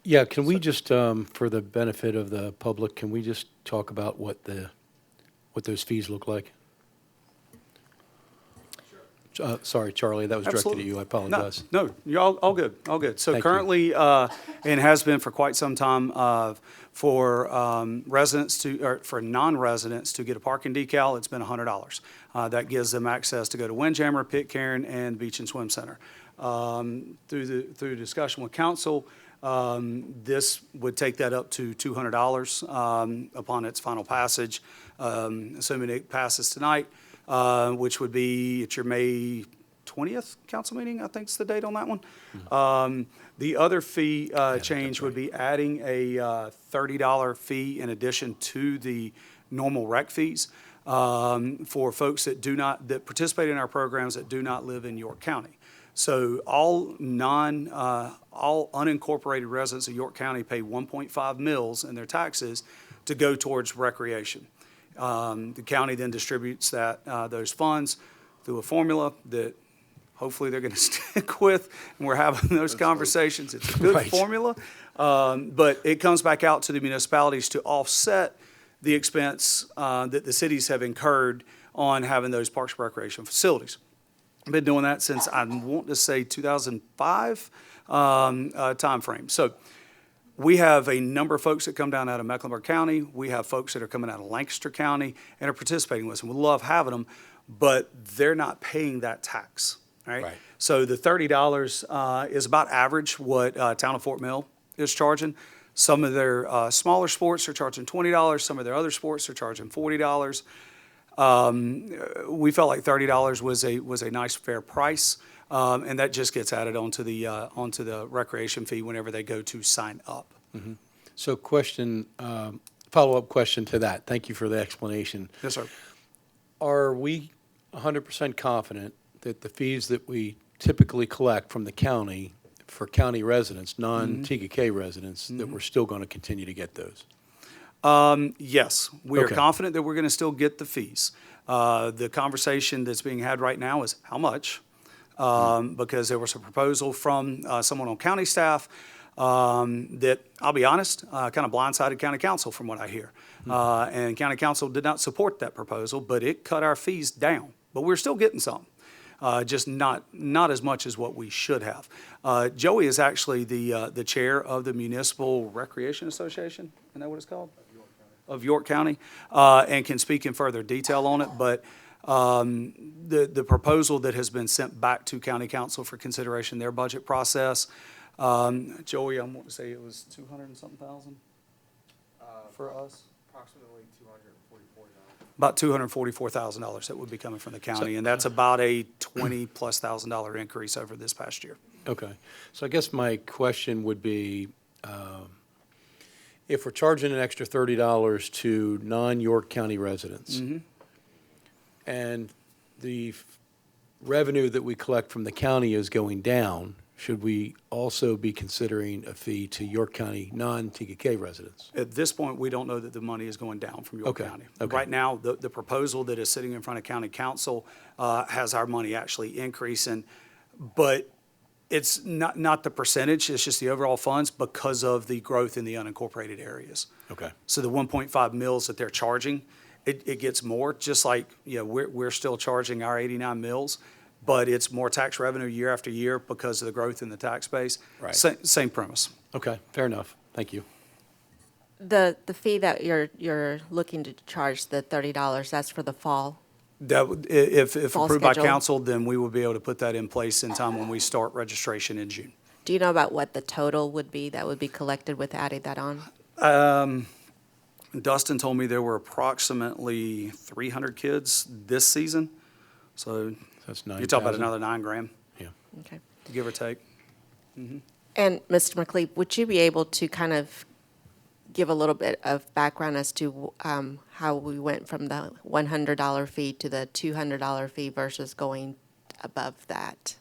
Yeah, can we just, for the benefit of the public, can we just talk about what those fees look like? Sorry, Charlie, that was directed at you. I apologize. No, you're all good, all good. So Thank you. currently, and has been for quite some time, for for non-residents to get a parking decal, it's been $100. That gives them access to go to Windjammer, Pitcairn, and Beach and Swim Center. Through discussion with council, this would take that up to $200 upon its final passage, assuming it passes tonight. Which would be at your May 20th council meeting, I think is the date on that one. The other fee change would be adding a $30 fee in addition to the normal rec fees for folks that participate in our programs that do not live in York County. So all unincorporated residents of York County pay 1.5 mils in their taxes to go towards recreation. The county then distributes those funds through a formula that hopefully they're going to stick with, and we're having those conversations. It's a good formula, but it comes back out to the municipalities to offset the expense that the cities have incurred on having those parks and recreation facilities. I've been doing that since, I want to say, 2005 timeframe. So we have a number of folks that come down out of Mecklenburg County. We have folks that are coming out of Lancaster County and are participating with us. And we love having them, but they're not paying that tax, right? So the $30 is about average what Town of Fort Mill is charging. Some of their smaller sports are charging $20. Some of their other sports are charging $40. We felt like $30 was a nice, fair price. And that just gets added onto the recreation fee whenever they go to sign up. Mm-hmm. So follow-up question to that. Thank you for the explanation. Yes, sir. Are we 100% confident that the fees that we typically collect from the county for county residents, non-TGK residents, that we're still going to continue to get those? Yes, we are confident that we're going to still get the fees. The conversation that's being had right now is how much? Because there was a proposal from someone on county staff that, I'll be honest, kind of blindsided county council from what I hear. And county council did not support that proposal, but it cut our fees down. But we're still getting some, just not as much as what we should have. Joey is actually the chair of the Municipal Recreation Association. Isn't that what it's called? Of York County, and can speak in further detail on it. But the proposal that has been sent back to county council for consideration, their budget process, Joey, I want to say it was 200 and something thousand for us. Approximately 244,000. About $244,000 that would be coming from the county, and that's about a $20,000+ increase over this past year. Okay. So I guess my question would be, if we're charging an extra $30 to non-York County residents, and the revenue that we collect from the county is going down, should we also be considering a fee to York County non-TGK residents? At this point, we don't know that the money is going down from York County. Right now, the proposal that is sitting in front of county council has our money actually increasing, but it's not the percentage, it's just the overall funds because of the growth in the unincorporated areas. Okay. So the 1.5 mils that they're charging, it gets more, just like, we're still charging our 89 mils, but it's more tax revenue year after year because of the growth in the tax base. Right. Same premise. Okay, fair enough. Thank you. The fee that you're looking to charge, the $30, that's for the fall? If Fall approved by schedule. council, then we will be able to put that in place in time when we start registration in June. Do you know about what the total would be that would be collected with adding that on? Dustin told me there were approximately 300 kids this season, so That's you're talking about 9,000. another $9,000, Okay. give or take. And Mr. McLeod, would you be able to kind of give a little bit of background as to how we went from the $100 fee to the $200 fee versus going above that?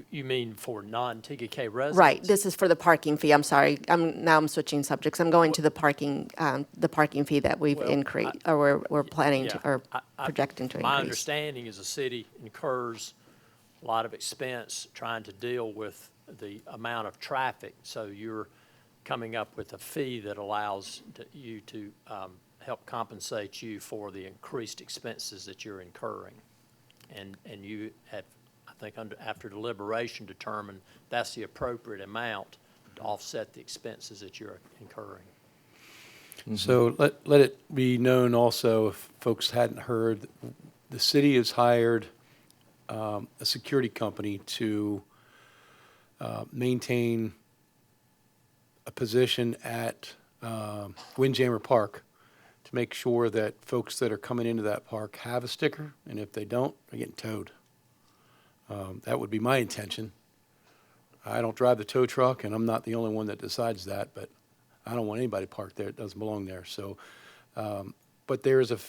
You mean for non-TGK residents? Right, this is for the parking fee, I'm sorry. Now I'm switching subjects. I'm going to the parking fee that we've increased, or we're planning to, or projecting to My increase. understanding is the city incurs a lot of expense trying to deal with the amount of traffic. So you're coming up with a fee that allows you to help compensate you for the increased expenses that you're incurring. And you have, I think, after deliberation, determined that's the appropriate amount to offset the expenses that you're incurring. So let it be known also, if folks hadn't heard, the city has hired a security company to maintain a position at Windjammer Park to make sure that folks that are coming into that park have a sticker, and if they don't, they're getting towed. That would be my intention. I don't drive the tow truck, and I'm not the only one that decides that, but I don't want anybody parked there that doesn't belong there. So, but there is a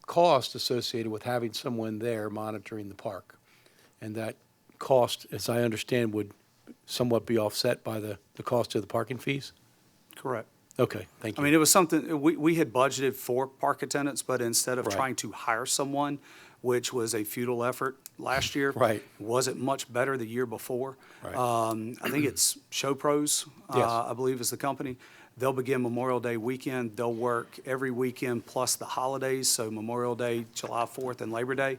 cost associated with having someone there monitoring the park. And that cost, as I understand, would somewhat be offset by the cost of the parking fees? Correct. Okay, thank you. I mean, it was something, we had budgeted for park attendants, but instead of Right. trying to hire someone, which was a futile effort last year. Right. Wasn't much better the year before. Right. I think it's Show Pros, Yes. I believe is the company. They'll begin Memorial Day weekend. They'll work every weekend plus the holidays, so Memorial Day, July 4th, and Labor Day,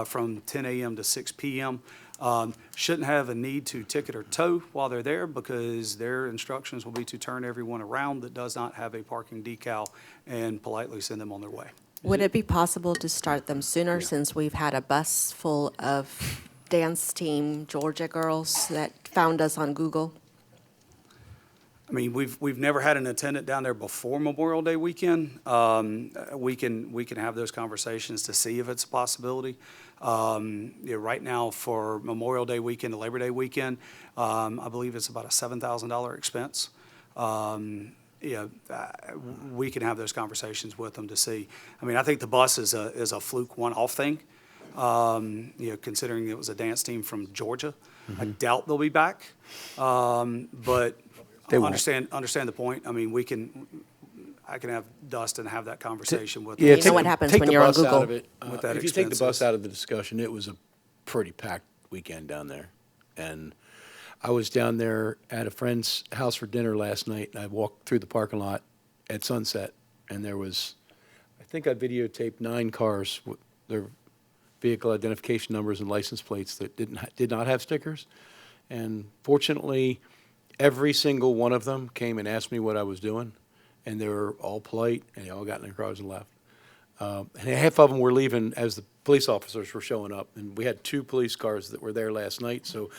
from 10 a.m. to 6 p.m. Shouldn't have a need to ticket or tow while they're there because their instructions will be to turn everyone around that does not have a parking decal and politely send them on their way. Would it be possible to start them sooner since we've had a bus full of dance team Georgia girls that found us on Google? I mean, we've never had an attendant down there before Memorial Day weekend. We can have those conversations to see if it's a possibility. Right now for Memorial Day weekend to Labor Day weekend, I believe it's about a $7,000 expense. We can have those conversations with them to see. I mean, I think the bus is a fluke one-off thing. Considering it was a dance team from Georgia, I doubt they'll be back. But They won't. understand the point. I mean, I can have Dustin have that conversation with them. You know what happens when you're on Google. What that If you take the expense bus is. out of the discussion, it was a pretty packed weekend down there. And I was down there at a friend's house for dinner last night, and I walked through the parking lot at sunset, and there was, I think I videotaped 9 cars with their vehicle identification numbers and license plates that did not have stickers. And fortunately, every single one of them came and asked me what I was doing, and they were all polite, and they all got in their cars and left. And half of them were leaving as the police officers were showing up, and we had 2 police cars that were there last night. So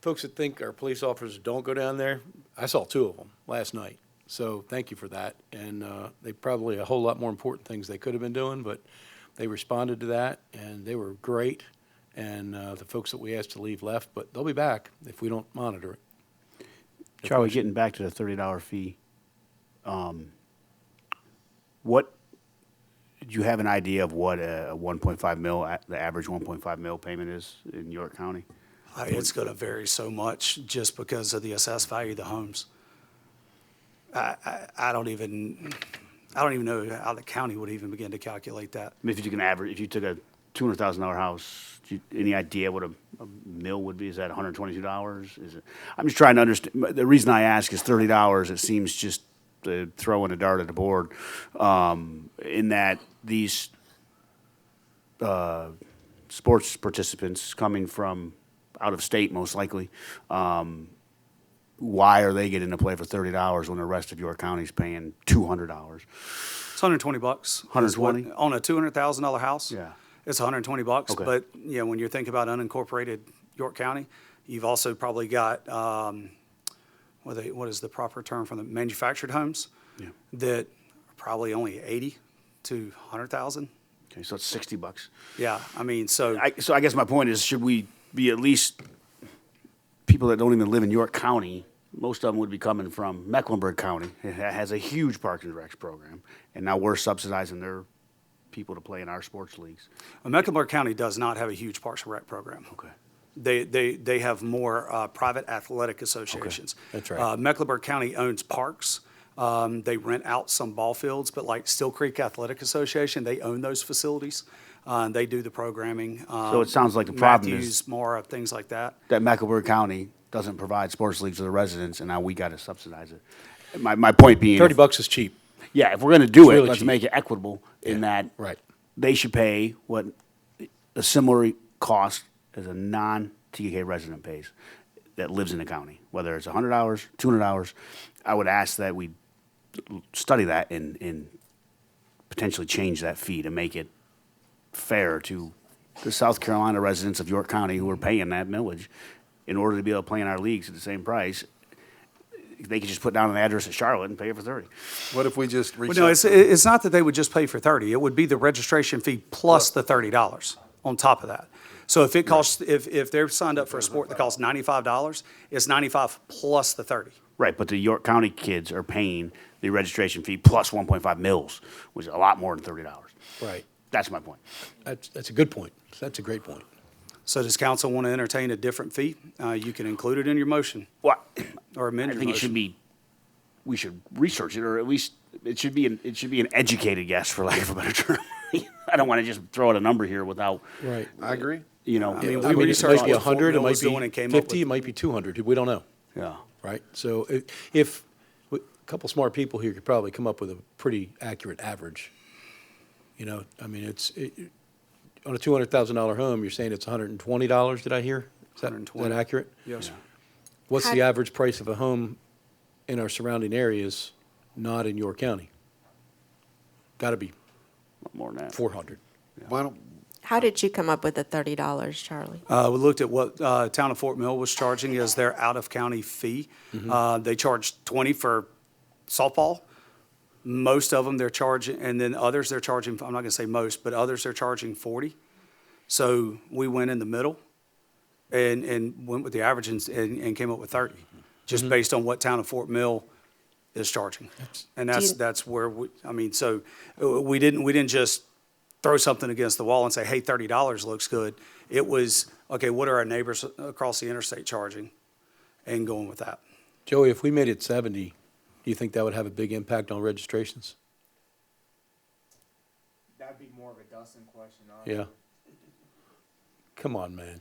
folks that think our police officers don't go down there, I saw 2 of them last night. So thank you for that. And they probably a whole lot more important things they could have been doing, but they responded to that, and they were great. And the folks that we asked to leave left, but they'll be back if we don't monitor it. Charlie, getting back to the $30 fee, what, do you have an idea of what a 1.5 mil, the average 1.5 mil payment is in York County? It's going to vary so much just because of the assessed value of the homes. I don't even know how the county would even begin to calculate that. I mean, if you took an average, if you took a $200,000 house, any idea what a mill would be? Is that $122? Is it? I'm just trying to understand. The reason I ask is $30. It seems just to throw in a dart at the board. In that these sports participants coming from out of state, most likely, why are they getting to play for $30 when the rest of York County's paying $200? It's $120. 120? On a $200,000 house? Yeah. It's $120. Okay. But, you know, when you're thinking about unincorporated York County, you've also probably got, what is the proper term for the manufactured homes? Yeah. That are probably only 80 to 100,000. Okay, so it's $60. Yeah, I mean, so. So I guess my point is, should we be at least, people that don't even live in York County, most of them would be coming from Mecklenburg County. It has a huge Parks and Recs program, and now we're subsidizing their people to play in our sports leagues. Mecklenburg County does not have a huge Parks and Rec program. Okay. They have more private athletic associations. That's right. Mecklenburg County owns parks. They rent out some ball fields, but like Still Creek Athletic Association, they own those facilities. And they do the programming. So it sounds like the problem is- Matthews, Mara, things like that. That Mecklenburg County doesn't provide sports leagues to the residents, and now we got to subsidize it. My point being, $30 is cheap. yeah, if we're going to do It's it, really let's cheap. make it equitable in that Right. they should pay what a similar cost as a non-TKK resident pays that lives in the county, whether it's $100, $200. I would ask that we study that and potentially change that fee to make it fair to the South Carolina residents of York County who are paying that millage in order to be able to play in our leagues at the same price. They could just put down an address at Charlotte and pay it for 30. What if we just reach Well, no, out? it's not that they would just pay for 30. It would be the registration fee plus the $30 on top of that. So if it costs, if they're signed up for a sport that costs $95, it's 95 plus the 30. Right, but the York County kids are paying the registration fee plus 1.5 mils, which is a lot more than $30. Right. That's my point. That's a good point. That's a great point. So does council want to entertain a different fee? You can include it in your motion Well, or amend I your think it should motion. be, we should research it, or at least it should be an educated guess, for lack of a better term. I don't want to just throw out a number here without, Right. I agree. you know. I mean, I we mean, it researched might be what Fort 100, it Mill might was doing and be came up 50, with- it might be 200. We don't know, Yeah. right? So if a couple smart people here could probably come up with a pretty accurate average. You know, I mean, on a $200,000 home, you're saying it's $120, did I hear? Is that 120. accurate? Yes. What's How- the average price of a home in our surrounding areas, not in York County? Got to be More than that. 400. Why don't, How did you come up with the $30, Charlie? We looked at what town of Fort Mill was charging as their out-of-county fee. They charged 20 for softball. Most of them they're charging, and then others they're charging, I'm not going to say most, but others they're charging 40. So we went in the middle and went with the average and came up with 30, just based on what town of Fort Mill is charging. And that's where, so we didn't just throw something against the wall and say, hey, $30 looks good. It was, okay, what are our neighbors across the interstate charging? And going with that. Joey, if we made it 70, do you think that would have a big impact on registrations? That'd be more of a Dustin question. Yeah. Come on, man.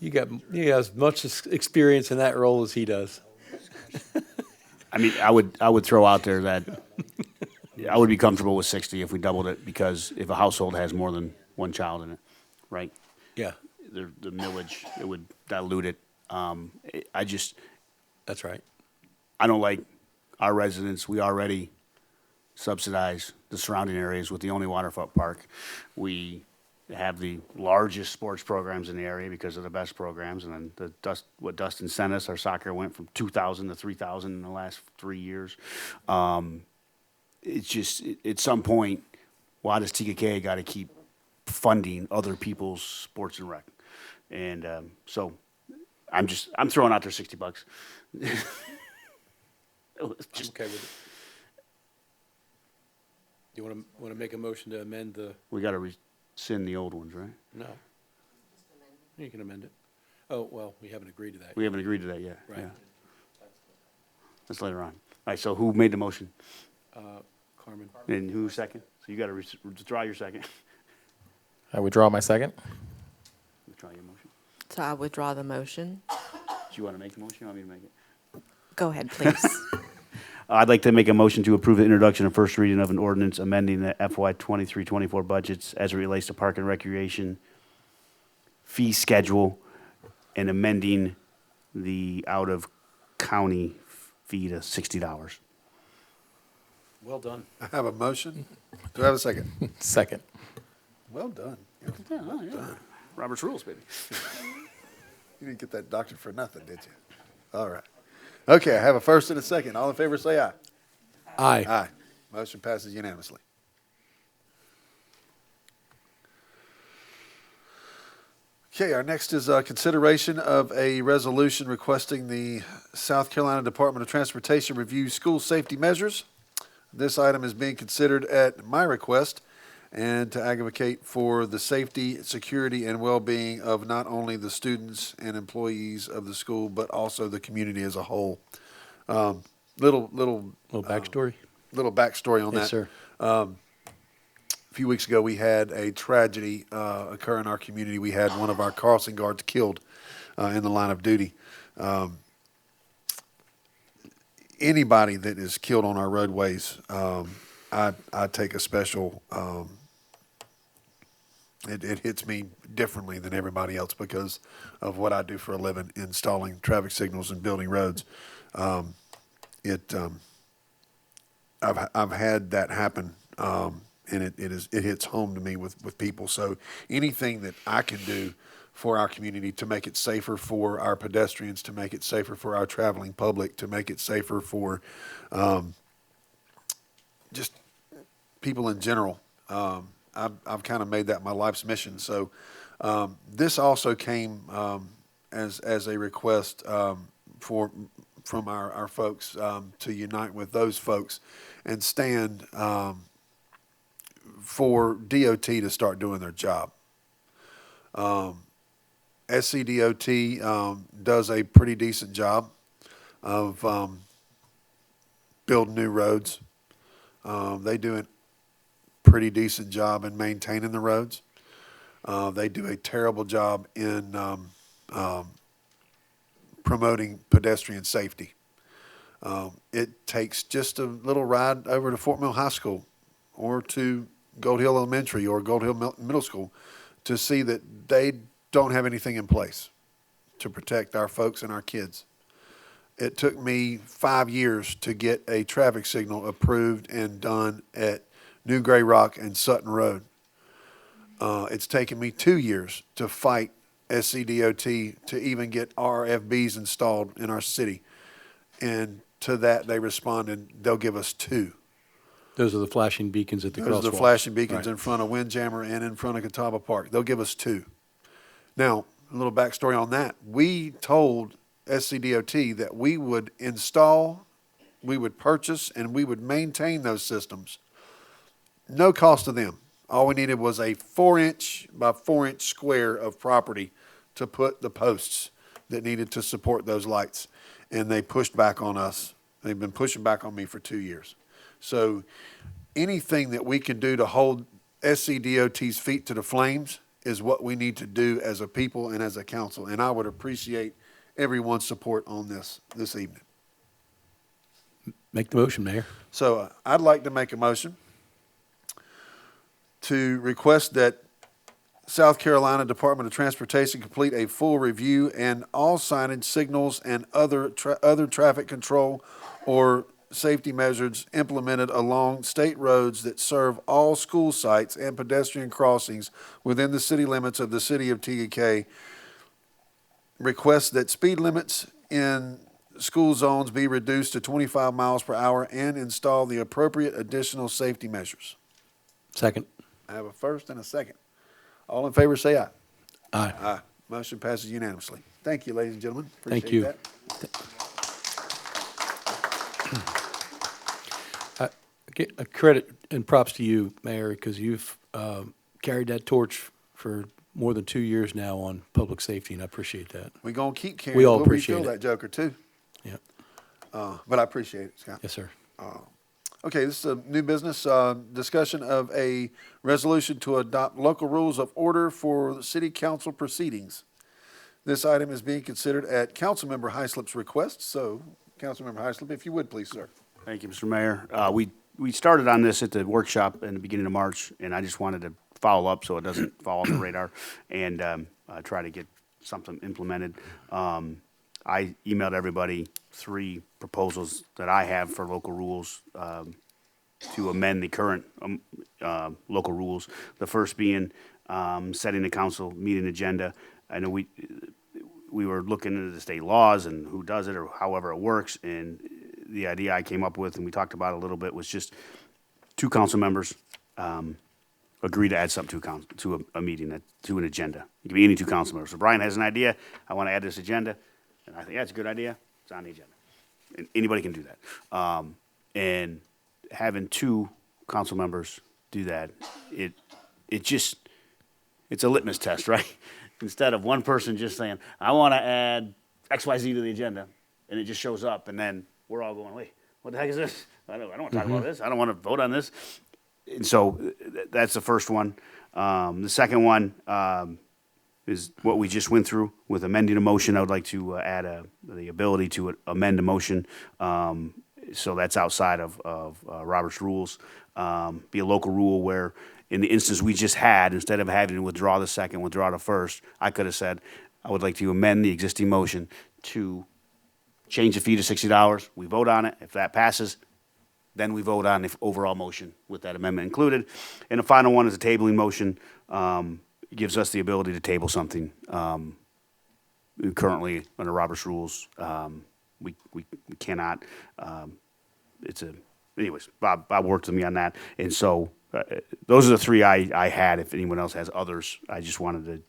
You got as much experience in that role as he does. I mean, I would throw out there that I would be comfortable with 60 if we doubled it, because if a household has more than one child in it, right? Yeah. The millage, it would dilute it. That's right. I don't like our residents. We already subsidize the surrounding areas with the only waterfront park. We have the largest sports programs in the area because of the best programs. And then what Dustin sent us, our soccer went from 2,000 to 3,000 in the last 3 years. It's just, at some point, why does TKK got to keep funding other people's sports and rec? And so I'm throwing out there $60. I'm okay with it. Do you want to make a motion to amend the? We got to rescind the old ones, right? No. You can amend it. Oh, well, we haven't agreed to that. We haven't agreed to that yet. Right. Yeah. That's later on. All right, so who made the motion? Carmen. And who second? So you got to withdraw your second. I withdraw my second. Withdraw your motion. So I withdraw the motion. Do you want to make the motion? You want me to make it? Go ahead, please. I'd like to make a motion to approve the introduction and first reading of an ordinance amending the FY 23-24 budgets as it relates to park and recreation fee schedule and amending the out-of-county fee to $60. Well done. I have a motion. Do I have a second? Second. Well done. Robert's rules, baby. You didn't get that doctor for nothing, did you? All right. Okay, I have a first and a second. All in favor, say aye. Aye. Aye. Motion passes unanimously. Okay, our next is consideration of a resolution requesting the South Carolina Department of Transportation review school safety measures. This item is being considered at my request and to advocate for the safety, security, and well-being of not only the students and employees of the school, but also the community as a whole. Little backstory? Little backstory on Yes, that. sir. A few weeks ago, we had a tragedy occur in our community. We had one of our crossing guards killed in the line of duty. Anybody that is killed on our roadways, I take a special, it hits me differently than everybody else because of what I do for a living, installing traffic signals and building roads. I've had that happen, and it hits home to me with people. So anything that I can do for our community to make it safer for our pedestrians, to make it safer for our traveling public, to make it safer for just people in general, I've kind of made that my life's mission. So this also came as a request from our folks to unite with those folks and stand for DOT to start doing their job. SCDOT does a pretty decent job of building new roads. They do a pretty decent job in maintaining the roads. They do a terrible job in promoting pedestrian safety. It takes just a little ride over to Fort Mill High School or to Gold Hill Elementary or Gold Hill Middle School to see that they don't have anything in place to protect our folks and our kids. It took me 5 years to get a traffic signal approved and done at New Gray Rock and Sutton Road. It's taken me 2 years to fight SCDOT to even get RFBs installed in our city. And to that, they responded, they'll give us 2. Those are the flashing beacons at the crosswalk. Those are the flashing beacons Right. in front of Windjammer and in front of Catawba Park. They'll give us 2. Now, a little backstory on that. We told SCDOT that we would install, we would purchase, and we would maintain those systems. No cost to them. All we needed was a 4-inch by 4-inch square of property to put the posts that needed to support those lights. And they pushed back on us. They've been pushing back on me for 2 years. So anything that we can do to hold SCDOT's feet to the flames is what we need to do as a people and as a council. And I would appreciate everyone's support on this evening. Make the motion, Mayor. So I'd like to make a motion to request that South Carolina Department of Transportation complete a full review and all signage, signals, and other traffic control or safety measures implemented along state roads that serve all school sites and pedestrian crossings within the city limits of the city of Tega. Request that speed limits in school zones be reduced to 25 miles per hour and install the appropriate additional safety measures. Second. I have a first and a second. All in favor, say aye. Aye. Aye. Motion passes unanimously. Thank you, ladies and gentlemen. Thank Appreciate you. that. A credit and props to you, Mayor, because you've carried that torch for more than 2 years now on public safety, and I appreciate that. We're going to keep carrying. We all We'll appreciate refill it. that joker, too. Yep. But I appreciate it, Scott. Yes, sir. Okay, this is a new business, discussion of a resolution to adopt local rules of order for city council proceedings. This item is being considered at Councilmember Heislip's request. So, Councilmember Heislip, if you would, please, sir. Thank you, Mr. Mayor. We started on this at the workshop in the beginning of March, and I just wanted to follow up so it doesn't fall on the radar and try to get something implemented. I emailed everybody 3 proposals that I have for local rules to amend the current local rules. The first being setting the council meeting agenda. I know we were looking into the state laws and who does it or however it works, and the idea I came up with, and we talked about it a little bit, was just 2 council members agree to add something to a meeting, to an agenda. It can be any 2 council members. So Brian has an idea, I want to add this agenda, and I think, yeah, it's a good idea, it's on the agenda. And anybody can do that. And having 2 council members do that, it's a litmus test, right? Instead of one person just saying, I want to add XYZ to the agenda, and it just shows up, and then we're all going, wait, what the heck is this? I don't want to talk about this. I don't want to vote on this. And so that's the first one. The second one is what we just went through with amending a motion. I would like to add the ability to amend a motion. So that's outside of Robert's rules. Be a local rule where, in the instance we just had, instead of having to withdraw the second, withdraw the first, I could have said, I would like to amend the existing motion to change the fee to $60. We vote on it. If that passes, then we vote on the overall motion with that amendment included. And the final one is a tabling motion. It gives us the ability to table something. Currently, under Robert's rules, we cannot. Anyways, Bob worked with me on that. And so those are the 3 I had. If anyone else has others, I just wanted to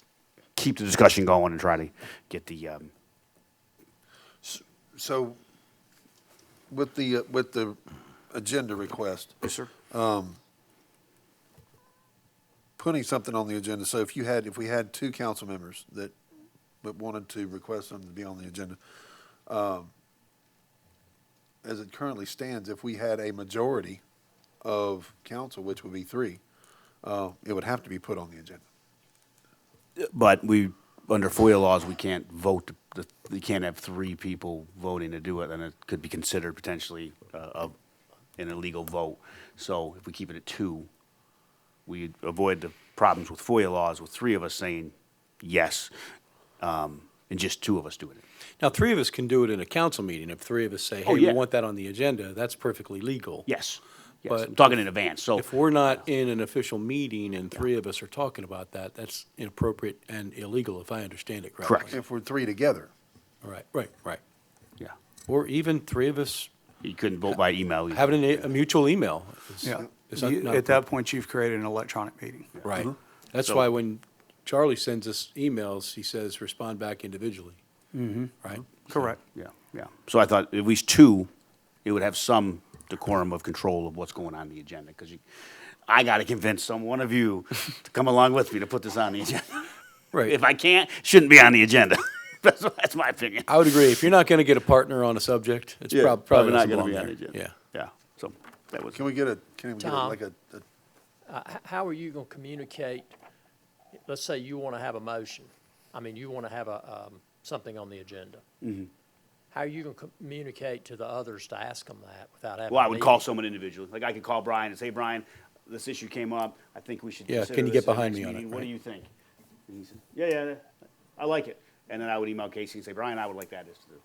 keep the discussion going and try to get the. So with the agenda request. Yes, sir. Putting something on the agenda, so if we had 2 council members that wanted to request something to be on the agenda, as it currently stands, if we had a majority of council, which would be 3, it would have to be put on the agenda. But under FOIA laws, we can't vote, we can't have 3 people voting to do it, and it could be considered potentially an illegal vote. So if we keep it at 2, we avoid the problems with FOIA laws with 3 of us saying yes, and just 2 of us doing it. Now, 3 of us can do it in a council meeting. If 3 of us say, hey, we want that on the agenda, that's perfectly legal. Yes. Yes. But I'm talking in advance. So if we're not in an official meeting and 3 of us are talking about that, that's inappropriate and illegal, if I understand it correctly. Correct. If we're 3 together. All right, right. Yeah. Or even 3 of us. You couldn't vote by email. Having a mutual email. At that point, you've created an electronic meeting. Right. That's why when Charlie sends us emails, he says, respond back individually. Right? Correct. Yeah. So I thought at least 2, it would have some decorum of control of what's going on the agenda, because I got to convince one of you to come along with me to put this on the agenda. Right. If I can't, shouldn't be on the agenda. That's my opinion. I would agree. If you're not going to get a partner on a subject, it's probably not going going to be on there. the agenda. Yeah. So that was. Can we get Tom, like a how are you going to communicate? Let's say you want to have a motion. I mean, you want to have something on the agenda. How are you going to communicate to the others to ask them that without having? Well, I would call someone individually. Like I could call Brian and say, Brian, this issue came up. I think we should. Yeah, consider can you this get at the behind next me on meeting. it, What right? do you think? And he said, yeah, I like it. And then I would email Casey and say, Brian, I would like to add this to the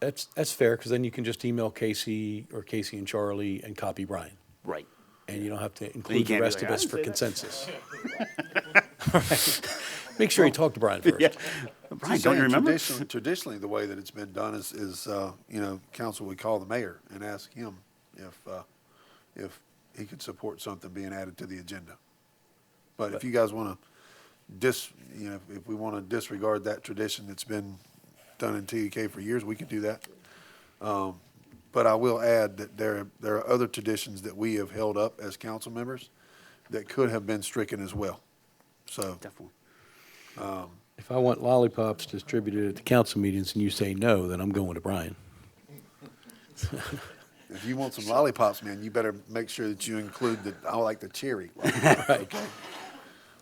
agenda. That's fair, because then you can just email Casey and Charlie and copy Brian. Right. And you don't have to you include the can't be rest like, of "I us didn't for say that." consensus. Right. Make sure you talk to Brian first. Yeah. Brian, don't you remember? Traditionally, the way that it's been done is council would call the mayor and ask him if he could support something being added to the agenda. But if you guys want to if we want to disregard that tradition that's been done in TEK for years, we can do that. But I will add that there are other traditions that we have held up as council members that could have been stricken as well. So definitely. If I want lollipops distributed at the council meetings and you say no, then I'm going to Brian. If you want some lollipops, man, you better make sure that you include I like the cherry. Right.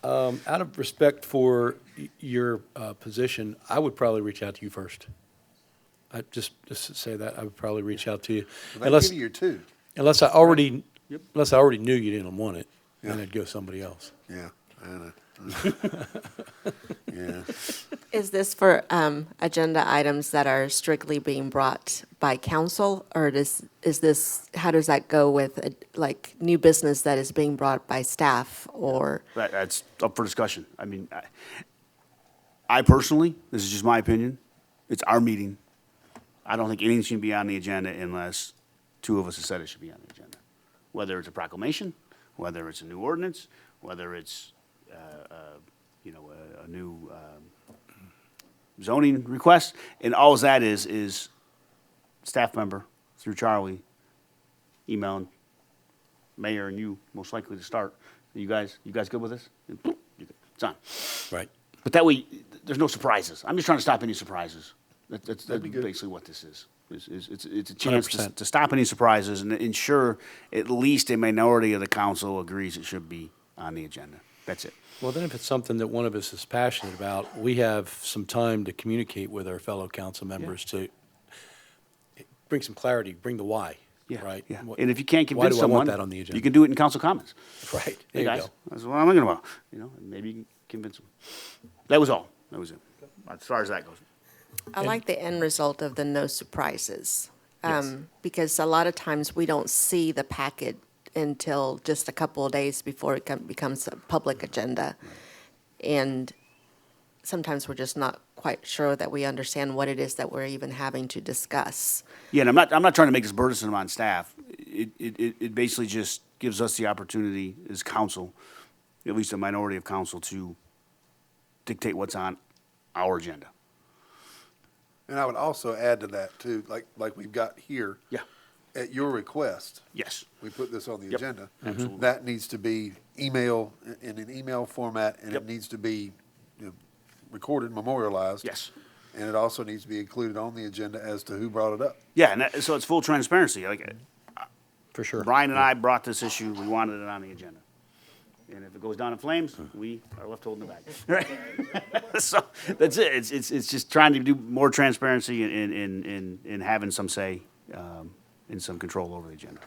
Out of respect for your position, I would probably reach out to you first. I just to say that I would probably reach out to you, Well, they give you your 2. unless I already knew you didn't want it, then I'd go somebody else. Yeah, I know. Yeah. Is this for agenda items that are strictly being brought by council, or how does that go with like new business that is being brought by staff or? That's up for discussion. I mean, I personally, this is just my opinion, it's our meeting. I don't think anything should be on the agenda unless two of us have said it should be on the agenda. Whether it's a proclamation, whether it's a new ordinance, whether it's, a new zoning request, and all that is staff member through Charlie emailing mayor and you most likely to start. You guys good with this? It's on. Right. But that way, there's no surprises. I'm just trying to stop any surprises. That's basically what this is. It's a chance 100%. to stop any surprises and ensure at least a minority of the council agrees it should be on the agenda. That's it. Well, then if it's something that one of us is passionate about, we have some time to communicate with our fellow council members to bring some clarity, bring the why, right? Yeah. And if you can't Why convince do I want someone, that on the agenda? you can do it in council comments. Right. Hey, There you guys, go. that's what I'm thinking about. Maybe you can convince them. That was all. That was it. As far as that goes. I like the end result of the no surprises. Yes. Because a lot of times we don't see the packet until just a couple of days before it becomes a public agenda. And sometimes we're just not quite sure that we understand what it is that we're even having to discuss. Yeah, and I'm not trying to make this burdensome on staff. It basically just gives us the opportunity as council, at least a minority of council, to dictate what's on our agenda. And I would also add to that too, like we've got here. Yeah. At your request. Yes. We put this on the Yep. agenda. Absolutely. That needs to be in an email format, and Yep. it needs to be recorded, memorialized. Yes. And it also needs to be included on the agenda as to who brought it up. Yeah, and so it's full transparency. For sure. Brian and I brought this issue, we wanted it on the agenda. And if it goes down in flames, we are left holding the bag. Right? So that's it. It's just trying to do more transparency and having some say and some control over the agenda.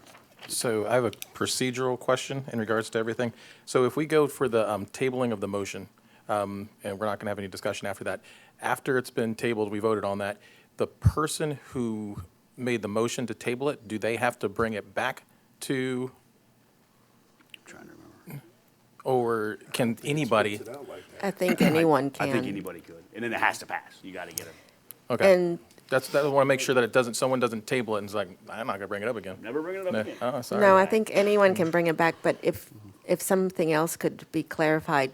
So I have a procedural question in regards to everything. So if we go for the tabling of the motion, and we're not going to have any discussion after that, after it's been tabled, we voted on that, the person who made the motion to table it, do they have to bring it back to? I'm trying to remember. Or can anybody? I think anyone can. I think anybody could. And then it has to pass. You got to get it. Okay. And I want to make sure that someone doesn't table it and it's like, I'm not going to bring it up again. Never bring it up again. Oh, sorry. no, I think anyone can bring it back, but if something else could be clarified,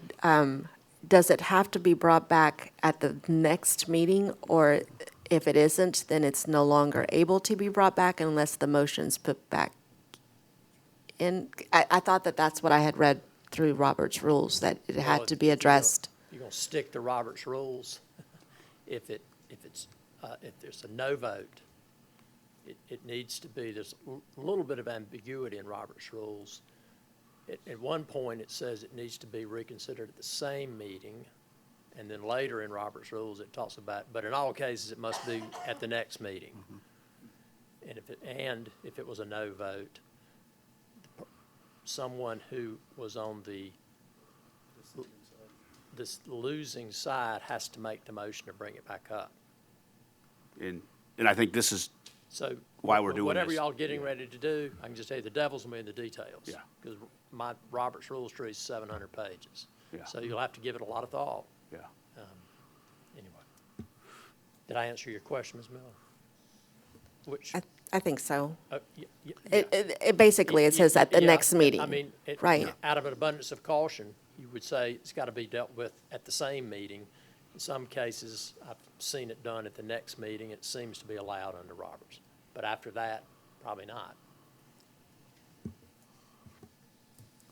does it have to be brought back at the next meeting? Or if it isn't, then it's no longer able to be brought back unless the motion's put back in? I thought that's what I had read through Robert's rules, that it had to be addressed. You're going to stick to Robert's rules. If there's a no vote, it needs to be, there's a little bit of ambiguity in Robert's rules. At one point, it says it needs to be reconsidered at the same meeting, and then later in Robert's rules, it talks about, but in all cases, it must be at the next meeting. And if it was a no vote, someone who was on this losing side has to make the motion to bring it back up. And I think this is So why we're doing whatever this. y'all getting ready to do, I can just tell you, the devil's gonna be in the details. Yeah. Because my Robert's Rules tree is 700 pages. Yeah. So you'll have to give it a lot of thought. Yeah. Anyway. Did I answer your question, Ms. Miller? Which, I think so. yeah. It basically, it says at the Yeah, next meeting. I mean, Right. out of an abundance of caution, you would say it's got to be dealt with at the same meeting. In some cases, I've seen it done at the next meeting. It seems to be allowed under Roberts. But after that, probably not.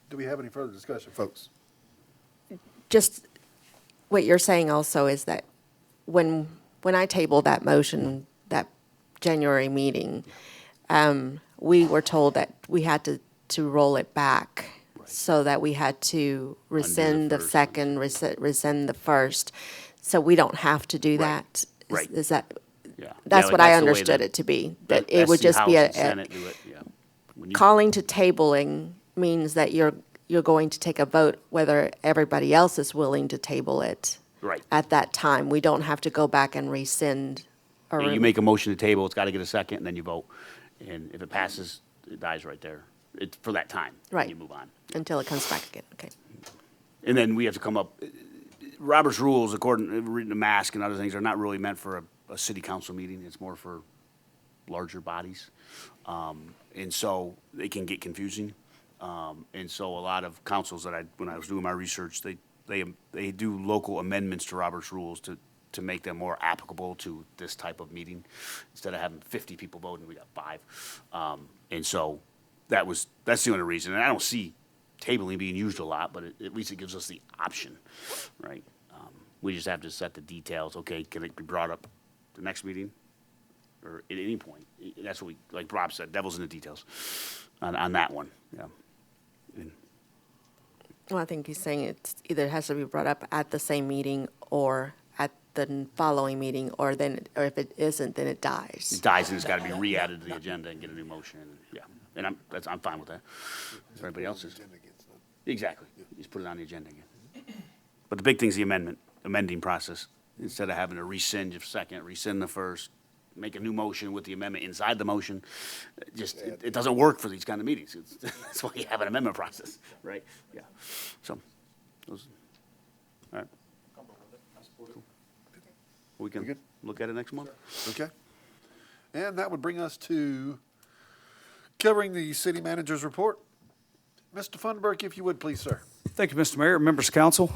Do we have any further discussion, folks? Just what you're saying also is that when I tabled that motion, that January meeting, we were told that we had to roll it back so that we had to rescind the second, rescind the first. So we don't have to do that. Right. Is that? Yeah. That's Yeah, what like I that's the way understood that- it to be. that That it would SC just be House and Senate do it, yeah. When you- calling to tabling means that you're you're going to take a vote whether everybody else is willing to table it Right. at that time. We don't have to go back and rescind. Or You make a motion to table, it's got to get a second, and then you vote. And if it passes, it dies right there. It's for that time. Right. And you move on. Until it comes back again, okay. And then we have to come up, Robert's rules, according, reading the mask and other things, are not really meant for a city council meeting. It's more for larger bodies. And so they can get confusing. And so a lot of councils that when I was doing my research, they do local amendments to Robert's rules to make them more applicable to this type of meeting. Instead of having 50 people voting, we got 5. And so that's the only reason. And I don't see tabling being used a lot, but at least it gives us the option, right? We just have to set the details. Okay, can it be brought up the next meeting or at any point? That's what like Rob said, devil's in the details on that one, yeah. Well, I think he's saying it either has to be brought up at the same meeting or at the following meeting, or if it isn't, then it dies. It dies and it's got to be re-added to the agenda and get a new motion, yeah. And I'm fine with that. Everybody else is. Exactly. Just put it on the agenda again. But the big thing is the amending process. Instead of having to rescind the second, rescind the first, make a new motion with the amendment inside the motion, it doesn't work for these kind of meetings. That's why you have an amendment process, right? Yeah. So, all right. Cool. We can look at it next month. Okay. And that would bring us to covering the city manager's report. Mr. Funderburk, if you would, please, sir. Thank you, Mr. Mayor, members of council.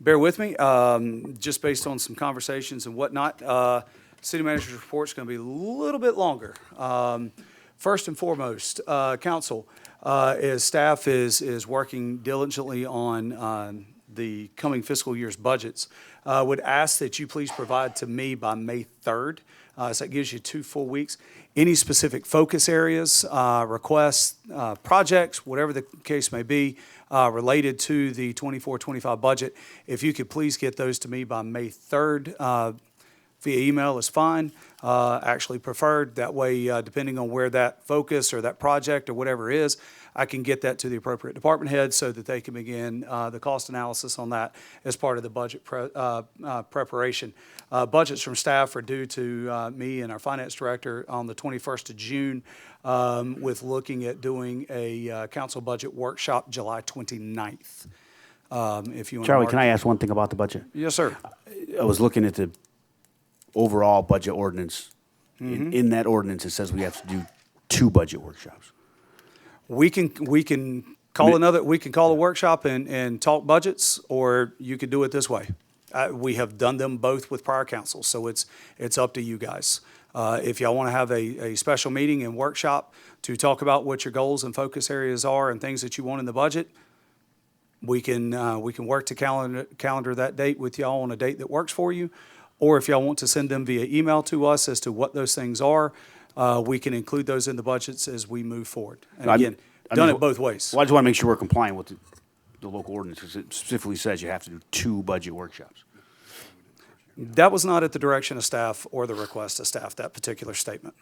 Bear with me, just based on some conversations and whatnot. City manager's report is going to be a little bit longer. First and foremost, council, as staff is working diligently on the coming fiscal year's budgets, would ask that you please provide to me by May 3rd. So that gives you 2 full weeks. Any specific focus areas, requests, projects, whatever the case may be, related to the 24-25 budget, if you could please get those to me by May 3rd, via email is fine, actually preferred. That way, depending on where that focus or that project or whatever is, I can get that to the appropriate department head so that they can begin the cost analysis on that as part of the budget preparation. Budgets from staff are due to me and our finance director on the 21st of June, with looking at doing a council budget workshop July 29th. If you want Charlie, can I ask one thing about the budget? Yes, sir. I was looking at the overall budget ordinance. In that ordinance, it says we have to do 2 budget workshops. We can call a workshop and talk budgets, or you could do it this way. We have done them both with prior councils, so it's up to you guys. If y'all want to have a special meeting and workshop to talk about what your goals and focus areas are and things that you want in the budget, we can work to calendar that date with y'all on a date that works for you. Or if y'all want to send them via email to us as to what those things are, we can include those in the budgets as we move forward. And again, done it both ways. Well, I just want to make sure we're compliant with the local ordinance, because it specifically says you have to do 2 budget workshops. That was not at the direction of staff or the request of staff, that particular statement.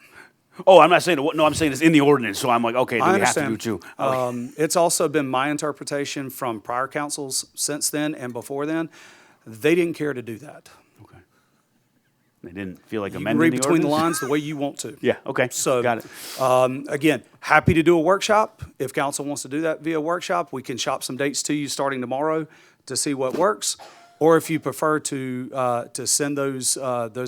Oh, I'm not saying, no, I'm saying it's in the ordinance, so I'm like, okay, do we have to do 2? Okay. It's also been my interpretation from prior councils since then and before then, they didn't care to do that. They didn't feel like You can amending read the between the ordinance? lines the way you want to. Yeah, okay, So, got it. Again, happy to do a workshop. If council wants to do that via workshop, we can shop some dates to you starting tomorrow to see what works. Or if you prefer to send those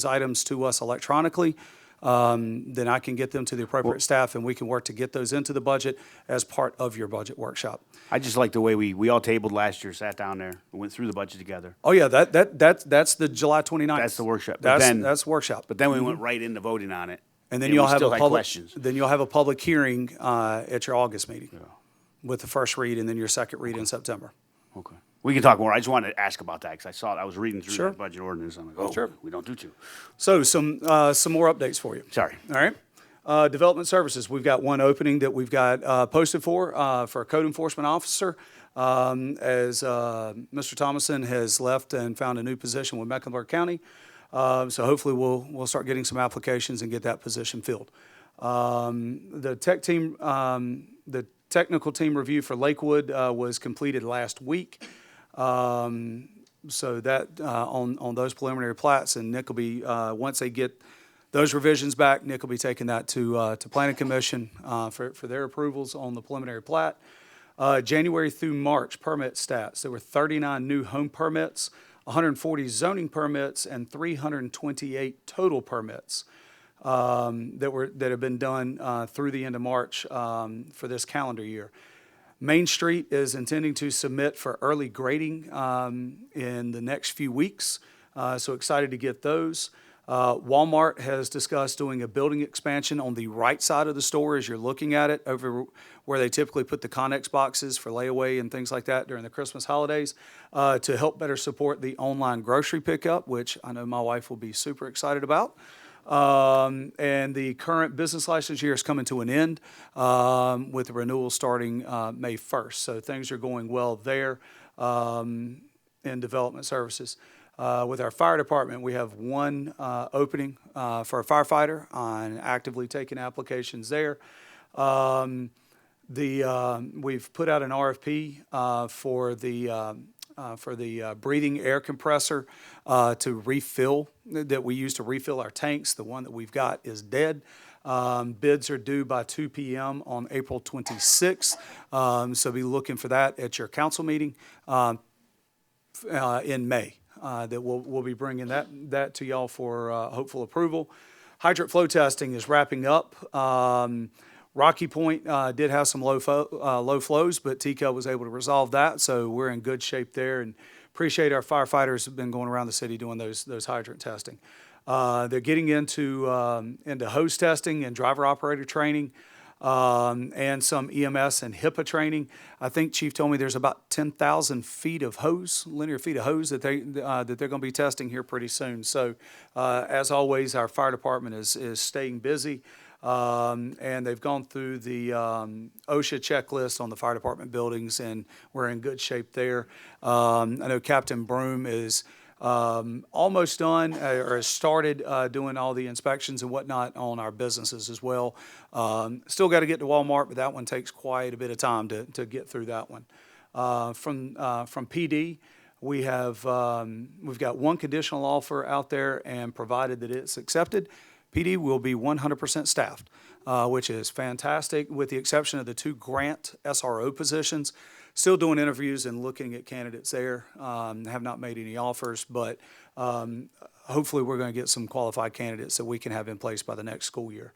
items to us electronically, then I can get them to the appropriate staff and we can work to get those into the budget as part of your budget workshop. I just like the way we all tabled last year, sat down there, and went through the budget together. Oh, yeah, that's the July 29th. That's the workshop. But That's workshop. But then we went right into voting on it. And then you'll have still a had public, questions. then you'll have a public hearing at your August meeting with the first read and then your second read in September. Okay. We can talk more. I just wanted to ask about that because I was reading through Sure. that budget ordinance. I'm like, oh, Sure. we don't do 2. So some more updates for you. Sorry. All right. Development services, we've got one opening that we've got posted for a code enforcement officer. As Mr. Thomason has left and found a new position with Mecklenburg County. So hopefully we'll start getting some applications and get that position filled. The tech Technical team review for Lakewood was completed last week. So that on those preliminary plats, and Nick will be, once they get those revisions back, Nick will be taking that to Planning Commission for their approvals on the preliminary plat. January through March permit stats. There were 39 new home permits, 140 zoning permits, and 328 total permits that have been done through the end of March for this calendar year. Main Street is intending to submit for early grading in the next few weeks, so excited to get those. Walmart has discussed doing a building expansion on the right side of the store as you're looking at it, over where they typically put the Connex boxes for layaway and things like that during the Christmas holidays, to help better support the online grocery pickup, which I know my wife will be super excited about. And the current business license year is coming to an end with the renewal starting May 1st. So things are going well there in development services. With our fire department, we have one opening for a firefighter and actively taking applications there. We've put out an RFP for the breathing air compressor to refill, that we use to refill our tanks. The one that we've got is dead. Bids are due by 2 p.m. on April 26th. So be looking for that at your council meeting in May. That we'll be bringing that to y'all for hopeful approval. Hydrant flow testing is wrapping up. Rocky Point did have some low flows, but Tega was able to resolve that, so we're in good shape there, and appreciate our firefighters have been going around the city doing those hydrant testing. They're getting into hose testing and driver operator training, and some EMS and HIPAA training. I think Chief told me there's about 10,000 feet of hose, linear feet of hose that they're going to be testing here pretty soon. So, as always, our fire department is staying busy. And they've gone through the OSHA checklist on the fire department buildings, and we're in good shape there. I know Captain Broom is almost done or has started doing all the inspections and whatnot on our businesses as well. Still got to get to Walmart, but that one takes quite a bit of time to get through that one. From PD, we've got one conditional offer out there, and provided that it's accepted, PD will be 100% staffed, which is fantastic, with the exception of the 2 grant SRO positions. Still doing interviews and looking at candidates there. Have not made any offers, but hopefully we're going to get some qualified candidates that we can have in place by the next school year.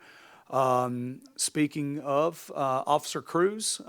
Speaking of Officer Cruz,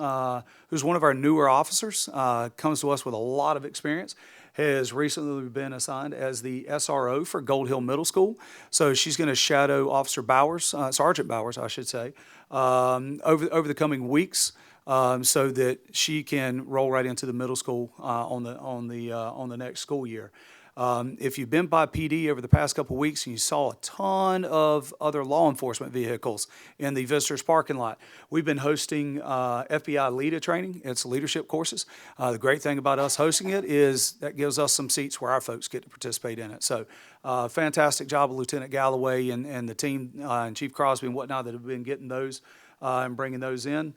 who's one of our newer officers, comes to us with a lot of experience, has recently been assigned as the SRO for Gold Hill Middle School. So she's going to shadow Officer Bowers, Sergeant Bowers, I should say, over the coming weeks, so that she can roll right into the middle school on the next school year. If you've been by PD over the past couple of weeks and you saw a ton of other law enforcement vehicles in the visitors parking lot, we've been hosting FBI LEADA training. It's leadership courses. The great thing about us hosting it is that gives us some seats where our folks get to participate in it. So fantastic job of Lieutenant Galloway and the team and Chief Crosby and whatnot that have been getting those and bringing those in.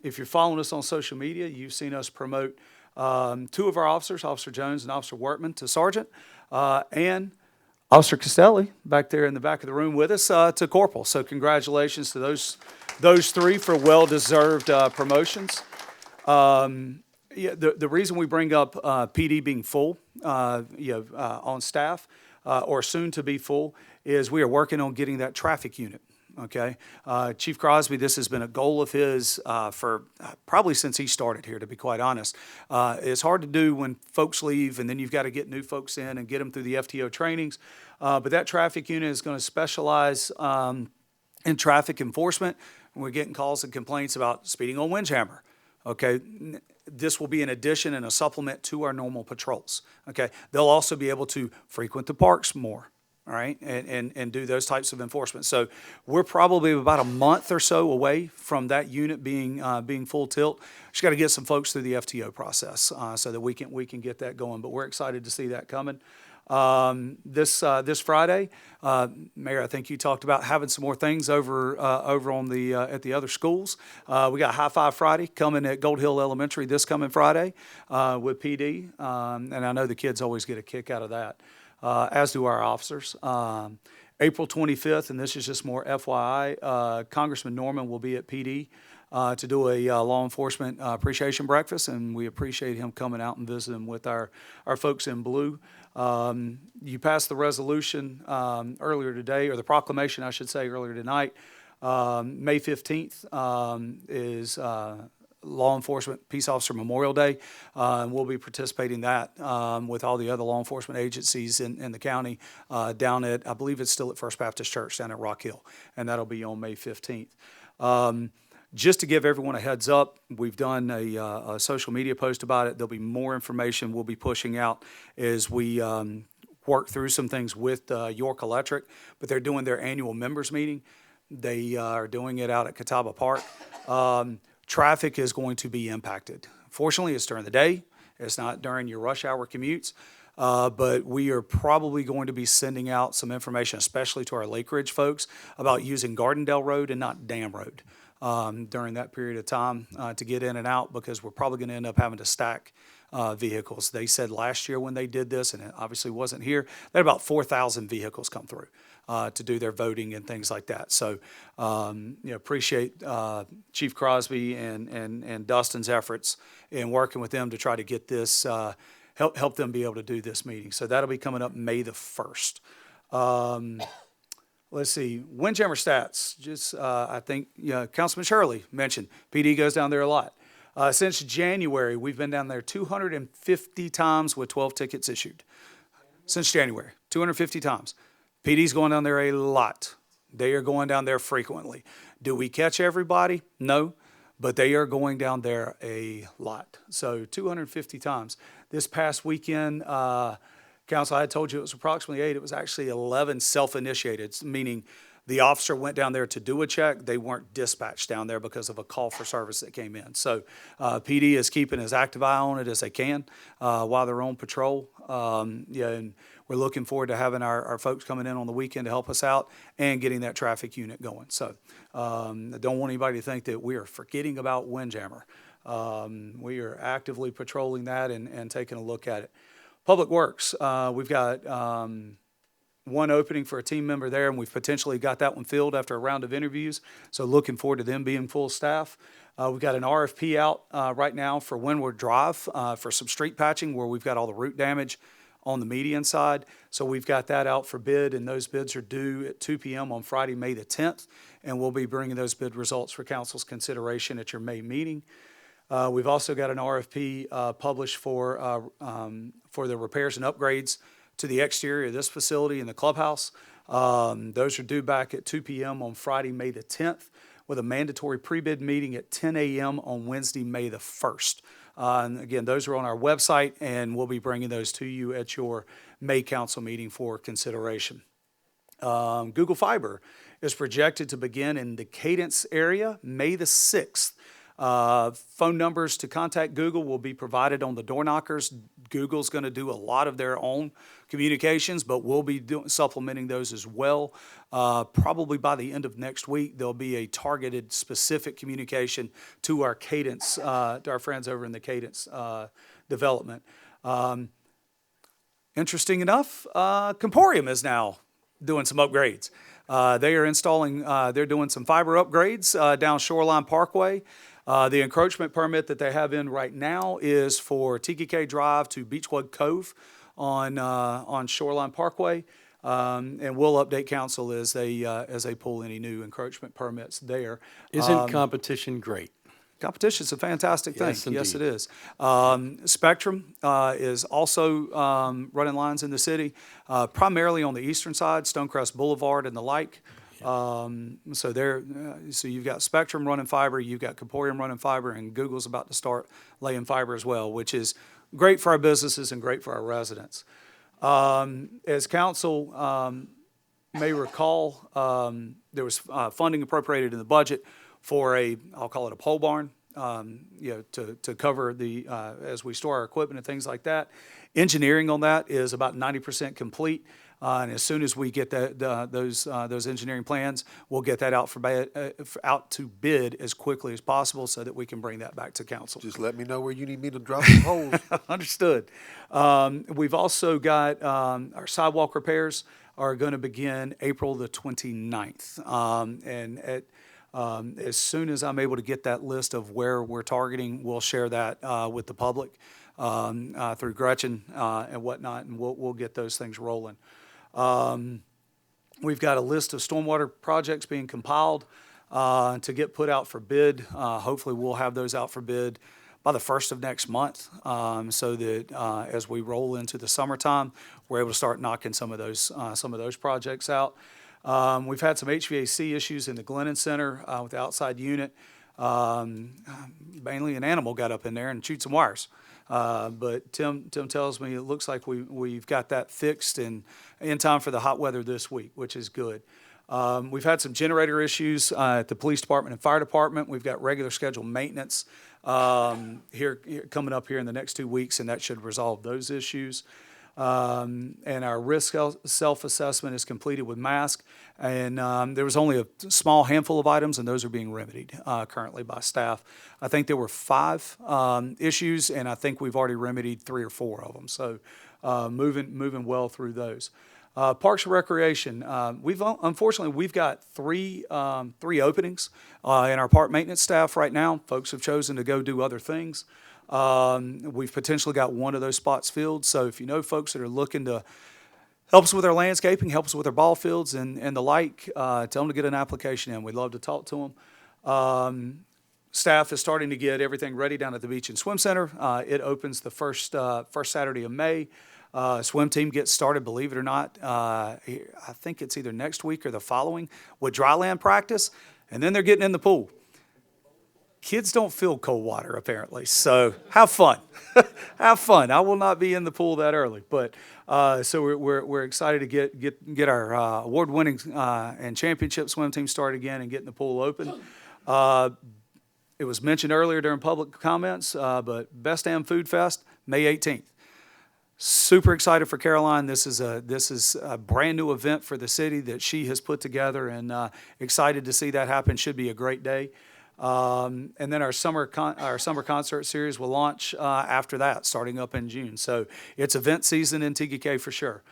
If you're following us on social media, you've seen us promote 2 of our officers, Officer Jones and Officer Wortman, to sergeant, and Officer Castelli, back there in the back of the room with us, to corporal. So congratulations to those 3 for well-deserved promotions. The reason we bring up PD being full, on staff, or soon to be full, is we are working on getting that traffic unit. Okay, Chief Crosby, this has been a goal of his for probably since he started here, to be quite honest. It's hard to do when folks leave, and then you've got to get new folks in and get them through the FTO trainings. But that traffic unit is going to specialize in traffic enforcement. We're getting calls and complaints about speeding on Windjammer. Okay, this will be an addition and a supplement to our normal patrols. Okay, they'll also be able to frequent the parks more. All right, and do those types of enforcement. So we're probably about a month or so away from that unit being full tilt. Just got to get some folks through the FTO process so that we can get that going. But we're excited to see that coming. This Friday, Mayor, I think you talked about having some more things over on the at the other schools. We got High Five Friday coming at Gold Hill Elementary this coming Friday with PD, and I know the kids always get a kick out of that, as do our officers. April 25th, and this is just more FYI, Congressman Norman will be at PD to do a law enforcement appreciation breakfast, and we appreciate him coming out and visiting with our folks in blue. You passed the resolution earlier today, or the proclamation, I should say, earlier tonight. May 15th is Law Enforcement Peace Officer Memorial Day, and we'll be participating in that with all the other law enforcement agencies in the county down at, I believe it's still at First Baptist Church down at Rock Hill, and that'll be on May 15th. Just to give everyone a heads up, we've done a social media post about it. There'll be more information we'll be pushing out as we work through some things with York Electric, but they're doing their annual members meeting. They are doing it out at CATAWBA Park. Traffic is going to be impacted. Fortunately, it's during the day. It's not during your rush hour commutes. But we are probably going to be sending out some information, especially to our Lake Ridge folks, about using Gardendale Road and not Dam Road during that period of time to get in and out, because we're probably going to end up having to stack vehicles. They said last year when they did this, and it obviously wasn't here, they had about 4,000 vehicles come through to do their voting and things like that. So, appreciate Chief Crosby and Dustin's efforts in working with them to try to get this, help them be able to do this meeting. So that'll be coming up May the 1st. Let's see, Windjammer stats. Just I think Councilman Shirley mentioned PD goes down there a lot. Since January, we've been down there 250 times with 12 tickets issued. Since January, 250 times. PD's going down there a lot. They are going down there frequently. Do we catch everybody? No, but they are going down there a lot. So 250 times. This past weekend, Council, I had told you it was approximately 8. It was actually 11 self-initiated, meaning the officer went down there to do a check. They weren't dispatched down there because of a call for service that came in. So PD is keeping as active eye on it as they can while they're on patrol. And we're looking forward to having our folks coming in on the weekend to help us out and getting that traffic unit going. So I don't want anybody to think that we are forgetting about Windjammer. We are actively patrolling that and taking a look at it. Public Works, we've got one opening for a team member there, and we've potentially got that one filled after a round of interviews. So looking forward to them being full staff. We've got an RFP out right now for Windward Drive for some street patching where we've got all the root damage on the median side. So we've got that out for bid, and those bids are due at 2 p.m. on Friday, May the 10th, and we'll be bringing those bid results for council's consideration at your May meeting. We've also got an RFP published for the repairs and upgrades to the exterior of this facility in the clubhouse. Those are due back at 2 p.m. on Friday, May the 10th, with a mandatory pre-bid meeting at 10 a.m. on Wednesday, May the 1st. And again, those are on our website, and we'll be bringing those to you at your May council meeting for consideration. Google Fiber is projected to begin in the Cadence area May the 6th. Phone numbers to contact Google will be provided on the door knockers. Google's going to do a lot of their own communications, but we'll be supplementing those as well. Probably by the end of next week, there'll be a targeted specific communication to our Cadence, to our friends over in the Cadence development. Interesting enough, Comporium is now doing some upgrades. They are installing, they're doing some fiber upgrades down Shoreline Parkway. The encroachment permit that they have in right now is for TKK Drive to Beechwood Cove on Shoreline Parkway. And we'll update council as they pull any new encroachment permits there. Isn't competition great? Competition's a fantastic thing. Yes, Yes, it indeed. is. Spectrum is also running lines in the city, primarily on the eastern side, Stonecrest Boulevard and the like. So you've got Spectrum running fiber, you've got Comporium running fiber, and Google's about to start laying fiber as well, which is great for our businesses and great for our residents. As council may recall, there was funding appropriated in the budget for I'll call it a pole barn to cover as we store our equipment and things like that. Engineering on that is about 90% complete. And as soon as we get those engineering plans, we'll get that out to bid as quickly as possible so that we can bring that back to council. Just let me know where you need me to drop some holes. Understood. We've also got our sidewalk repairs are going to begin April the 29th. As soon as I'm able to get that list of where we're targeting, we'll share that with the public through Gretchen and whatnot, and we'll get those things rolling. We've got a list of stormwater projects being compiled to get put out for bid. Hopefully, we'll have those out for bid by the 1st of next month, so that as we roll into the summertime, we're able to start knocking some of those projects out. We've had some HVAC issues in the Glennon Center with the outside unit. Mainly an animal got up in there and chewed some wires. But Tim tells me it looks like we've got that fixed in time for the hot weather this week, which is good. We've had some generator issues at the police department and fire department. We've got regular scheduled maintenance here coming up here in the next 2 weeks, and that should resolve those issues. And our risk self-assessment is completed with mask, and there was only a small handful of items, and those are being remedied currently by staff. I think there were 5 issues, and I think we've already remedied 3 or 4 of them. So moving well through those. Parks and Recreation, unfortunately we've got three openings in our park maintenance staff right now. Folks have chosen to go do other things. We've potentially got one of those spots filled. So if you know folks that are looking to help us with our landscaping, help us with our ball fields and the like, tell them to get an application in. We'd love to talk to them. Staff is starting to get everything ready down at the Beach and Swim Center. It opens the first Saturday of May. Swim team gets started, believe it or not, I think it's either next week or the following with dry land practice, and then they're getting in the pool. Kids don't feel cold water, apparently, so have fun. Have fun. I will not be in the pool that early, but so we're excited to get our award-winning and championship swim team started again and getting the pool open. It was mentioned earlier during public comments, but Best Damn Food Fest, May 18th. Super excited for Caroline. This is a brand new event for the city that she has put together, and excited to see that happen. Should be a great day. And then our summer concert series will launch after that, starting up in June. So it's event season in TGK for sure.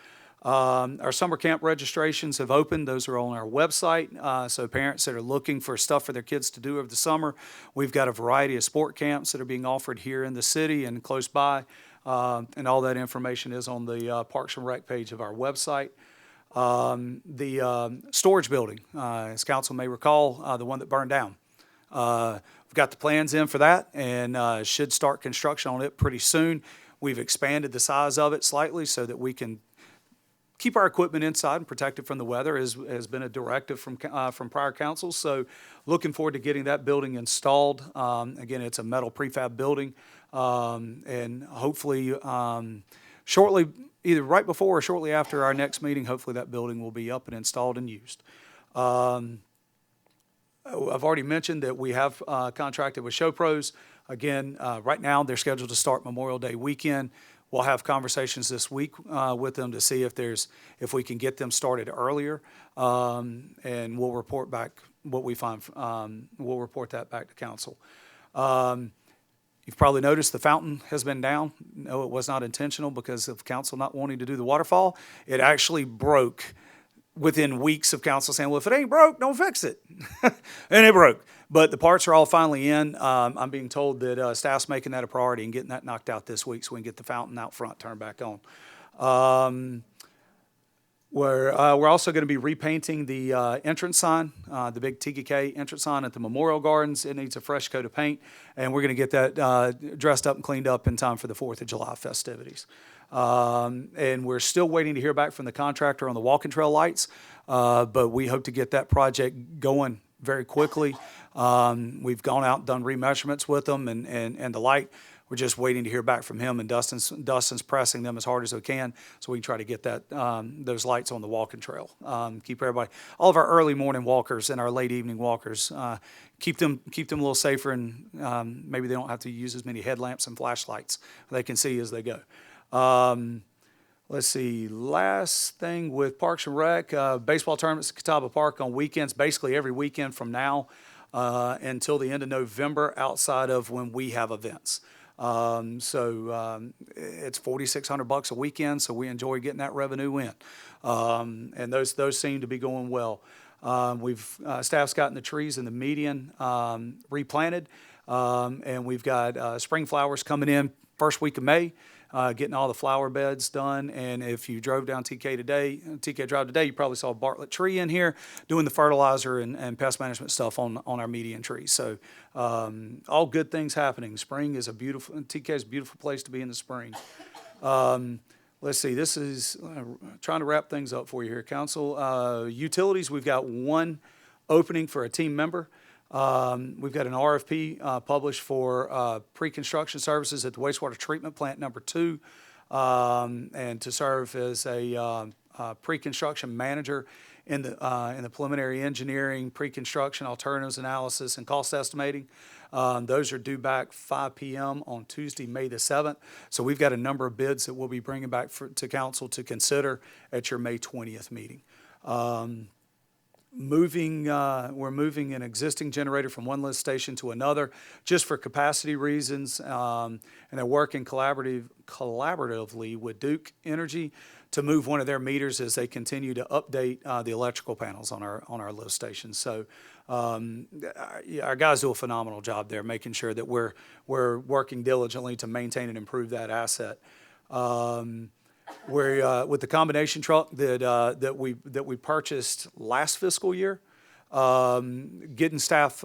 Our summer camp registrations have opened. Those are on our website. So parents that are looking for stuff for their kids to do over the summer, we've got a variety of sport camps that are being offered here in the city and close by. And all that information is on the Parks and Rec page of our website. The storage building, as council may recall, the one that burned down. We've got the plans in for that and should start construction on it pretty soon. We've expanded the size of it slightly so that we can keep our equipment inside and protect it from the weather, has been a directive from prior councils. So looking forward to getting that building installed. Again, it's a metal prefab building, and hopefully shortly, either right before or shortly after our next meeting, hopefully that building will be up and installed and used. I've already mentioned that we have contracted with Show Pros. Again, right now they're scheduled to start Memorial Day weekend. We'll have conversations this week with them to see if we can get them started earlier, and we'll report back what we find. We'll report that back to council. You've probably noticed the fountain has been down. No, it was not intentional because of council not wanting to do the waterfall. It actually broke within weeks of council saying, well, if it ain't broke, don't fix it. And it broke. But the parts are all finally in. I'm being told that staff's making that a priority and getting that knocked out this week so we can get the fountain out front turned back on. We're also going to be repainting the entrance sign, the big TGK entrance sign at the Memorial Gardens. It needs a fresh coat of paint, and we're going to get that dressed up and cleaned up in time for the 4th of July festivities. And we're still waiting to hear back from the contractor on the walking trail lights, but we hope to get that project going very quickly. We've gone out and done remeasurements with them and the light. We're just waiting to hear back from him, and Dustin's pressing them as hard as they can so we can try to get that those lights on the walking trail. Keep everybody, all of our early morning walkers and our late evening walkers, keep them a little safer, and maybe they don't have to use as many headlamps and flashlights. They can see as they go. Let's see, last thing with Parks and Rec, baseball tournaments at Catawba Park on weekends, basically every weekend from now until the end of November, outside of when we have events. It's $4,600 a weekend, so we enjoy getting that revenue in. And those seem to be going well. Staff's gotten the trees in the median replanted, and we've got spring flowers coming in first week of May. Getting all the flower beds done, and if you drove down TK Drive today, you probably saw a Bartlett tree in here doing the fertilizer and pest management stuff on our median trees. So all good things happening. Spring is TK is a beautiful place to be in the spring. Let's see, this is trying to wrap things up for you here, Council. Utilities, we've got one opening for a team member. We've got an RFP published for pre-construction services at the wastewater treatment plant number 2, and to serve as a pre-construction manager in the preliminary engineering, pre-construction alternatives analysis, and cost estimating. Those are due back 5 p.m. on Tuesday, May the 7th. So we've got a number of bids that we'll be bringing back to council to consider at your May 20th meeting. We're moving an existing generator from one lift station to another just for capacity reasons, and they're working collaboratively with Duke Energy to move one of their meters as they continue to update the electrical panels on our lift stations. So our guys do a phenomenal job there, making sure that we're working diligently to maintain and improve that asset. We're with the combination truck that we purchased last fiscal year, getting staff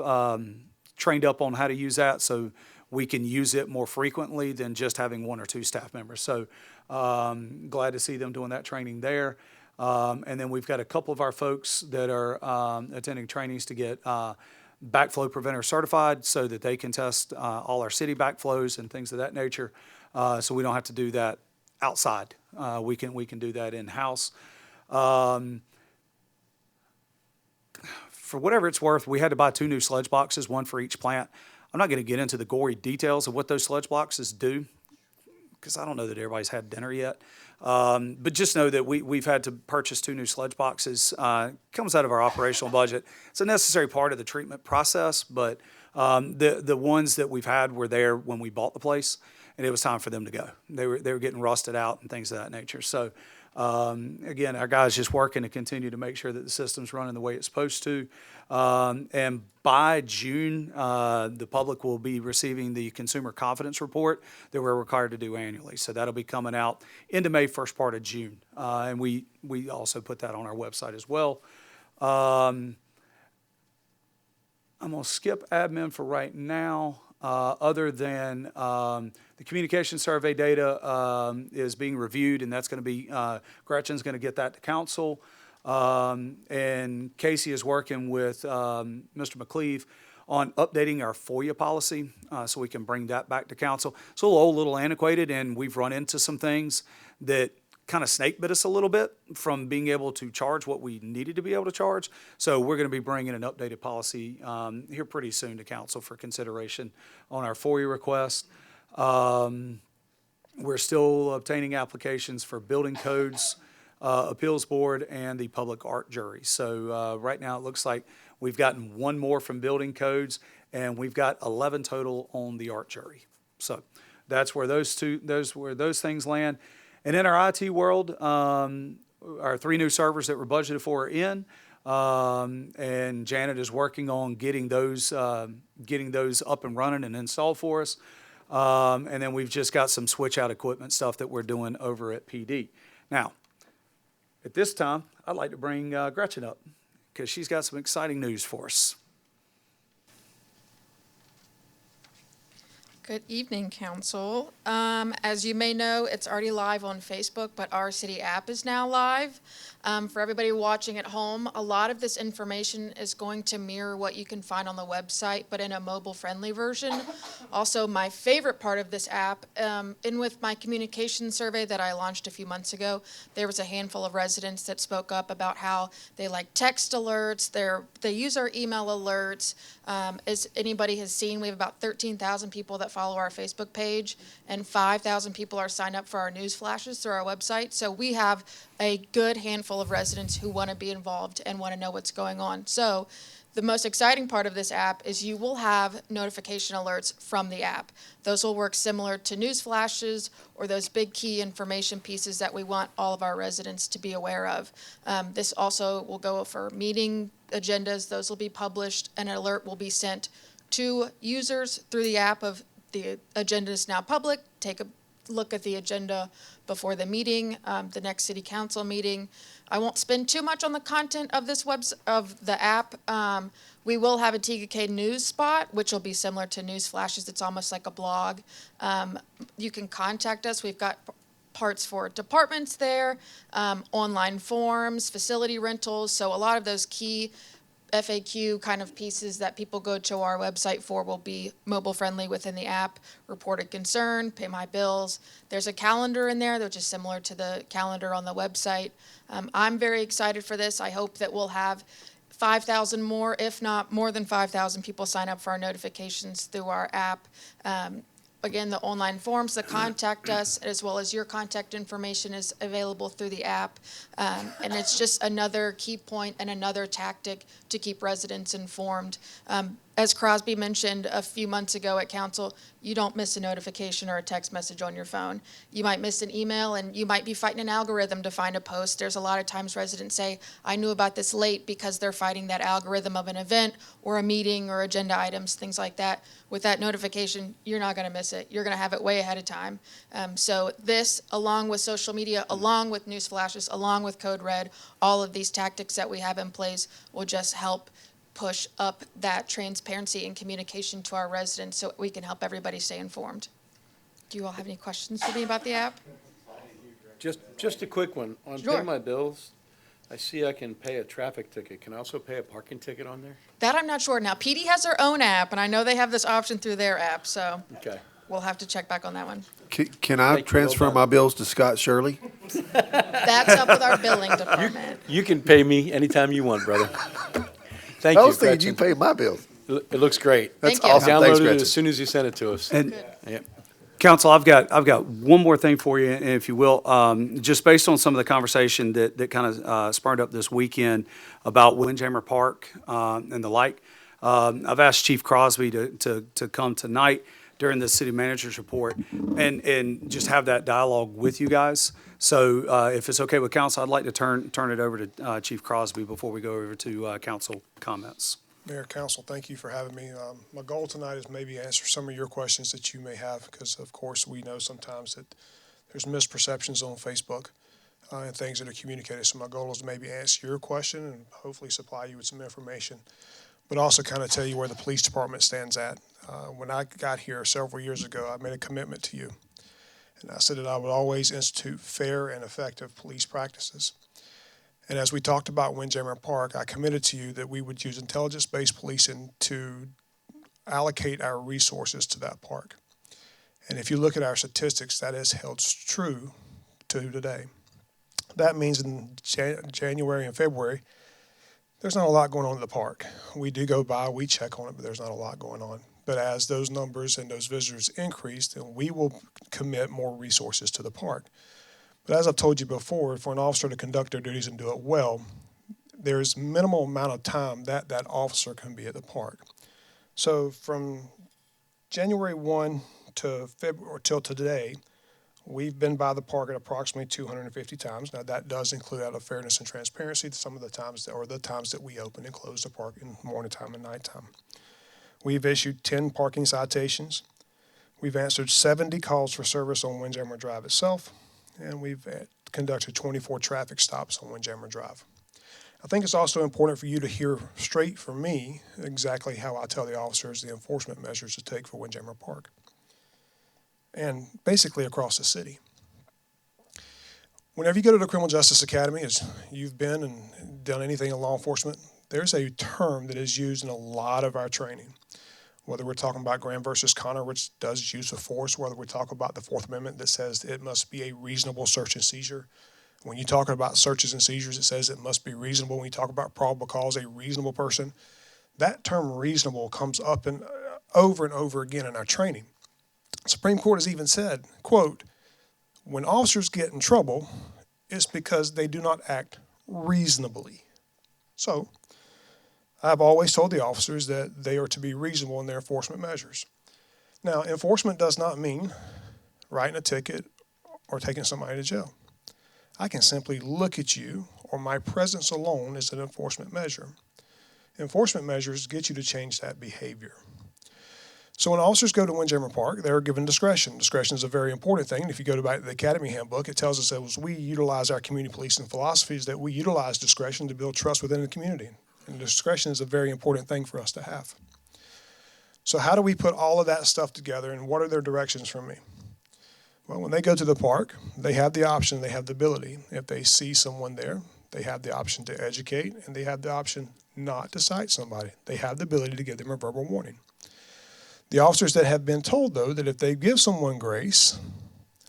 trained up on how to use that so we can use it more frequently than just having 1 or 2 staff members. So glad to see them doing that training there. And then we've got a couple of our folks that are attending trainings to get backflow preventer certified so that they can test all our city backflows and things of that nature, so we don't have to do that outside. We can do that in-house. For whatever it's worth, we had to buy 2 new sludge boxes, one for each plant. I'm not going to get into the gory details of what those sludge boxes do, because I don't know that everybody's had dinner yet. But just know that we've had to purchase 2 new sludge boxes. Comes out of our operational budget. It's a necessary part of the treatment process, but the ones that we've had were there when we bought the place, and it was time for them to go. They were getting rusted out and things of that nature. So again, our guys just working to continue to make sure that the system's running the way it's supposed to. And by June, the public will be receiving the consumer confidence report that we're required to do annually. So that'll be coming out into May, first part of June. And we also put that on our website as well. I'm going to skip admin for right now, other than the communication survey data is being reviewed, and that's going to be, Gretchen's going to get that to council. And Casey is working with Mr. McCleve on updating our FOIA policy so we can bring that back to council. It's a little antiquated, and we've run into some things that kind of snake bit us a little bit from being able to charge what we needed to be able to charge. So we're going to be bringing an updated policy here pretty soon to council for consideration on our FOIA request. We're still obtaining applications for building codes, appeals board, and the public art jury. So right now it looks like we've gotten 1 more from building codes, and we've got 11 total on the art jury. So that's where those things land. And in our IT world, our 3 new servers that were budgeted for are in, and Janet is working on getting those up and running and installed for us. And then we've just got some switch out equipment stuff that we're doing over at PD. Now, at this time, I'd like to bring Gretchen up because she's got some exciting news for us. Good evening, Council. As you may know, it's already live on Facebook, but our city app is now live. For everybody watching at home, a lot of this information is going to mirror what you can find on the website, but in a mobile-friendly version. Also, my favorite part of this app, in with my communication survey that I launched a few months ago, there was a handful of residents that spoke up about how they like text alerts, they use our email alerts. As anybody has seen, we have about 13,000 people that follow our Facebook page, and 5,000 people are signed up for our news flashes through our website. So we have a good handful of residents who want to be involved and want to know what's going on. So the most exciting part of this app is you will have notification alerts from the app. Those will work similar to news flashes or those big key information pieces that we want all of our residents to be aware of. This also will go for meeting agendas. Those will be published. An alert will be sent to users through the app of the agenda is now public. Take a look at the agenda before the meeting, the next city council meeting. I won't spend too much on the content of this of the app. We will have a TGK news spot, which will be similar to news flashes. It's almost like a blog. You can contact us. We've got parts for departments there, online forms, facility rentals. So a lot of those key FAQ kind of pieces that people go to our website for will be mobile friendly within the app. Report a concern, pay my bills. There's a calendar in there, which is similar to the calendar on the website. I'm very excited for this. I hope that we'll have 5,000 more, if not more than 5,000 people sign up for our notifications through our app. Again, the online forms to contact us, as well as your contact information, is available through the app. And it's just another key point and another tactic to keep residents informed. As Crosby mentioned a few months ago at council, you don't miss a notification or a text message on your phone. You might miss an email, and you might be fighting an algorithm to find a post. There's a lot of times residents say, I knew about this late, because they're fighting that algorithm of an event or a meeting or agenda items, things like that. With that notification, you're not going to miss it. You're going to have it way ahead of time. So this, along with social media, along with news flashes, along with Code Red, all of these tactics that we have in place will just help push up that transparency and communication to our residents so we can help everybody stay informed. Do you all have any questions for me about the app? Just a quick one. On Sure. Pay My Bills, I see I can pay a traffic ticket. Can I also pay a parking ticket on there? That I'm not sure. Now, PD has their own app, and I know they have this option through their app, so Okay. we'll have to check back on that one. Can I transfer my bills to Scott Shirley? That's up with our billing department. You can pay me anytime you want, brother. Thank I you, was thinking Gretchen. you paid my bills. It looks great. That's Thank you. awesome. I Thanks, downloaded it Gretchen. as soon as you sent it to us. And Yep. Council, I've got one more thing for you, if you will. Just based on some of the conversation that kind of spurred up this weekend about Windjammer Park and the like, I've asked Chief Crosby to come tonight during the city manager's report and just have that dialogue with you guys. So if it's okay with council, I'd like to turn it over to Chief Crosby before we go over to council comments. Mayor, Council, thank you for having me. My goal tonight is maybe answer some of your questions that you may have, because of course we know sometimes that there's misperceptions on Facebook and things that are communicated. So my goal is to maybe answer your question and hopefully supply you with some information, but also kind of tell you where the police department stands at. When I got here several years ago, I made a commitment to you, and I said that I would always institute fair and effective police practices. And as we talked about Windjammer Park, I committed to you that we would use intelligence-based policing to allocate our resources to that park. And if you look at our statistics, that has held true to today. That means in January and February, there's not a lot going on in the park. We do go by, we check on it, but there's not a lot going on. But as those numbers and those visitors increase, then we will commit more resources to the park. But as I've told you before, for an officer to conduct their duties and do it well, there's minimal amount of time that that officer can be at the park. So from January 1 to February till today, we've been by the park at approximately 250 times. Now that does include, out of fairness and transparency, some of the times that we open and close the park in morning time and nighttime. We've issued 10 parking citations. We've answered 70 calls for service on Windjammer Drive itself, and we've conducted 24 traffic stops on Windjammer Drive. I think it's also important for you to hear straight from me exactly how I tell the officers the enforcement measures to take for Windjammer Park. and basically across the city. Whenever you go to the Criminal Justice Academy, as you've been and done anything in law enforcement, there's a term that is used in a lot of our training. Whether we're talking about Graham versus Connor, which does use of force, whether we talk about the Fourth Amendment that says it must be a reasonable search and seizure. When you talk about searches and seizures, it says it must be reasonable. When you talk about probable cause, a reasonable person, that term reasonable comes up over and over again in our training. The Supreme Court has even said, quote, when officers get in trouble, it's because they do not act reasonably. So, I've always told the officers that they are to be reasonable in their enforcement measures. Now, enforcement does not mean writing a ticket or taking somebody to jail. I can simply look at you, or my presence alone is an enforcement measure. Enforcement measures get you to change that behavior. So when officers go to Windjammer Park, they're given discretion. Discretion is a very important thing. If you go to the Academy Handbook, it tells us that as we utilize our community policing philosophies, that we utilize discretion to build trust within the community. And discretion is a very important thing for us to have. So how do we put all of that stuff together, and what are their directions from me? Well, when they go to the park, they have the option, they have the ability. If they see someone there, they have the option to educate, and they have the option not to cite somebody. They have the ability to give them a verbal warning. The officers that have been told, though, that if they give someone grace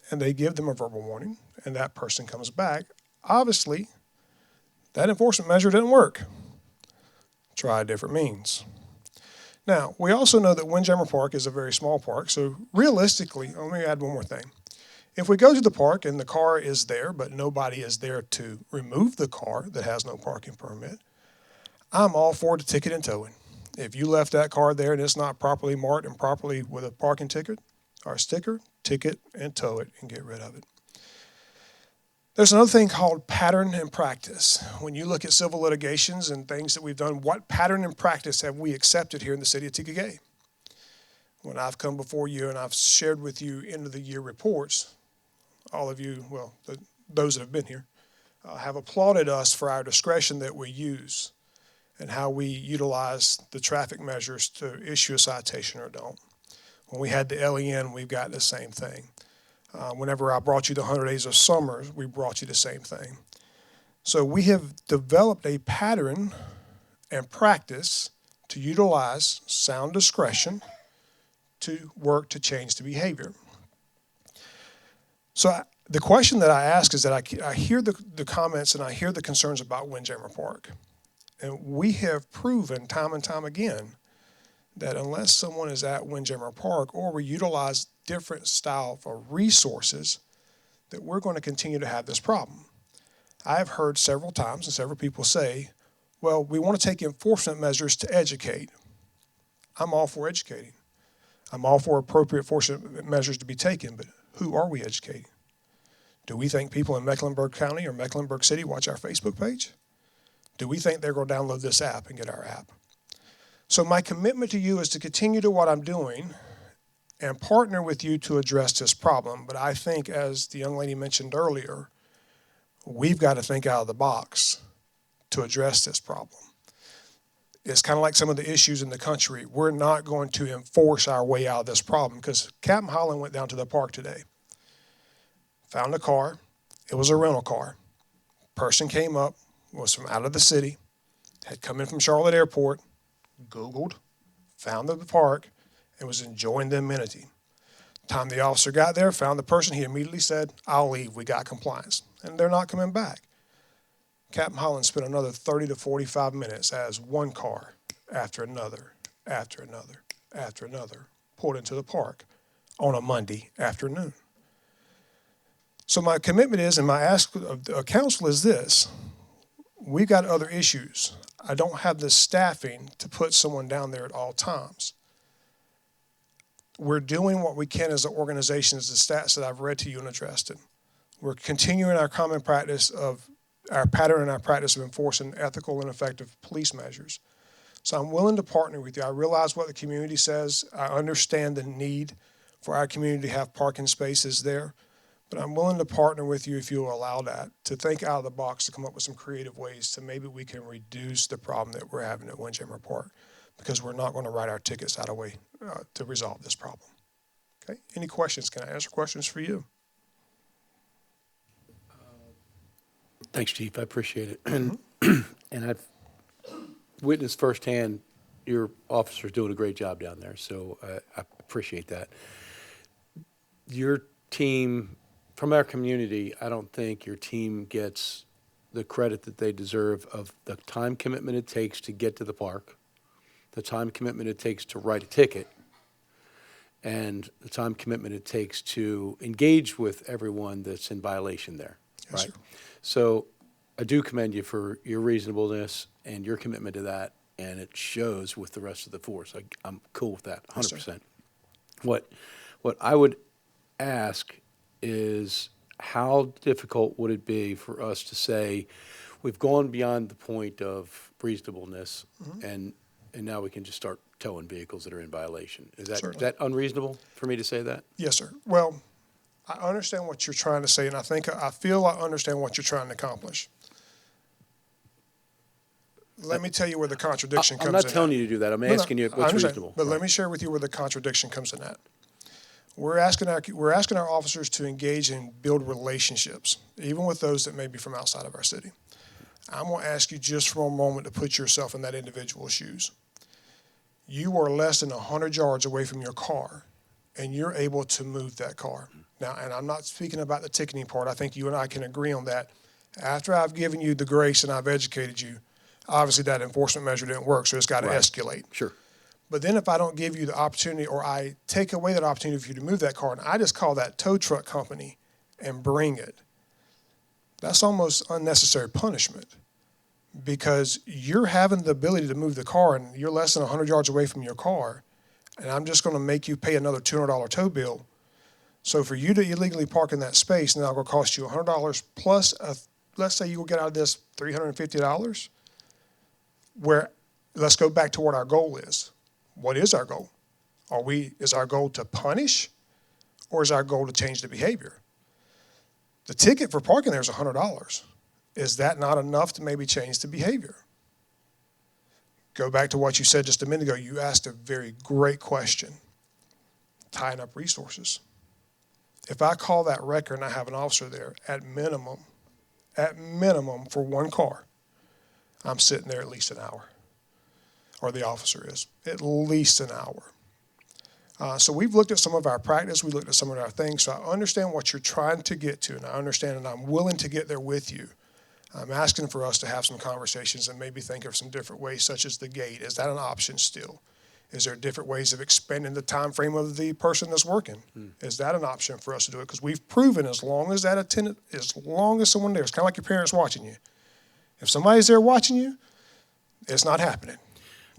and they give them a verbal warning and that person comes back, obviously that enforcement measure didn't work. Try different means. Now, we also know that Windjammer Park is a very small park, so realistically, let me add one more thing. If we go to the park and the car is there, but nobody is there to remove the car that has no parking permit, I'm all for the ticket and towing. If you left that car there and it's not properly marked and properly with a parking ticket or sticker, ticket and tow it and get rid of it. There's another thing called pattern and practice. When you look at civil litigations and things that we've done, what pattern and practice have we accepted here in the city of Tega? When I've come before you and I've shared with you end of the year reports, all of you, well, those that have been here, have applauded us for our discretion that we use and how we utilize the traffic measures to issue a citation or don't. When we had the LEN, we've got the same thing. Whenever I brought you the 100 Days of Summer, we brought you the same thing. So we have developed a pattern and practice to utilize sound discretion to work to change the behavior. So the question that I ask is that I hear the comments and I hear the concerns about Windjammer Park. And we have proven time and time again that unless someone is at Windjammer Park or we utilize different style of resources, that we're going to continue to have this problem. I've heard several times and several people say, well, we want to take enforcement measures to educate. I'm all for educating. I'm all for appropriate enforcement measures to be taken, but who are we educating? Do we think people in Mecklenburg County or Mecklenburg City watch our Facebook page? Do we think they're going to download this app and get our app? So my commitment to you is to continue to what I'm doing and partner with you to address this problem. But I think, as the young lady mentioned earlier, we've got to think out of the box to address this problem. It's kind of like some of the issues in the country. We're not going to enforce our way out of this problem because Captain Holland went down to the park today, found a car. It was a rental car. Person came up, was from out of the city, had come in from Charlotte Airport, Googled, found the park, and was enjoying the amenity. Time the officer got there, found the person, he immediately said, I'll leave, we got compliance. And they're not coming back. Captain Holland spent another 30 to 45 minutes as one car after another, after another, after another, pulled into the park on a Monday afternoon. So my commitment is, and my ask of council is this: we've got other issues. I don't have the staffing to put someone down there at all times. We're doing what we can as an organization, as the stats that I've read to you and addressed it. We're continuing our common practice of our pattern and our practice of enforcing ethical and effective police measures. So I'm willing to partner with you. I realize what the community says. I understand the need for our community to have parking spaces there. But I'm willing to partner with you, if you will allow that, to think out of the box, to come up with some creative ways to maybe we can reduce the problem that we're having at Windjammer Park, because we're not going to write our tickets out of way to resolve this problem. Okay, any questions? Can I answer questions for you? Thanks, Chief. I appreciate it. And I've witnessed firsthand your officers doing a great job down there, so I appreciate that. Your team, from our community, I don't think your team gets the credit that they deserve of the time commitment it takes to get to the park, the time commitment it takes to write a ticket, and the time commitment it takes to engage with everyone that's in violation there, Yes, right? sir. So I do commend you for your reasonableness and your commitment to that, and it shows with the rest of the force. I'm cool with that, Yes, 100%. sir. What I would ask is, how difficult would it be for us to say, we've gone beyond the point of reasonableness, and now we can just start towing vehicles that are in violation? Is Certainly. that unreasonable for me to say that? Yes, sir. Well, I understand what you're trying to say, and I feel I understand what you're trying to accomplish. Let me tell you where the contradiction comes in. I'm not telling you to do that. I'm asking you I what's understand, reasonable. But let me share with you where the contradiction comes in at. We're asking our officers to engage and build relationships, even with those that may be from outside of our city. I'm going to ask you just for a moment to put yourself in that individual's shoes. You are less than 100 yards away from your car, and you're able to move that car. Now, and I'm not speaking about the ticketing part. I think you and I can agree on that. After I've given you the grace and I've educated you, obviously that enforcement measure didn't work, so it's got to escalate. Sure. But then if I don't give you the opportunity, or I take away that opportunity for you to move that car, and I just call that tow truck company and bring it, that's almost unnecessary punishment, because you're having the ability to move the car and you're less than 100 yards away from your car, and I'm just going to make you pay another $200 tow bill. So for you to illegally park in that space, now it's going to cost you $100 plus, let's say you will get out of this $350, where let's go back to what our goal is. What is our goal? Is our goal to punish, or is our goal to change the behavior? The ticket for parking there is $100. Is that not enough to maybe change the behavior? Go back to what you said just a minute ago. You asked a very great question. Tying up resources. If I call that record and I have an officer there, at minimum for one car, I'm sitting there at least an hour. Or the officer is, at least an hour. So we've looked at some of our practice, we looked at some of our things, so I understand what you're trying to get to, and I understand, and I'm willing to get there with you. I'm asking for us to have some conversations and maybe think of some different ways, such as the gate. Is that an option still? Is there different ways of expanding the time frame of the person that's working? Is that an option for us to do it? Because we've proven as long as that attendant, as long as someone there, it's kind of like your parents watching you. If somebody's there watching you, it's not happening.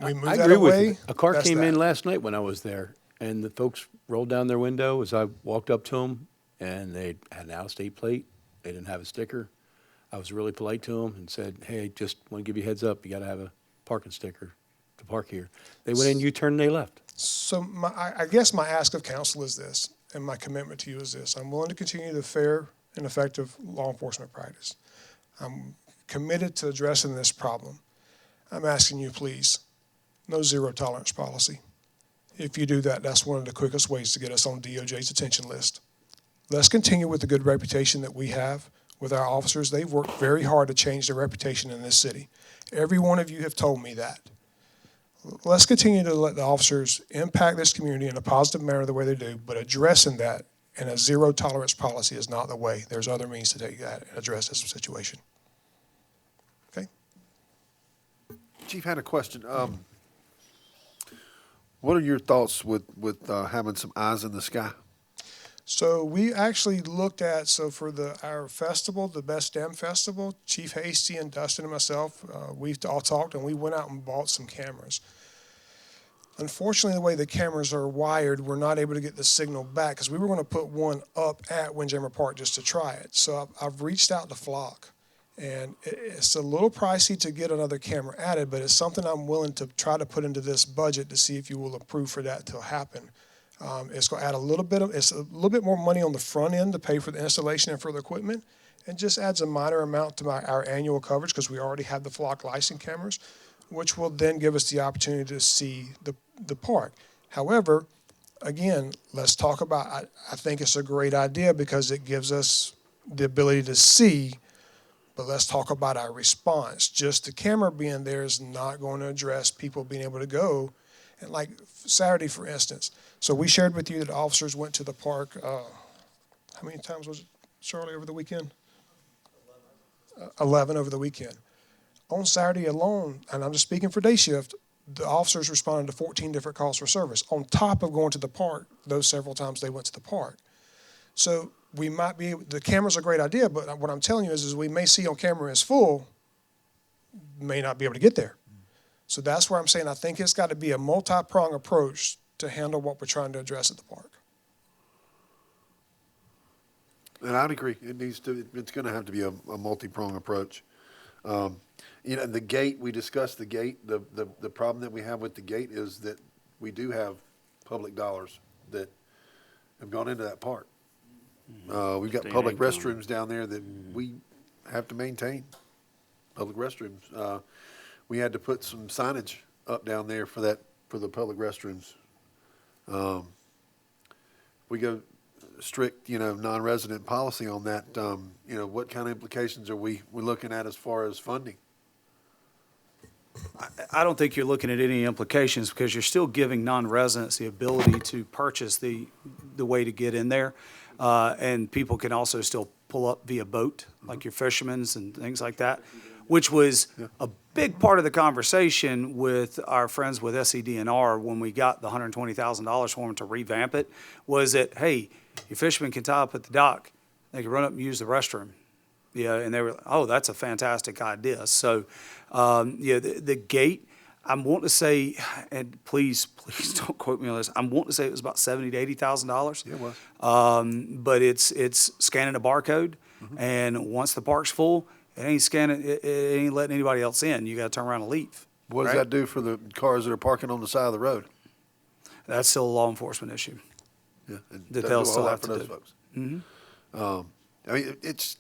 We move I that agree away. with you. A car that's came that. in last night when I was there, and the folks rolled down their window as I walked up to them, and they had an out-of-state plate. They didn't have a sticker. I was really polite to them and said, hey, just want to give you a heads up. You got to have a parking sticker to park here. They went in, U-turned, and they left. So I guess my ask of council is this, and my commitment to you is this. I'm willing to continue the fair and effective law enforcement practice. I'm committed to addressing this problem. I'm asking you, please, no zero tolerance policy. If you do that, that's one of the quickest ways to get us on DOJ's attention list. Let's continue with the good reputation that we have with our officers. They've worked very hard to change their reputation in this city. Every one of you have told me that. Let's continue to let the officers impact this community in a positive manner the way they do, but addressing that in a zero tolerance policy is not the way. There's other means to take that and address this situation. Okay? Chief had a question. What are your thoughts with having some eyes in the sky? So we actually looked at, for our festival, the Best Damn Festival, Chief Hasty and Dustin and myself, we all talked and we went out and bought some cameras. Unfortunately, the way the cameras are wired, we're not able to get the signal back, because we were going to put one up at Windjammer Park just to try it. So I've reached out to Flock, and it's a little pricey to get another camera added, but it's something I'm willing to try to put into this budget to see if you will approve for that to happen. It's going to add a little bit more money on the front end to pay for the installation and for the equipment, and just adds a minor amount to our annual coverage, because we already have the Flock license cameras, which will then give us the opportunity to see the park. However, again, let's talk about, I think it's a great idea because it gives us the ability to see, but let's talk about our response. Just the camera being there is not going to address people being able to go. And like Saturday, for instance, so we shared with you that officers went to the park, how many times was it, Charlie, over the weekend? 11 over the weekend. On Saturday alone, and I'm just speaking for day shift, the officers responded to 14 different calls for service on top of going to the park those several times they went to the park. So we might be, the camera's a great idea, but what I'm telling you is we may see on camera is full, may not be able to get there. So that's where I'm saying I think it's got to be a multi-pronged approach to handle what we're trying to address at the park. And I'd agree. It's going to have to be a multi-pronged approach. You know, the gate, we discussed the gate. The problem that we have with the gate is that we do have public dollars that have gone into that park. We've got public restrooms down there that we have to maintain. Public restrooms. We had to put some signage up down there for the public restrooms. We go strict, non-resident policy on that. What kind of implications are we're looking at as far as funding? I don't think you're looking at any implications because you're still giving non-residents the ability to purchase the way to get in there. And people can also still pull up via boat, like your fishermen's and things like that, which was a big part of the conversation with our friends with SEDNR when we got the $120,000 for them to revamp it, was that, hey, your fishermen can tie up at the dock. They can run up and use the restroom. Yeah, and they were, oh, that's a fantastic idea. So, the gate, I'm wanting to say, and please don't quote me on this, I'm wanting to say it was about $70,000 to $80,000. It was. But it's scanning a barcode, and once the park's full, it ain't scanning, it ain't letting anybody else in. You got to turn around and leave. What does that do for the cars that are parking on the side of the road? That's still a law enforcement issue. Yeah, that they'll still have to do. Those folks. I mean, it's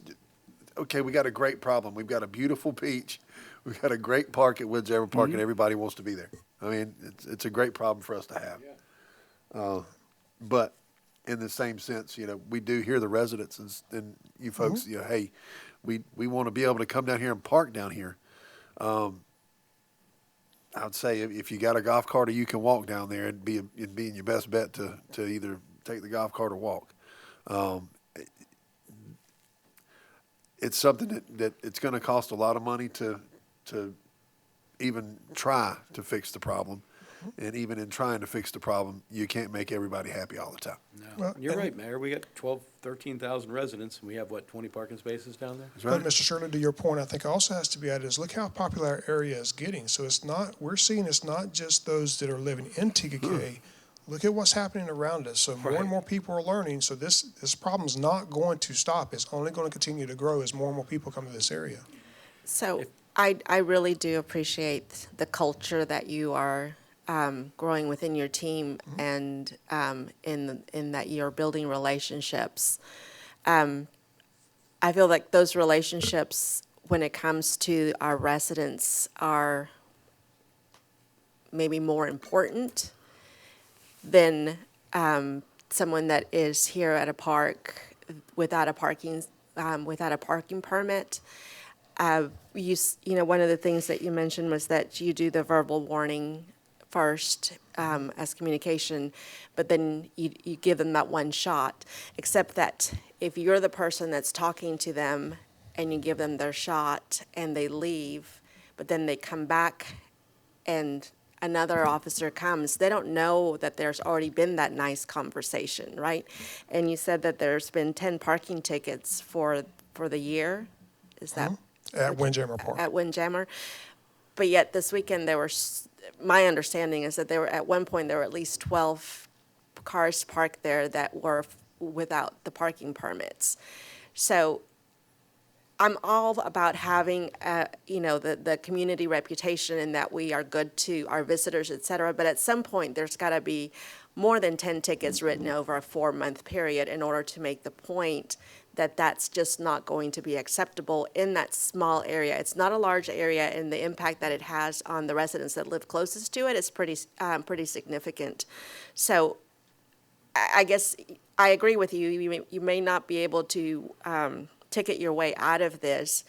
okay. We got a great problem. We've got a beautiful beach. We've got a great park at Windjammer Park, and everybody wants to be there. I mean, it's a great problem for us to have. But in the same sense, we do hear the residents and you folks. Hey, we want to be able to come down here and park down here. I would say if you got a golf cart or you can walk down there, it'd be your best bet to either take the golf cart or walk. It's something that it's going to cost a lot of money to even try to fix the problem. And even in trying to fix the problem, you can't make everybody happy all the time. No. Well, you're right, Mayor. We got 13,000 residents, and we have, 20 parking spaces down there? That's right. But Mr. Shirley, to your point, I think also has to be added is look how popular our area is getting. So we're seeing it's not just those that are living in Tega. Look at what's happening around us. So more and more people are learning. So this problem's not going to stop. It's only going to continue to grow as more and more people come to this area. So I really do appreciate the culture that you are growing within your team and in that you're building relationships. I feel like those relationships, when it comes to our residents, are maybe more important than someone that is here at a park without a parking permit. One of the things that you mentioned was that you do the verbal warning first as communication, but then you give them that one shot, except that if you're the person that's talking to them and you give them their shot and they leave, but then they come back and another officer comes, they don't know that there's already been that nice conversation, right? And you said that there's been 10 parking tickets for the year. Is that? At Windjammer Park. At Windjammer. But yet this weekend my understanding is that at one point there were at least 12 cars parked there that were without the parking permits. So I'm all about having, the community reputation and that we are good to our visitors, et cetera. But at some point, there's got to be more than 10 tickets written over a 4-month period in order to make the point that that's just not going to be acceptable in that small area. It's not a large area, and the impact that it has on the residents that live closest to it is pretty significant. So I guess I agree with you. You may not be able to ticket your way out of this,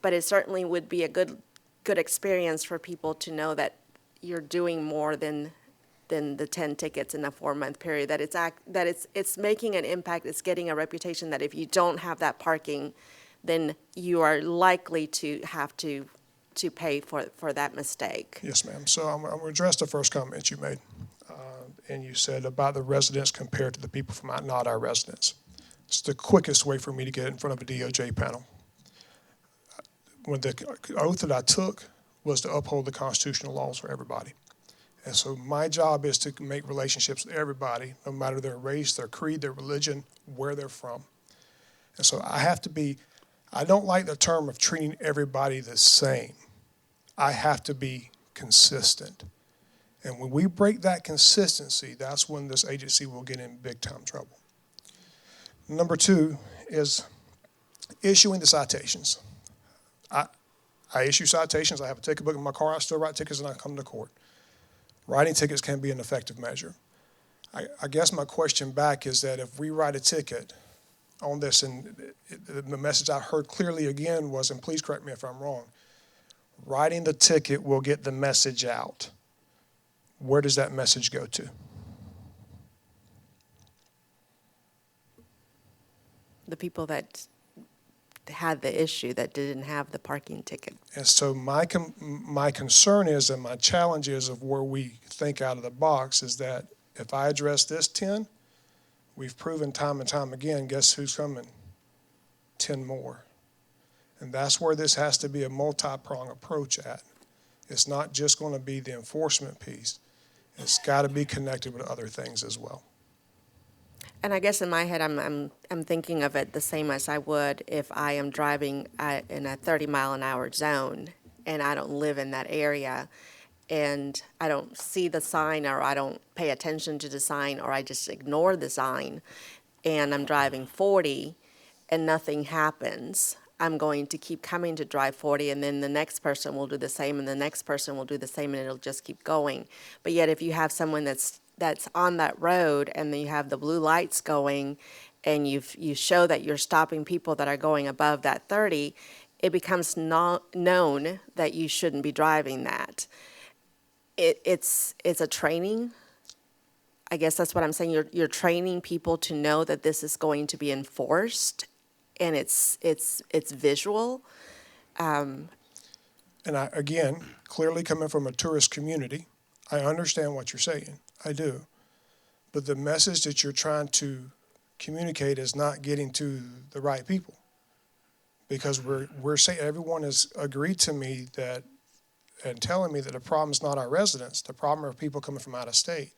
but it certainly would be a good experience for people to know that you're doing more than the 10 tickets in a 4-month period. That it's making an impact. It's getting a reputation that if you don't have that parking, then you are likely to have to pay for that mistake. Yes, ma'am. So I'm going to address the first comment you made. And you said about the residents compared to the people from not our residents. It's the quickest way for me to get in front of a DOJ panel. When the oath that I took was to uphold the constitutional laws for everybody. And so my job is to make relationships with everybody, no matter their race, their creed, their religion, where they're from. And so I don't like the term of treating everybody the same. I have to be consistent. And when we break that consistency, that's when this agency will get in big time trouble. Number 2 is issuing the citations. I issue citations. I have a ticket book in my car. I still write tickets and I come to court. Writing tickets can be an effective measure. I guess my question back is that if we write a ticket on this, and the message I heard clearly again was, and please correct me if I'm wrong, writing the ticket will get the message out. Where does that message go to? The people that had the issue that didn't have the parking ticket. And so my concern is, and my challenge is of where we think out of the box, is that if I address this 10, we've proven time and time again, guess who's coming? 10 more. And that's where this has to be a multi-pronged approach at. It's not just going to be the enforcement piece. It's got to be connected with other things as well. And I guess in my head, I'm thinking of it the same as I would if I am driving in a 30-mile-an-hour zone and I don't live in that area and I don't see the sign, or I don't pay attention to the sign, or I just ignore the sign, and I'm driving 40 and nothing happens. I'm going to keep coming to drive 40, and then the next person will do the same, and the next person will do the same, and it'll just keep going. But yet if you have someone that's on that road and then you have the blue lights going and you show that you're stopping people that are going above that 30, it becomes known that you shouldn't be driving that. It's a training. I guess that's what I'm saying. You're training people to know that this is going to be enforced, and it's visual. And I, again, clearly coming from a tourist community, I understand what you're saying. I do. But the message that you're trying to communicate is not getting to the right people. Because we're saying, everyone has agreed to me that, and telling me that the problem is not our residents, the problem are people coming from out of state.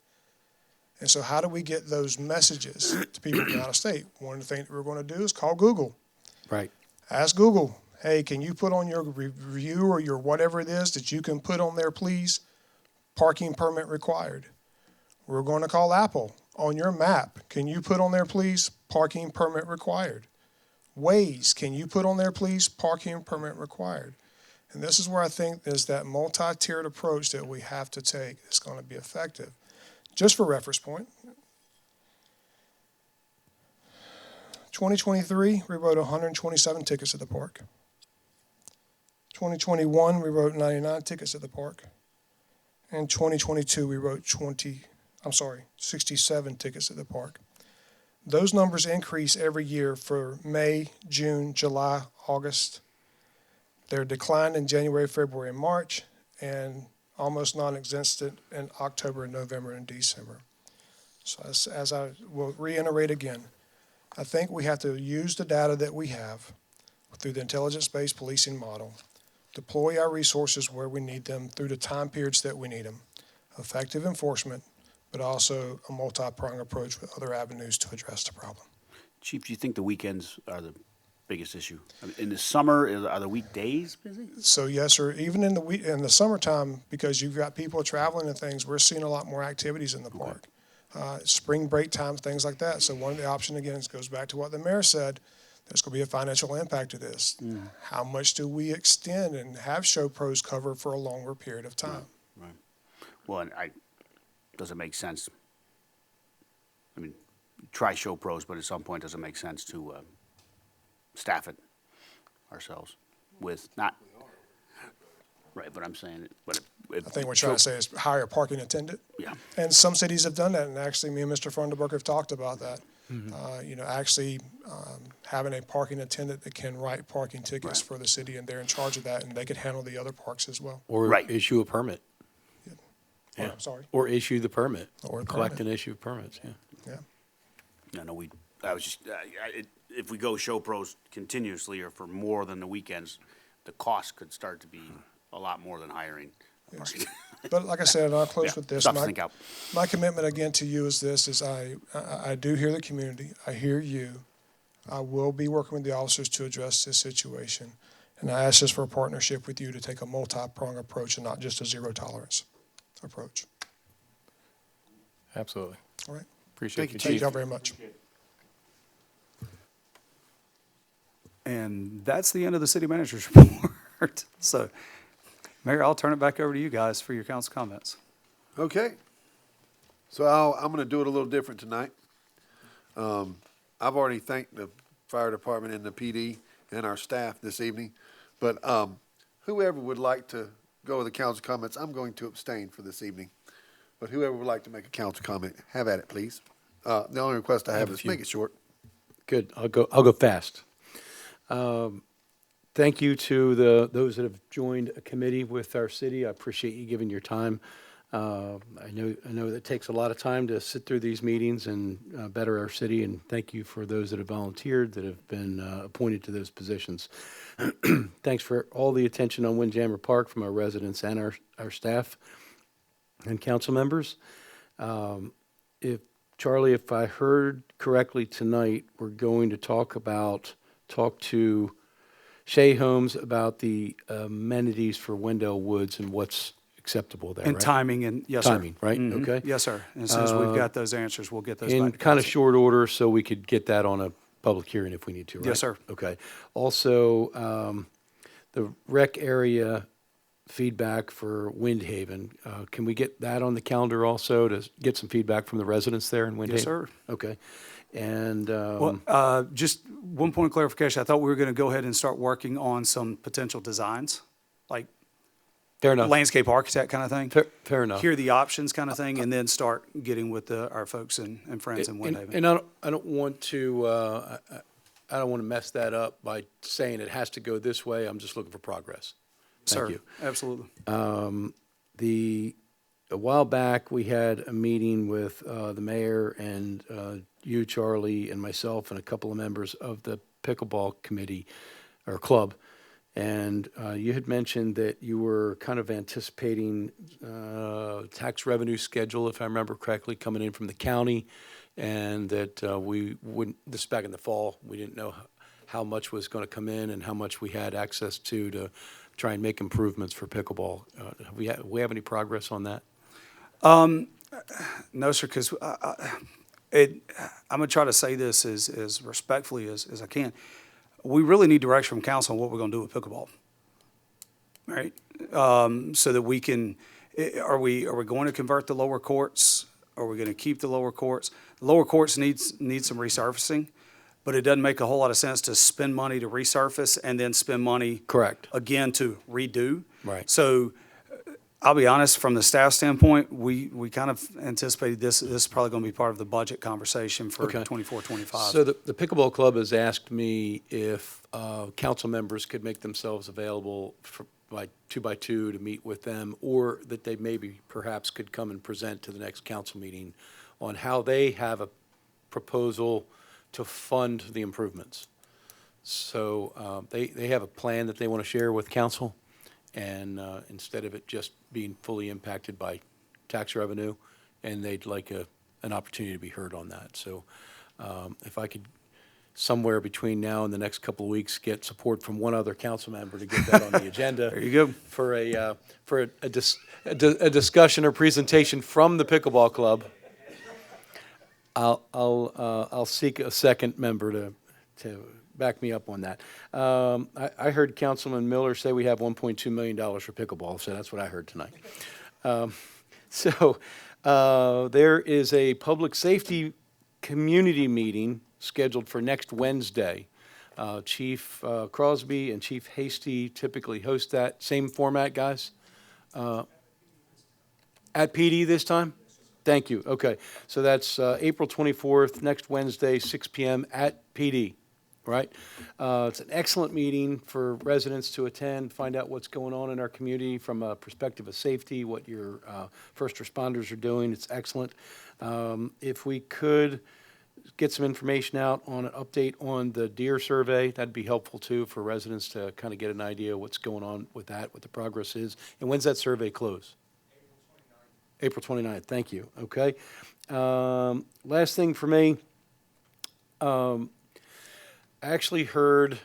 And so how do we get those messages to people from out of state? One of the things that we're going to do is call Google. Right. Ask Google, hey, can you put on your review or your whatever it is that you can put on there, please, parking permit required. We're going to call Apple. On your map, can you put on there, please, parking permit required? Waze, can you put on there, please, parking permit required? And this is where I think there's that multi-tiered approach that we have to take that's going to be effective. Just for reference point, 2023, we wrote 127 tickets at the park. 2021, we wrote 99 tickets at the park. In 2022, we wrote 67 tickets at the park. Those numbers increase every year for May, June, July, August. They're declined in January, February, and March, and almost non-existent in October, November, and December. So as I will reiterate again, I think we have to use the data that we have through the intelligence-based policing model, deploy our resources where we need them through the time periods that we need them, effective enforcement, but also a multi-pronged approach with other avenues to address the problem. Chief, do you think the weekends are the biggest issue? I mean, in the summer, are the weekdays busy? So yes, sir. Even in the summertime, because you've got people traveling and things, we're seeing a lot more activities in the park. Spring break times, things like that. So one of the options, again, goes back to what the mayor said. There's going to be a financial impact to this. How much do we extend and have show pros cover for a longer period of time? Right. Well, and does it make sense? I mean, try show pros, but at some point, does it make sense to staff it ourselves with not, right, but I'm saying, but I think what we're trying to say is hire a parking attendant. Yeah. And some cities have done that, and actually me and Mr. Funderburg have talked about that. Mm-hmm. You know, actually having a parking attendant that can write parking tickets for the city, and they're in charge of that, and they could handle the other parks as well. Or issue a permit. Oh, I'm sorry. Or issue the permit. Or the collect permit. and issue permits, yeah. Yeah. No, I was just, if we go show pros continuously or for more than the weekends, the cost could start to be a lot more than hiring a parking. But like I said, and I'll close Yeah, with this. stuff to think out. My commitment again to you is this, is I do hear the community. I hear you. I will be working with the officers to address this situation. And I ask this for a partnership with you to take a multi-pronged approach and not just a zero tolerance approach. Absolutely. All right. Appreciate you, Thank Chief. y'all very much. And that's the end of the city manager's report. So, Mayor, I'll turn it back over to you guys for your council comments. Okay. So I'm going to do it a little different tonight. I've already thanked the fire department and the PD and our staff this evening. But whoever would like to go with the council comments, I'm going to abstain for this evening. But whoever would like to make a council comment, have at it, please. The only request I have is make it short. Good. I'll go fast. Thank you to those that have joined a committee with our city. I appreciate you giving your time. I know that takes a lot of time to sit through these meetings and better our city. And thank you for those that have volunteered, that have been appointed to those positions. Thanks for all the attention on Windjammer Park from our residents and our staff and council members. Charlie, if I heard correctly tonight, we're going to talk to Shea Holmes about the amenities for Windell Woods and what's acceptable there, And right? timing, and yes, sir. Timing, right? Mhm. Okay. Yes, sir. And as soon as we've got those answers, we'll get those back In to kind of council. short order, so we could get that on a public hearing if we need to, right? Yes, sir. Okay. Also, the rec area feedback for Windhaven, can we get that on the calendar also to get some feedback from the residents there in Windhaven? Yes, sir. Okay. And, Well, just one point of clarification. I thought we were going to go ahead and start working on some potential designs, like fair enough. landscape architect kind of thing. Fair enough. Hear the options kind of thing, and then start getting with our folks and friends in Windhaven. And I don't want to, I don't want to mess that up by saying it has to go this way. I'm just looking for progress. Thank Sir, you. absolutely. A while back, we had a meeting with the mayor and you, Charlie, and myself, and a couple of members of the pickleball committee or club. And you had mentioned that you were kind of anticipating tax revenue schedule, if I remember correctly, coming in from the county, and that we wouldn't, this is back in the fall, we didn't know how much was going to come in and how much we had access to try and make improvements for pickleball. We have any progress on that? No, sir, because I'm going to try to say this as respectfully as I can. We really need direction from council on what we're going to do with pickleball, right? So that we can, are we going to convert the lower courts? Are we going to keep the lower courts? The lower courts need some resurfacing, but it doesn't make a whole lot of sense to spend money to resurface and then spend money correct again to redo. Right. So I'll be honest, from the staff standpoint, we kind of anticipated this is probably going to be part of the budget conversation for Okay. 24, 25. So the pickleball club has asked me if council members could make themselves available for like 2x2 to meet with them, or that they maybe perhaps could come and present to the next council meeting on how they have a proposal to fund the improvements. So they have a plan that they want to share with council, and instead of it just being fully impacted by tax revenue, and they'd like an opportunity to be heard on that. So if I could, somewhere between now and the next couple of weeks, get support from one other council member to get that on the agenda. There you go. For a discussion or presentation from the pickleball club, I'll seek a second member to back me up on that. I heard Councilman Miller say we have $1.2 million for pickleball, so that's what I heard tonight. There is a public safety community meeting scheduled for next Wednesday. Chief Crosby and Chief Hasty typically host that. Same format, guys? At PD this time? Thank you. Okay. So that's April 24th, next Wednesday, 6 p.m. at PD, right? It's an excellent meeting for residents to attend, find out what's going on in our community from a perspective of safety, what your first responders are doing. It's excellent. If we could get some information out on an update on the deer survey, that'd be helpful too for residents to kind of get an idea of what's going on with that, what the progress is. And when's that survey close? April 29th. Thank you. Okay. Last thing for me, I actually heard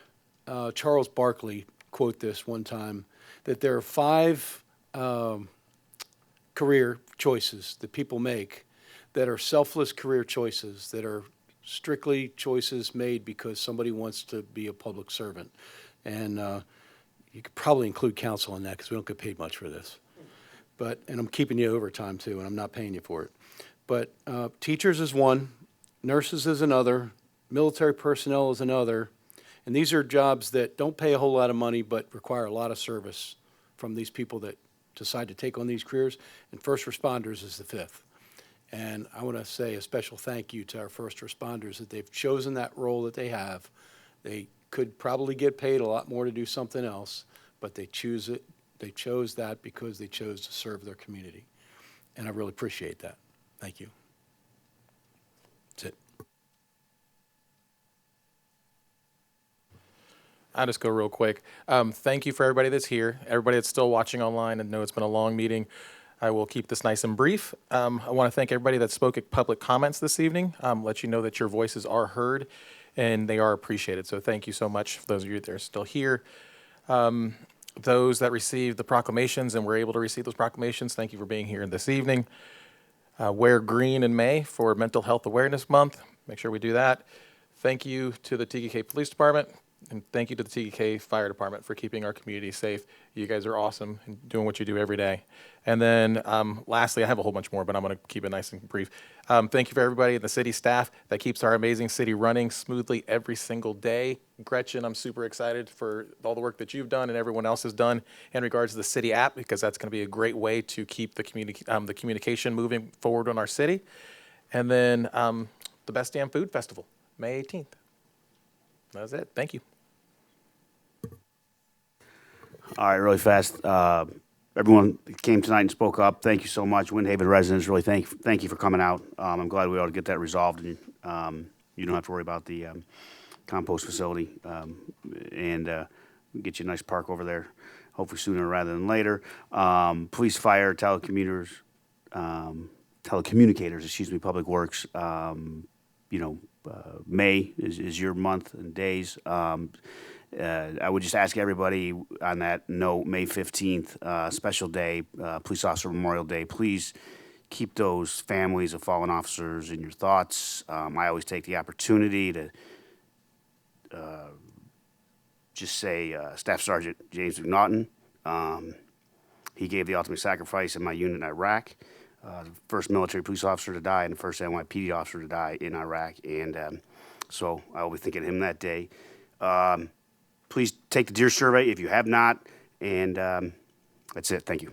Charles Barkley quote this one time, that there are 5 career choices that people make that are selfless career choices, that are strictly choices made because somebody wants to be a public servant. And you could probably include council in that because we don't get paid much for this. And I'm keeping you overtime too, and I'm not paying you for it. But teachers is one, nurses is another, military personnel is another, and these are jobs that don't pay a whole lot of money but require a lot of service from these people that decide to take on these careers, and first responders is the 5th. And I want to say a special thank you to our first responders that they've chosen that role that they have. They could probably get paid a lot more to do something else, but they choose it. They chose that because they chose to serve their community. And I really appreciate that. Thank you. That's it. I'll just go real quick. Thank you for everybody that's here, everybody that's still watching online and know it's been a long meeting. I will keep this nice and brief. I want to thank everybody that spoke at public comments this evening, let you know that your voices are heard and they are appreciated. So thank you so much for those of you that are still here. Those that received the proclamations and were able to receive those proclamations, thank you for being here this evening. Wear green in May for Mental Health Awareness Month. Make sure we do that. Thank you to the TGK Police Department, and thank you to the TGK Fire Department for keeping our community safe. You guys are awesome and doing what you do every day. And then lastly, I have a whole bunch more, but I'm going to keep it nice and brief. Thank you for everybody in the city staff that keeps our amazing city running smoothly every single day. Gretchen, I'm super excited for all the work that you've done and everyone else has done in regards to the city app, because that's going to be a great way to keep the communication moving forward on our city. And then the Best Damn Food Festival, May 18th. That's it. Thank you. All right, really fast. Everyone that came tonight and spoke up, thank you so much. Windhaven residents, really thank you for coming out. I'm glad we were able to get that resolved, and you don't have to worry about the compost facility, and get you a nice park over there, hopefully sooner rather than later. Police, fire, telecommunicators, Public Works. May is your month and days. I would just ask everybody on that note, May 15th, special day, Police Officer Memorial Day, please keep those families of fallen officers in your thoughts. I always take the opportunity to just say Staff Sergeant James McNaughton. He gave the ultimate sacrifice in my unit in Iraq. The first military police officer to die and the first NYPD officer to die in Iraq. And so I will be thinking of him that day. Please take the deer survey if you have not. And that's it. Thank you.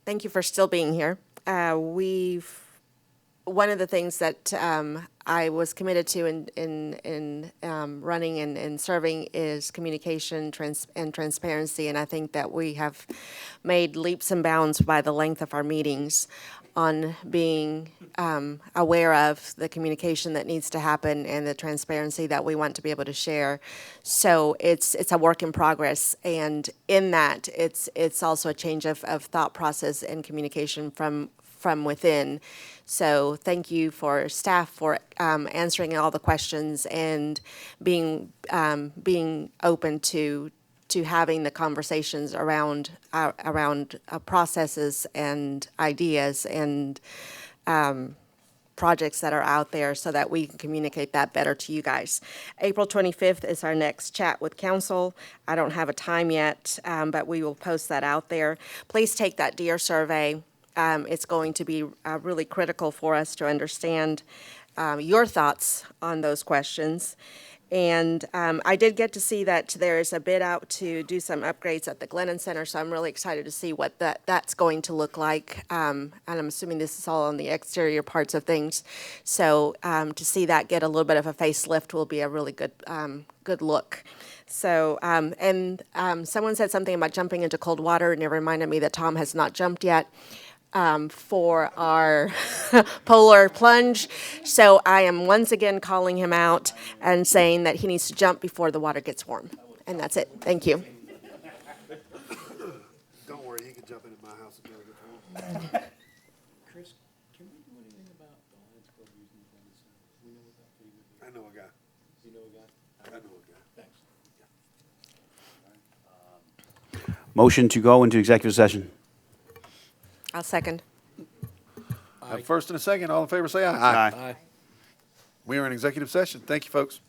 Thank you for still being here. One of the things that I was committed to in running and serving is communication and transparency, and I think that we have made leaps and bounds by the length of our meetings on being aware of the communication that needs to happen and the transparency that we want to be able to share. So it's a work in progress, and in that it's also a change of thought process and communication from within. So thank you for staff for answering all the questions and being open to having the conversations around processes and ideas, and projects that are out there so that we can communicate that better to you guys. April 25th is our next chat with council. I don't have a time yet, but we will post that out there. Please take that deer survey. It's going to be really critical for us to understand your thoughts on those questions. And I did get to see that there is a bid out to do some upgrades at the Glennon Center, so I'm really excited to see what that's going to look like. And I'm assuming this is all on the exterior parts of things. So to see that get a little bit of a facelift will be a really good look. So, someone said something about jumping into cold water, and it reminded me that Tom has not jumped yet. For our polar plunge. So I am once again calling him out and saying that he needs to jump before the water gets warm. And that's it. Thank you. Don't worry, you can jump into my house if you ever get home. Chris, can we do anything about the Lions Club using the Glennon Center? We know about that. I know a guy. You know a guy? I know a guy. Thanks. Motion to go into executive session. I'll second. Have first and a second. All in favor say aye. Aye. Aye. We are in executive session. Thank you, folks.